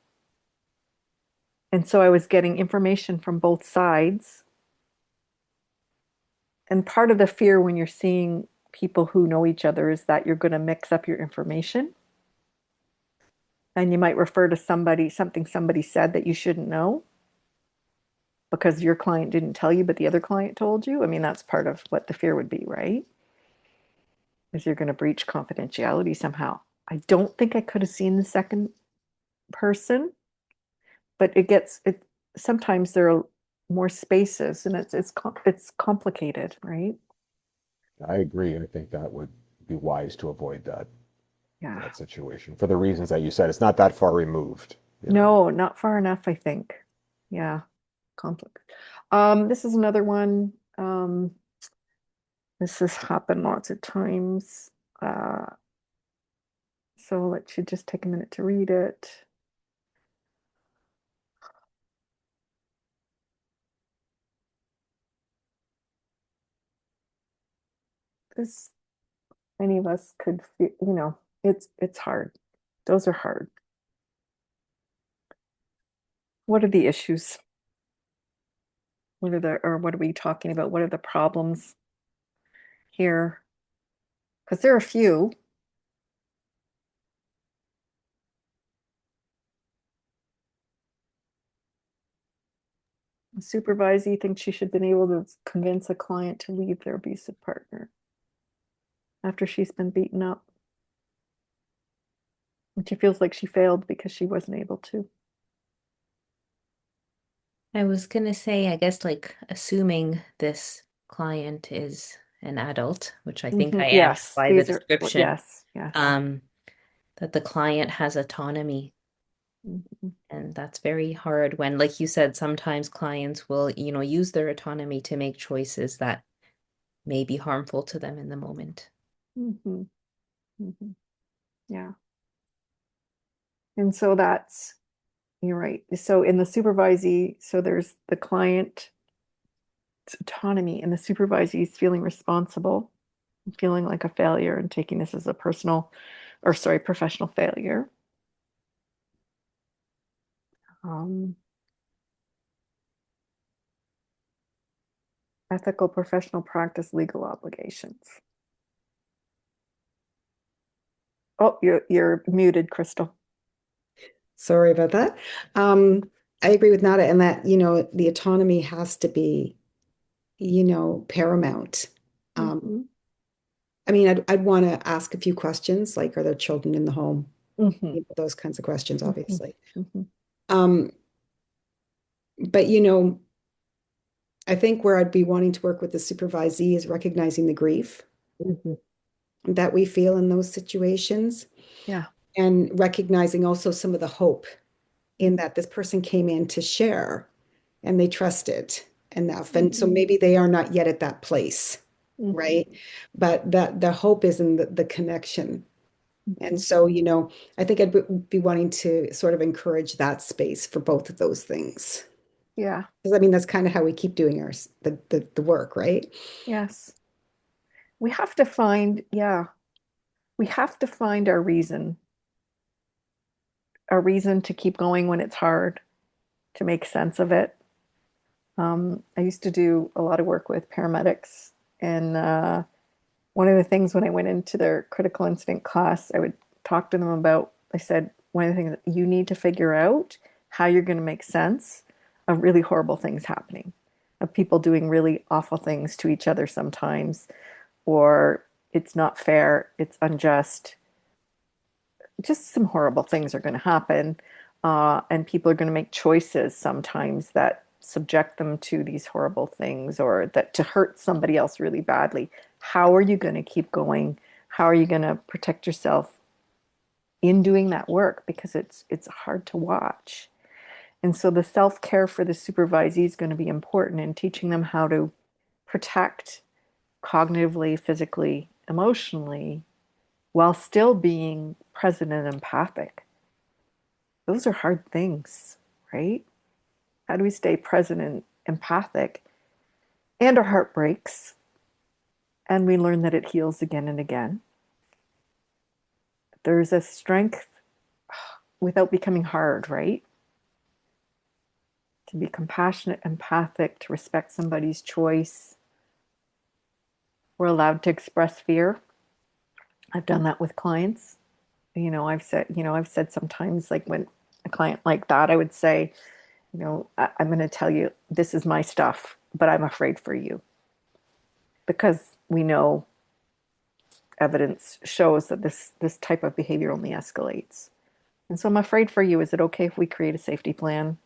And so I was getting information from both sides. And part of the fear when you're seeing people who know each other is that you're going to mix up your information. And you might refer to something somebody said that you shouldn't know because your client didn't tell you, but the other client told you. I mean, that's part of what the fear would be, right? Is you're going to breach confidentiality somehow. I don't think I could have seen the second person, but it sometimes there are more spaces and it's complicated, right? I agree. I think that would be wise to avoid Yeah. that situation for the reasons that you said. It's not that far removed, you know. No, not far enough, I think. Yeah, conflict. This is another one. This has happened lots of times. Uh, so I'll let you just take a minute to read it. this, any of us could feel, it's hard. Those are hard. What are the issues? What are we talking about? What are the problems here? Because there are a few. The supervisee thinks she should have been able to convince a client to leave their abusive partner after she's been beaten up. And she feels like she failed because she wasn't able to. I was gonna say, I guess, like, assuming this client is an adult, which I think I am Yes, by the these are, description, yes, yes. that the client has autonomy. Mhm. And that's very hard when, like you said, sometimes clients will, use their autonomy to make choices that may be harmful to them in the moment. Mhm. Mhm. Yeah. And so you're right. So in the supervisee, so there's the client autonomy, and the supervisee is feeling responsible, feeling like a failure, and taking this as a professional failure. Um, Ethical professional practice, legal obligations. Oh, you're muted, Crystal. Sorry about that. I agree with Nada in that, the autonomy has to be, paramount. Mhm. I mean, I'd want to ask a few questions, like, are there children in the home? Mhm. Those kinds of questions, Mhm. obviously. Mhm. Um, but, I think where I'd be wanting to work with the supervisee is recognizing the grief Mhm. that we feel in those situations Yeah. and recognizing also some of the hope in that this person came in to share and they trusted enough. And so Mhm. maybe they are not yet at that place, Mhm. right? But that the hope is in the connection. And Mhm. so, I think I'd be wanting to sort of encourage that space for both of those things. Yeah. Because I mean, that's kind of how we keep doing the work, right? Yes. We have to find, yeah, we have to find our reason to keep going when it's hard, to make sense of it. I used to do a lot of work with paramedics, and one of the things when I went into their critical incident class, I would talk to them about, I said, one of the things that you need to figure out how you're going to make sense of really horrible things happening, of people doing really awful things to each other sometimes, or it's not fair, it's unjust, just some horrible things are going to happen. And people are going to make choices sometimes that subject them to these horrible things or that to hurt somebody else really badly. How are you going to keep going? How are you going to protect yourself in doing that work? Because it's hard to watch. And so the self-care for the supervisee is going to be important in teaching them how to protect cognitively, physically, emotionally, while still being present and empathic. Those are hard things, right? How do we stay present and empathic? And our heart breaks, and we learn that it heals again and again. There's a strength without becoming hard, right? To be compassionate, empathic, to respect somebody's choice. We're allowed to express fear. I've done that with clients. I've said sometimes, like when a client like that, I would say, I'm going to tell you this is my stuff, but I'm afraid for you because we know evidence shows that this type of behavior only escalates. And so I'm afraid for you. Is it okay if we create a safety plan?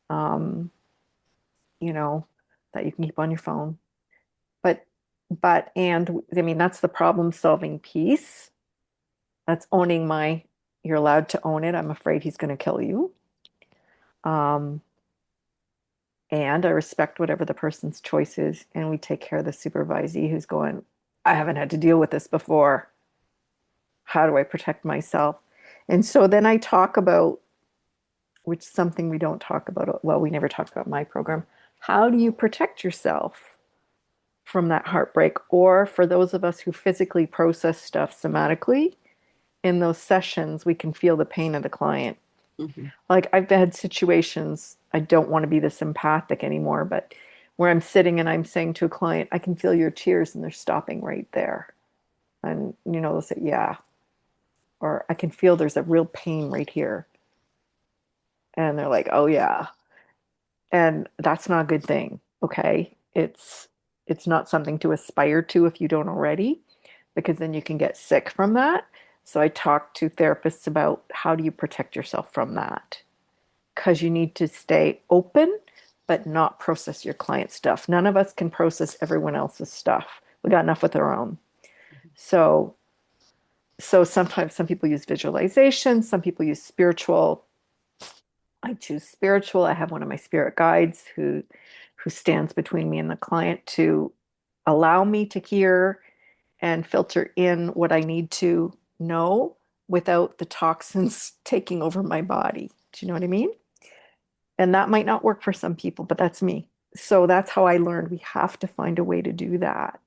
Um, you know, that you can keep on your phone. But and I mean that's the problem solving piece. That's owning you're allowed to own it. I'm afraid he's going to kill you. Um, and I respect whatever the person's choice is, and we take care of the supervisee who's going, I haven't had to deal with this before. How do I protect myself? And so then I talk about, which is something we don't talk about. Well, we never talk about my program. How do you protect yourself from that heartbreak, or for those of us who physically process stuff somatically, in those sessions, we can feel the pain of the client. Mhm. Like I've had situations, I don't want to be this empathic anymore, but where I'm sitting and I'm saying to a client, I can feel your tears and they're stopping right there. And, they'll say, yeah. Or I can feel there's a real pain right here. And they're like, oh, yeah. And that's not a good thing. Okay. It's not something to aspire to if you don't already, because then you can get sick from that. So I talk to therapists about how do you protect yourself from that? Because you need to stay open, but not process your client stuff. None of us can process everyone else's stuff. We got enough with our own. So sometimes some people use visualization, some people use spiritual. I choose spiritual. I have one of my spirit guides who stands between me and the client to allow me to hear and filter in what I need to know without the toxins taking over my body. Do you know what I mean? And that might not work for some people, but that's me. So that's how I learned we have to find a way to do that,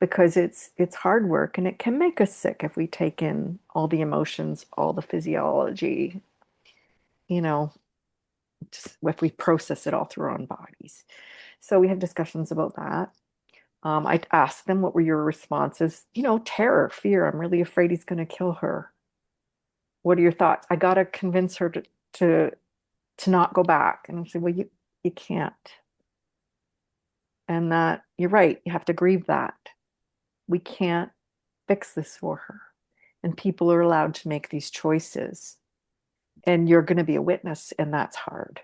because it's hard work and it can make us sick if we take in all the emotions, all the physiology, you know, just if we process it all through our own bodies. So we have discussions about that. I asked them, what were your responses? Terror, fear. I'm really afraid he's going to kill her. What are your thoughts? I got to convince her to to not go back. And I said, well, you can't. And that you're right. You have to grieve that. We can't fix this for her. And people are allowed to make these choices. And you're going to be a witness, and that's hard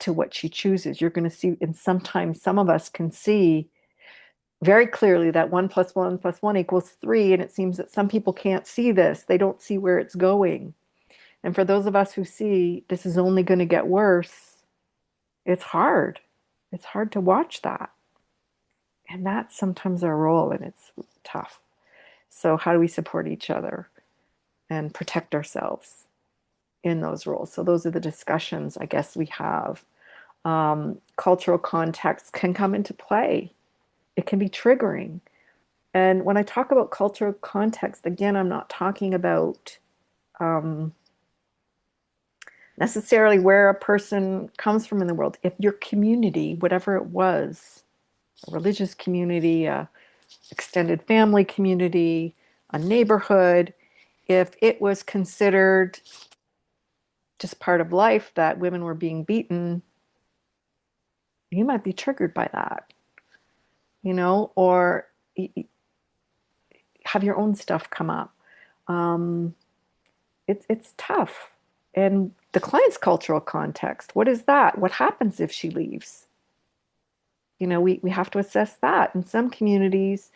to what she chooses. You're going to see, and sometimes some of us can see very clearly that 1 + 1 + 1 = 3. And it seems that some people can't see this. They don't see where it's going. And for those of us who see this is only going to get worse, it's hard. It's hard to watch that. And that's sometimes our role, and it's tough. So, how do we support each other and protect ourselves in those roles? So, those are the discussions I guess we have. Cultural context can come into play, it can be triggering. And when I talk about cultural context, again, I'm not talking about necessarily where a person comes from in the world. If your community, whatever it was, a religious community, a extended family community, a neighborhood, if it was considered just part of life that women were being beaten, you might be triggered by that, or have your own stuff come up. Um, it's tough. And the client's cultural context, what is that? What happens if she leaves? We have to assess that. In some communities,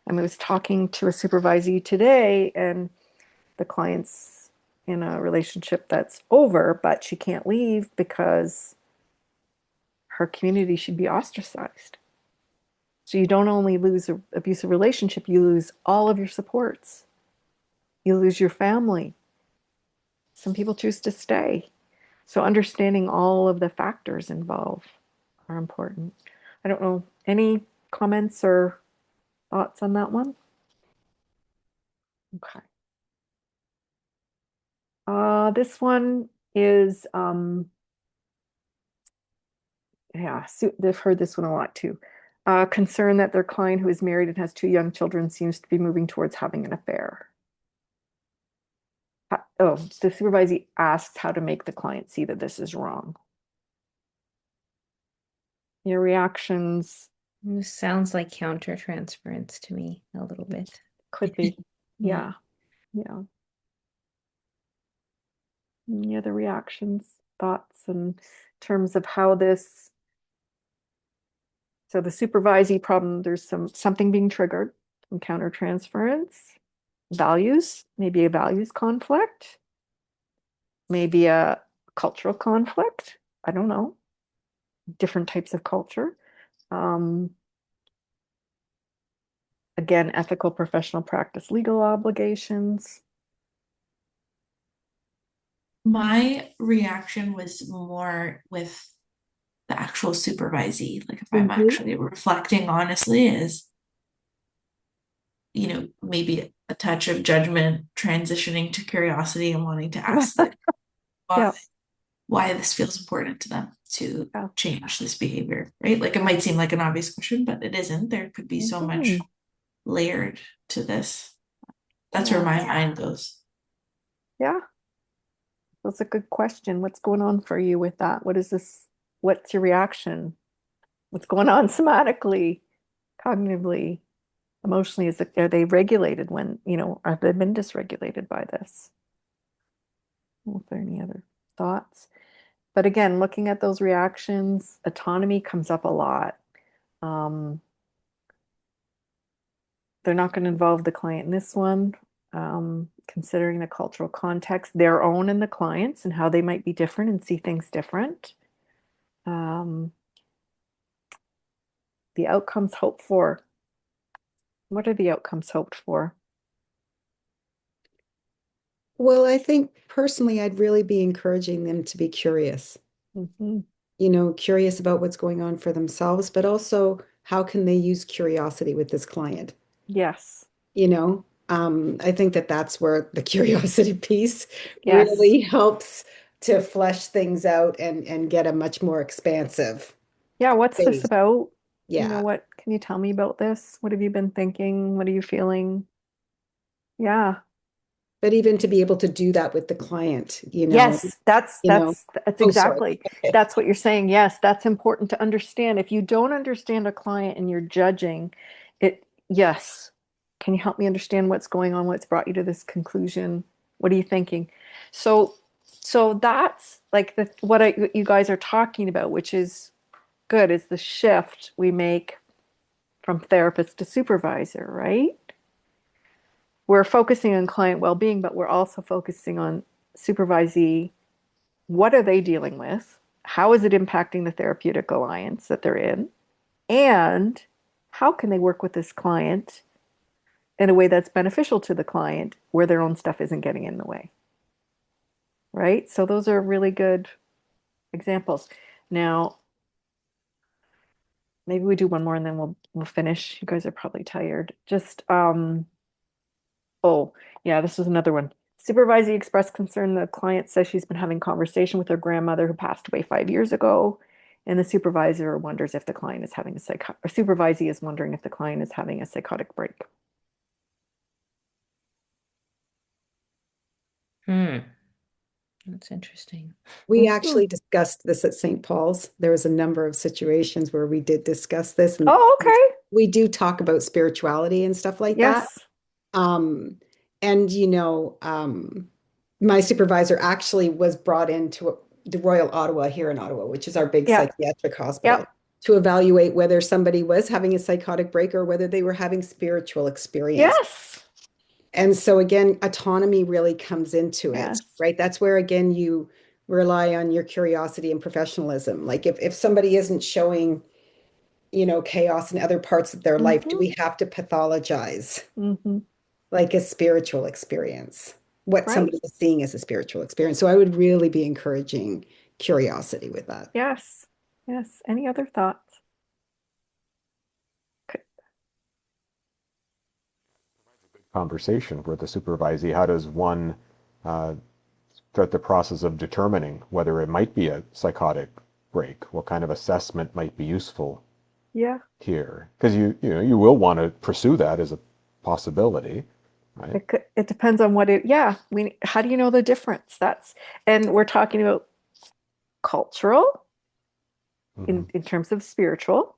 I was talking to a supervisee today, and the client's in a relationship that's over, but she can't leave because her community should be ostracized. So you don't only lose an abusive relationship, you lose all of your supports. You lose your family. Some people choose to stay. So understanding all of the factors involved are important. I don't know, any comments or thoughts on that one? Okay. This one is, yeah, they've heard this one a lot too. Concern that their client who is married and has 2 young children seems to be moving towards having an affair. Oh, the supervisor asks how to make the client see that this is wrong. Your reactions Sounds like countertransference to me a little bit. could be, Yeah. yeah. Any other reactions, thoughts in terms of how this, so the supervisee problem, there's something being triggered, some countertransference, values, maybe a values conflict, maybe a cultural conflict. I don't know. Different types of culture. Um, again, ethical professional practice, legal obligations. My reaction was more with the actual supervisee. Like if I'm Mhm. actually reflecting honestly is, maybe a touch of judgment transitioning to curiosity and wanting to ask like why Yeah, why this feels important to them to yeah. change this behavior, right? Like it might seem like an obvious question, but it isn't. There could be so much Mhm. layered to this. That's where Yeah, my mind goes. yeah. That's a good question. What's going on for you with that? What is this? What's your reaction? What's going on somatically, cognitively, emotionally? Are they regulated when, have they been dysregulated by this? Are there any other thoughts? But again, looking at those reactions, autonomy comes up a lot. Um, they're not going to involve the client in this one. Considering the cultural context, their own and the clients, and how they might be different and see things different. Um, the outcomes hoped for. What are the outcomes hoped for? Well, I think personally, I'd really be encouraging them to be curious, Mhm. curious about what's going on for themselves, but also how can they use curiosity with this client? Yes, I think that that's where the curiosity piece yes. really helps to flesh things out and get a much more expansive Yeah, what's this space. about? Yeah. What can you tell me about this? What have you been thinking? What are you feeling? Yeah. But even to be able to do that with the client, Yes, that's you know, that's that's oh, sorry. exactly. That's what you're saying. Yes, that's important to understand. If you don't understand a client and you're judging it, yes. Can you help me understand what's going on? What's brought you to this conclusion? What are you thinking? So, so that's like what you guys are talking about, which is good, is the shift we make from therapist to supervisor, right? We're focusing on client well-being, but we're also focusing on supervisee. What are they dealing with? How is it impacting the therapeutic alliance that they're in? And how can they work with this client in a way that's beneficial to the client where their own stuff isn't getting in the way? Right? So those are really good examples. Now, maybe we do one more and then we'll finish. You guys are probably tired. Just oh, yeah, this was another one. Supervisee expressed concern. The client says she's been having conversation with her grandmother who passed away 5 years ago. And the supervisor wonders if the client is having or supervisee is wondering if the client is having a psychotic break. Hmm. That's interesting. We Mhm. actually discussed this at St. Paul's. There was a number of situations where we did discuss this, and Oh, okay. we do talk about spirituality and stuff like that. Yes. Um, and my supervisor actually was brought into the Royal Ottawa here in Ottawa, which is our big Yep. psychiatric hospital, Yep. to evaluate whether somebody was having a psychotic break or whether they were having spiritual experience. Yes. And so again, autonomy really comes into it, Yes. right? That's where again you rely on your curiosity and professionalism. Like if somebody isn't showing, chaos in other parts of their life, do Mm-hmm. we have to pathologize Mm-hmm. like a spiritual experience? What Right. somebody is seeing as a spiritual experience. So I would really be encouraging curiosity with that. Yes. Yes. Any other thoughts? Okay. Conversation with the supervisee. How does one uh, start the process of determining whether it might be a psychotic break? What kind of assessment might be useful Yeah. here? Because you will want to pursue that as a possibility, right? It depends on yeah, how do you know the difference? And we're talking about cultural Hmm. in terms of spiritual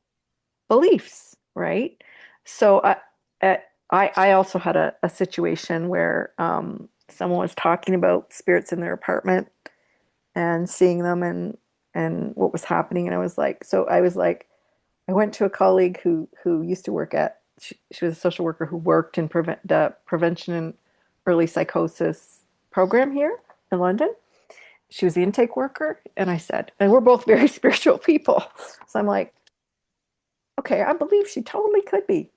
beliefs, right? So uh, I also had a situation where someone was talking about spirits in their apartment and seeing them and what was happening, and I was like, I went to a colleague who used to work at she was a social worker who worked in the prevention and early psychosis program here in London. She was the intake worker, and I said, and we're both very spiritual people, so I'm like, okay, I believe she totally could be.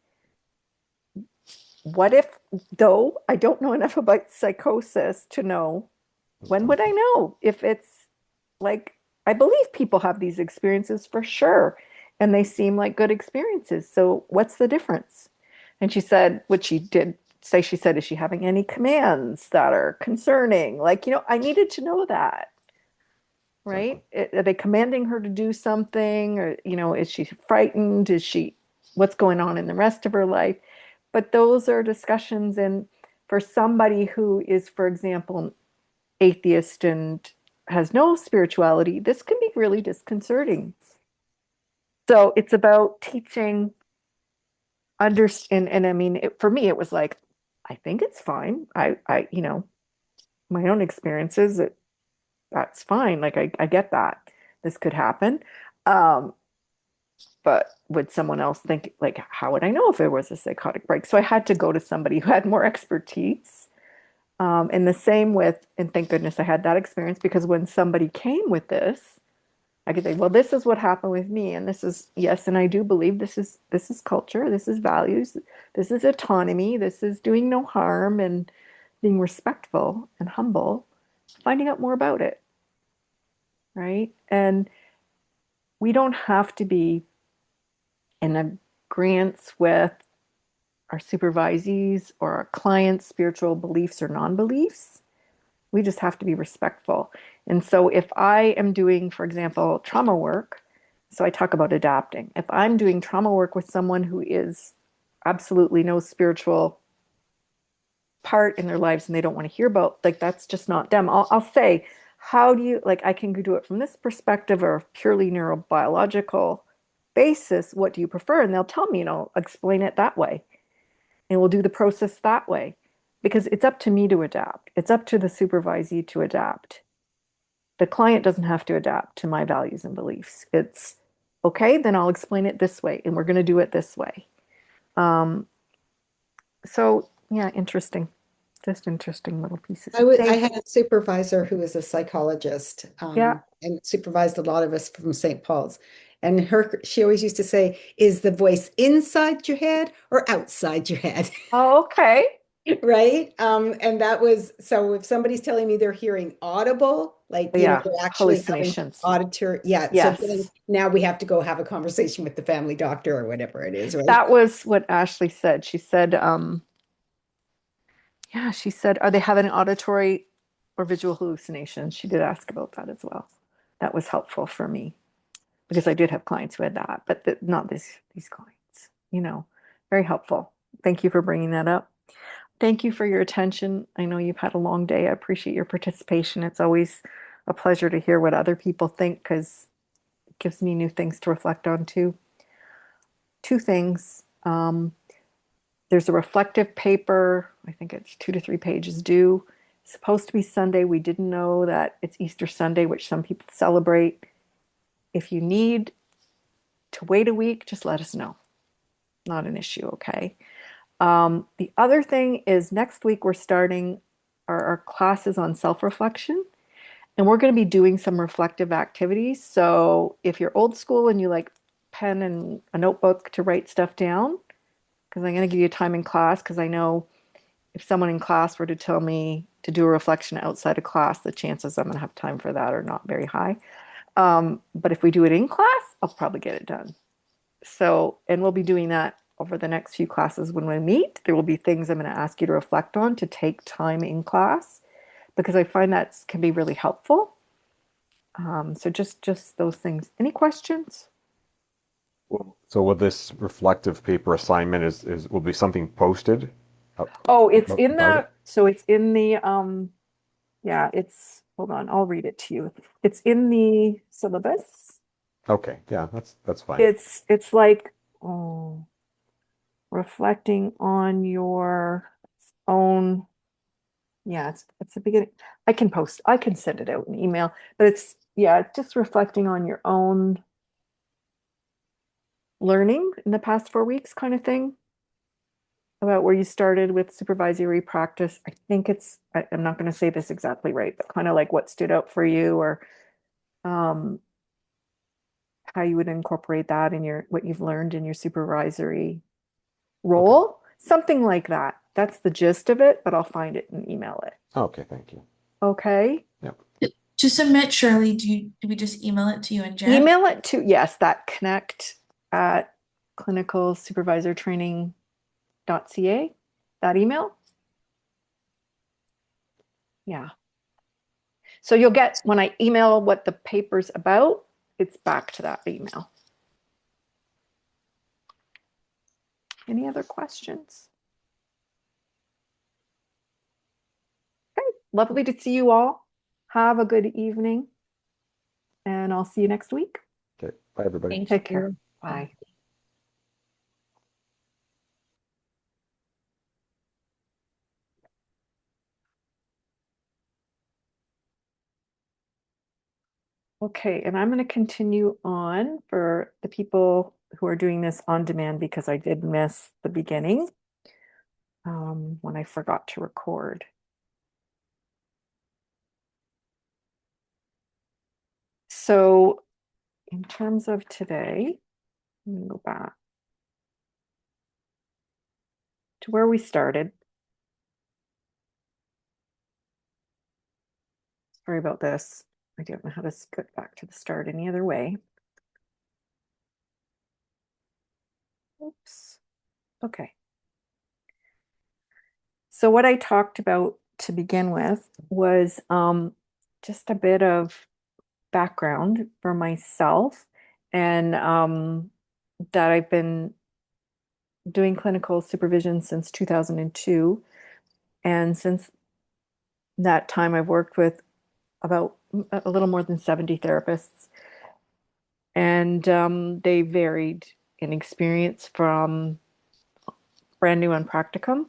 What if, though, I don't know enough about psychosis to know, when would I know if it's like I believe people have these experiences for sure, and they seem like good experiences. So what's the difference? And she said, what she did say, she said, is she having any commands that are concerning? Like, I needed to know that, Exactly. right? Are they commanding her to do something? Or, is she frightened? What's going on in the rest of her life? But those are discussions. And for somebody who is, for example, atheist and has no spirituality, this can be really disconcerting. So it's about teaching, understand, and I mean, for me, it was like, I think it's fine. My own experiences, that's fine. Like I get that this could happen. Um, but would someone else think, like, how would I know if it was a psychotic break? So I had to go to somebody who had more expertise. And the same with, and thank goodness I had that experience, because when somebody came with this, I could say, well, this is what happened with me, and this is, yes, and I do believe this is culture, this is values, this is autonomy, this is doing no harm and being respectful and humble, finding out more about it, right? And we don't have to be in agreement with our supervisees or our clients' spiritual beliefs or non-beliefs. We just have to be respectful. And so if I am doing, for example, trauma work, so I talk about adapting. If I'm doing trauma work with someone who is absolutely no spiritual part in their lives and they don't want to hear about, like, that's just not them. I'll say, how do you, like, I can do it from this perspective or purely neurobiological basis. What do you prefer? And they'll tell me, explain it that way. And we'll do the process that way, because it's up to me to adapt. It's up to the supervisee to adapt. The client doesn't have to adapt to my values and beliefs. It's okay, then I'll explain it this way, and we're going to do it this way. Um, so yeah, interesting. Just interesting little pieces. I Thank had a supervisor who was a psychologist, yeah. and supervised a lot of us from St. Paul's. And she always used to say, "Is the voice inside your head or outside your head?" Oh, okay. Right? And that was so if somebody's telling me they're hearing audible, like, Yeah, they're actually having hallucinations. auditor, yeah. So then Yes. now we have to go have a conversation with the family doctor or whatever it is, right? That was what Ashley said. She said, yeah, she said, are they having auditory or visual hallucinations? She did ask about that as well. That was helpful for me because I did have clients who had that, but not these clients, very helpful. Thank you for bringing that up. Thank you for your attention. I know you've had a long day. I appreciate your participation. It's always a pleasure to hear what other people think because it gives me new things to reflect on too. Two things. There's a reflective paper. I think it's 2 to 3 pages due. It's supposed to be Sunday. We didn't know that it's Easter Sunday, which some people celebrate. If you need to wait a week, just let us know. Not an issue, okay? The other thing is next week we're starting our classes on self-reflection, and we're going to be doing some reflective activities. So if you're old school and you like pen and a notebook to write stuff down, because I'm going to give you time in class, because I know if someone in class were to tell me to do a reflection outside of class, the chances I'm going to have time for that are not very high. But if we do it in class, I'll probably get it done. So, and we'll be doing that over the next few classes when we meet. There will be things I'm going to ask you to reflect on to take time in class because I find that can be really helpful. So just those things. Any questions? So will this reflective paper assignment is will be something posted Oh, it's in about it? the so it's in the yeah, it's hold on, I'll read it to you. It's in the syllabus. Okay, yeah, that's fine. It's like oh, reflecting on your own. Yeah, it's the beginning. I can send it out in email, but it's just reflecting on your own learning in the past 4 weeks kind of thing about where you started with supervisory practice. I think I'm not going to say this exactly right, but kind of like what stood out for you or um, how you would incorporate that in what you've learned in your supervisory Okay. role, something like that. That's the gist of it, but I'll find it and email it. Okay, thank you. Okay. Yep. To submit, Shirley, do we just email it to you and Jen? Email it to, yes, that connect at clinicalsupervisortraining.ca, that email. Yeah. So you'll get, when I email what the paper's about, it's back to that email. Any other questions? Okay, lovely to see you all. Have a good evening, and I'll see you next week. Okay, bye everybody. Thank Take care. you. Bye. Okay, and I'm going to continue on for the people who are doing this on demand because I did miss the beginning when I forgot to record. So in terms of today, let me go back to where we started. Sorry about this. I don't know how to get back to the start any other way. Oops. Okay. So what I talked about to begin with was just a bit of background for myself, and that I've been doing clinical supervision since 2002. And since that time, I've worked with about a little more than 70 therapists. And they varied in experience from brand new on practicum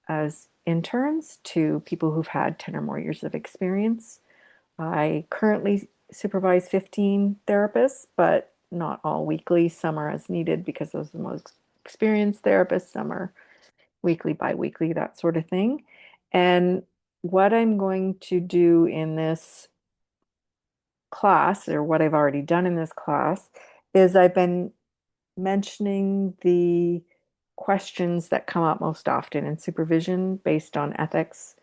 as interns to people who've had 10 or more years of experience. I currently supervise 15 therapists, but not all weekly. Some are as needed because those are the most experienced therapists. Some are weekly, bi-weekly, that sort of thing. And what I'm going to do in this class, or what I've already done in this class, is I've been mentioning the questions that come up most often in supervision based on ethics,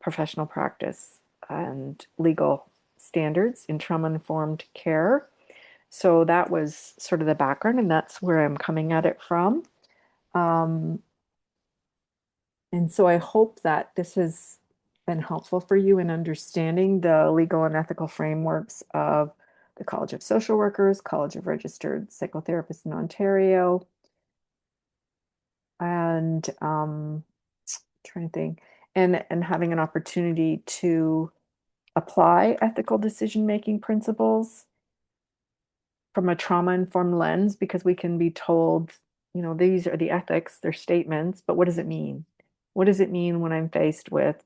professional practice, and legal standards in trauma-informed care. So that was sort of the background, and that's where I'm coming at it from. And so I hope that this has been helpful for you in understanding the legal and ethical frameworks of the College of Social Workers, College of Registered Psychotherapists in Ontario, and trying to think, and having an opportunity to apply ethical decision-making principles from a trauma-informed lens, because we can be told, you know, these are the ethics, they're statements, but what does it mean? What does it mean when I'm faced with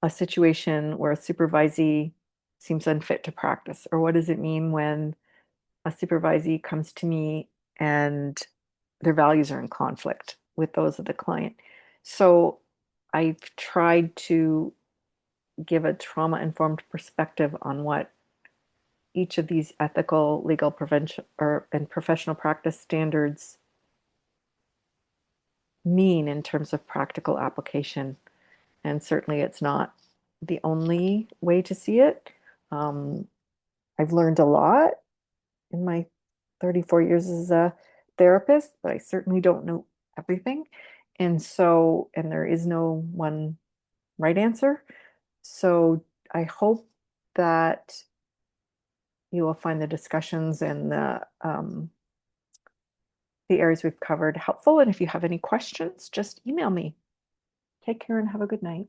a situation where a supervisee seems unfit to practice? Or what does it mean when a supervisee comes to me and their values are in conflict with those of the client? So I've tried to give a trauma-informed perspective on what each of these ethical, legal, prevention, and professional practice standards mean in terms of practical application. And certainly it's not the only way to see it. I've learned a lot in my 34 years as a therapist, but I certainly don't know everything. And so, and there is no one right answer. So I hope that you will find the discussions and the areas we've covered helpful. And if you have any questions, just email me. Take care and have a good night.